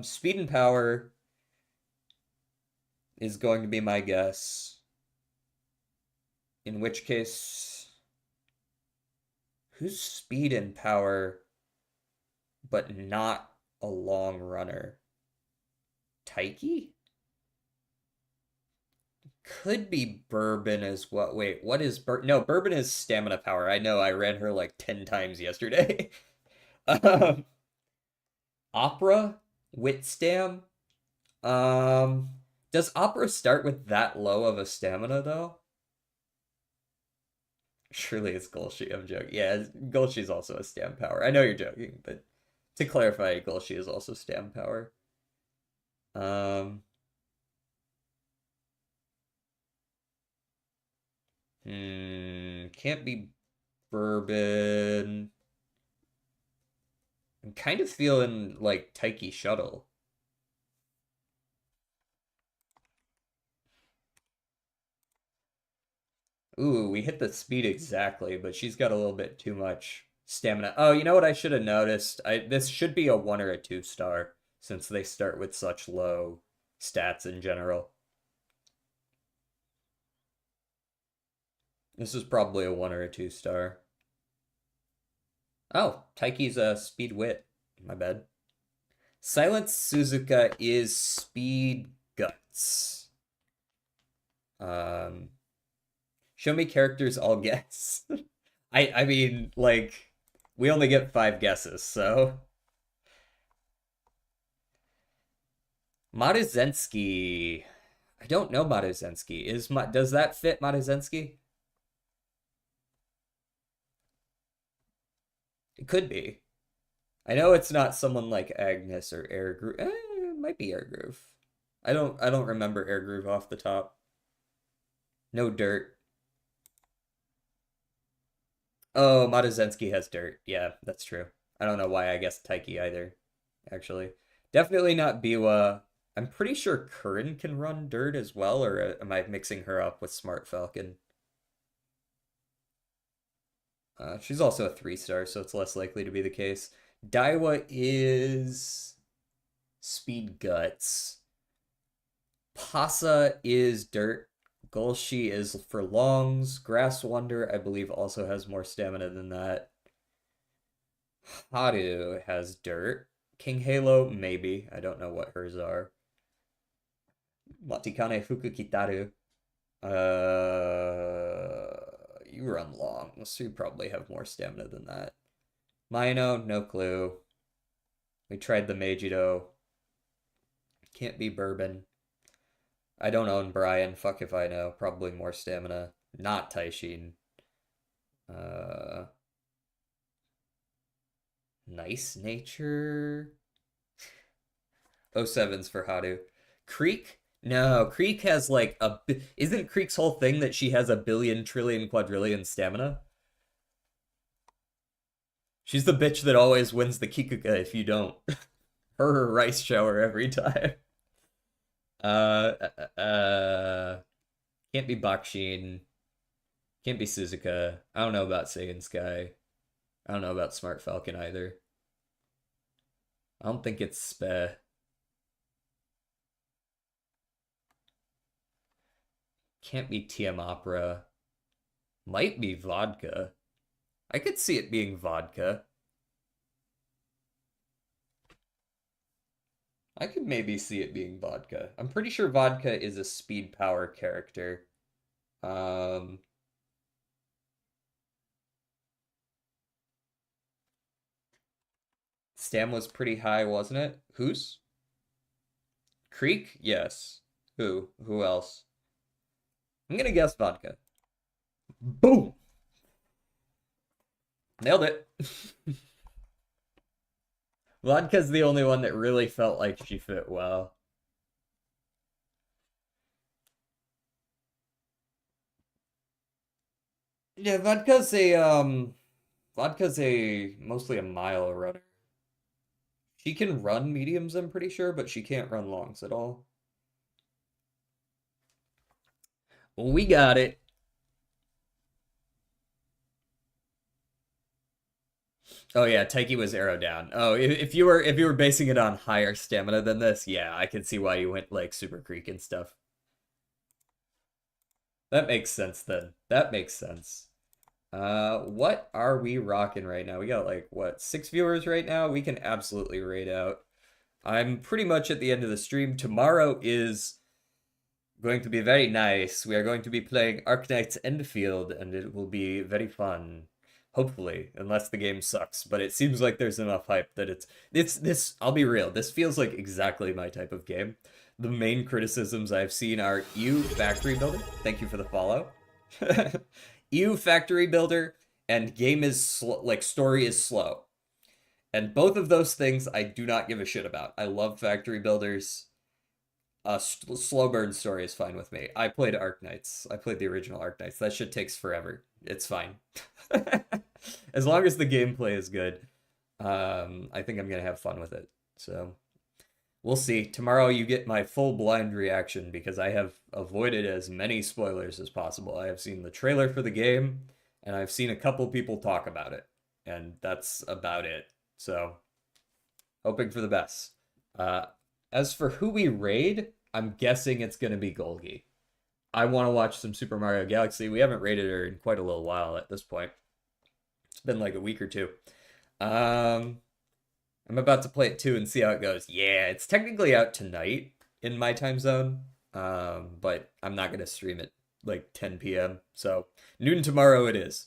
Speed and Power is going to be my guess. In which case, who's Speed and Power, but not a long runner? Taiki? Could be Bourbon as well. Wait, what is Bourbon? No, Bourbon is Stamina Power. I know, I read her like 10 times yesterday. Opera? Witstam? Does Opera start with that low of a stamina, though? Surely it's Gulshi, I'm joking. Yeah, Gulshi's also a stam power. I know you're joking, but to clarify, Gulshi is also stam power. Can't be Bourbon. I'm kind of feeling like Taiki Shuttle. Ooh, we hit the speed exactly, but she's got a little bit too much stamina. Oh, you know what I should have noticed? This should be a 1 or a 2 star, since they start with such low stats in general. This is probably a 1 or a 2 star. Oh, Taiki's a speed wit. My bad. Silent Suzuka is speed guts. Show me characters I'll guess. I mean, like, we only get 5 guesses, so. Maruzensky. I don't know Maruzensky. Does that fit Maruzensky? It could be. I know it's not someone like Agnes or Airgroove. It might be Airgroove. I don't remember Airgroove off the top. No dirt. Oh, Maruzensky has dirt. Yeah, that's true. I don't know why I guessed Taiki either, actually. Definitely not Biwa. I'm pretty sure Curran can run dirt as well, or am I mixing her up with Smart Falcon? She's also a 3 star, so it's less likely to be the case. Daiwa is speed guts. Pasa is dirt. Gulshi is for longs. Grass Wonder, I believe, also has more stamina than that. Haru has dirt. King Halo, maybe. I don't know what hers are. Matikane Fukukitaru. You run long, so you probably have more stamina than that. Mino, no clue. We tried the Meijiro. Can't be Bourbon. I don't own Brian. Fuck if I know. Probably more stamina. Not Taishin. Nice Nature. 07's for Haru. Creek? No, Creek has like isn't Creek's whole thing that she has a billion, trillion, quadrillion stamina? She's the bitch that always wins the Kikuga if you don't. Her rice shower every time. Can't be Bakshin. Can't be Suzuka. I don't know about Saiyan Sky. I don't know about Smart Falcon either. I don't think it's Spe. Can't be TM Opera. Might be Vodka. I could see it being Vodka. I could maybe see it being Vodka. I'm pretty sure Vodka is a speed power character. Stam was pretty high, wasn't it? Whose? Creek? Yes. Who? Who else? I'm gonna guess Vodka. Boom! Nailed it. Vodka's the only one that really felt like she fit well. Yeah, vodka's a mostly a mile runner. She can run mediums, I'm pretty sure, but she can't run longs at all. We got it. Oh yeah, Taiki was arrow down. Oh, if you were basing it on higher stamina than this, yeah, I can see why you went like Super Creek and stuff. That makes sense then. That makes sense. What are we rocking right now? We got like what, 6 viewers right now? We can absolutely raid out. I'm pretty much at the end of the stream. Tomorrow is going to be very nice. We are going to be playing Arknights Endfield, and it will be very fun. Hopefully, unless the game sucks. But it seems like there's enough hype that it's I'll be real, this feels like exactly my type of game. The main criticisms I've seen are EU Factory Builder. Thank you for the follow. EU Factory Builder and game is like story is slow. And both of those things I do not give a shit about. I love Factory Builders. Slow burn story is fine with me. I played Arknights. I played the original Arknights. That shit takes forever. It's fine. As long as the gameplay is good, I think I'm gonna have fun with it. So we'll see. Tomorrow you get my full blind reaction because I have avoided as many spoilers as possible. I have seen the trailer for the game, and I've seen a couple people talk about it, and that's about it. So hoping for the best. As for who we raid, I'm guessing it's going to be Golgi. I want to watch some Super Mario Galaxy. We haven't raided her in quite a little while at this point. It's been like a week or two. I'm about to play it too and see how it goes. Yeah, it's technically out tonight in my time zone, but I'm not going to stream it like 10 p.m. So noon tomorrow it is.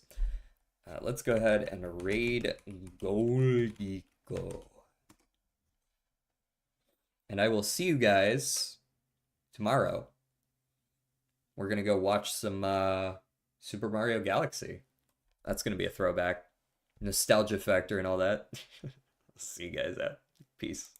Let's go ahead and raid Golgi. And I will see you guys tomorrow. We're going to go watch some Super Mario Galaxy. That's going to be a throwback. Nostalgia factor and all that. See you guys out. Peace.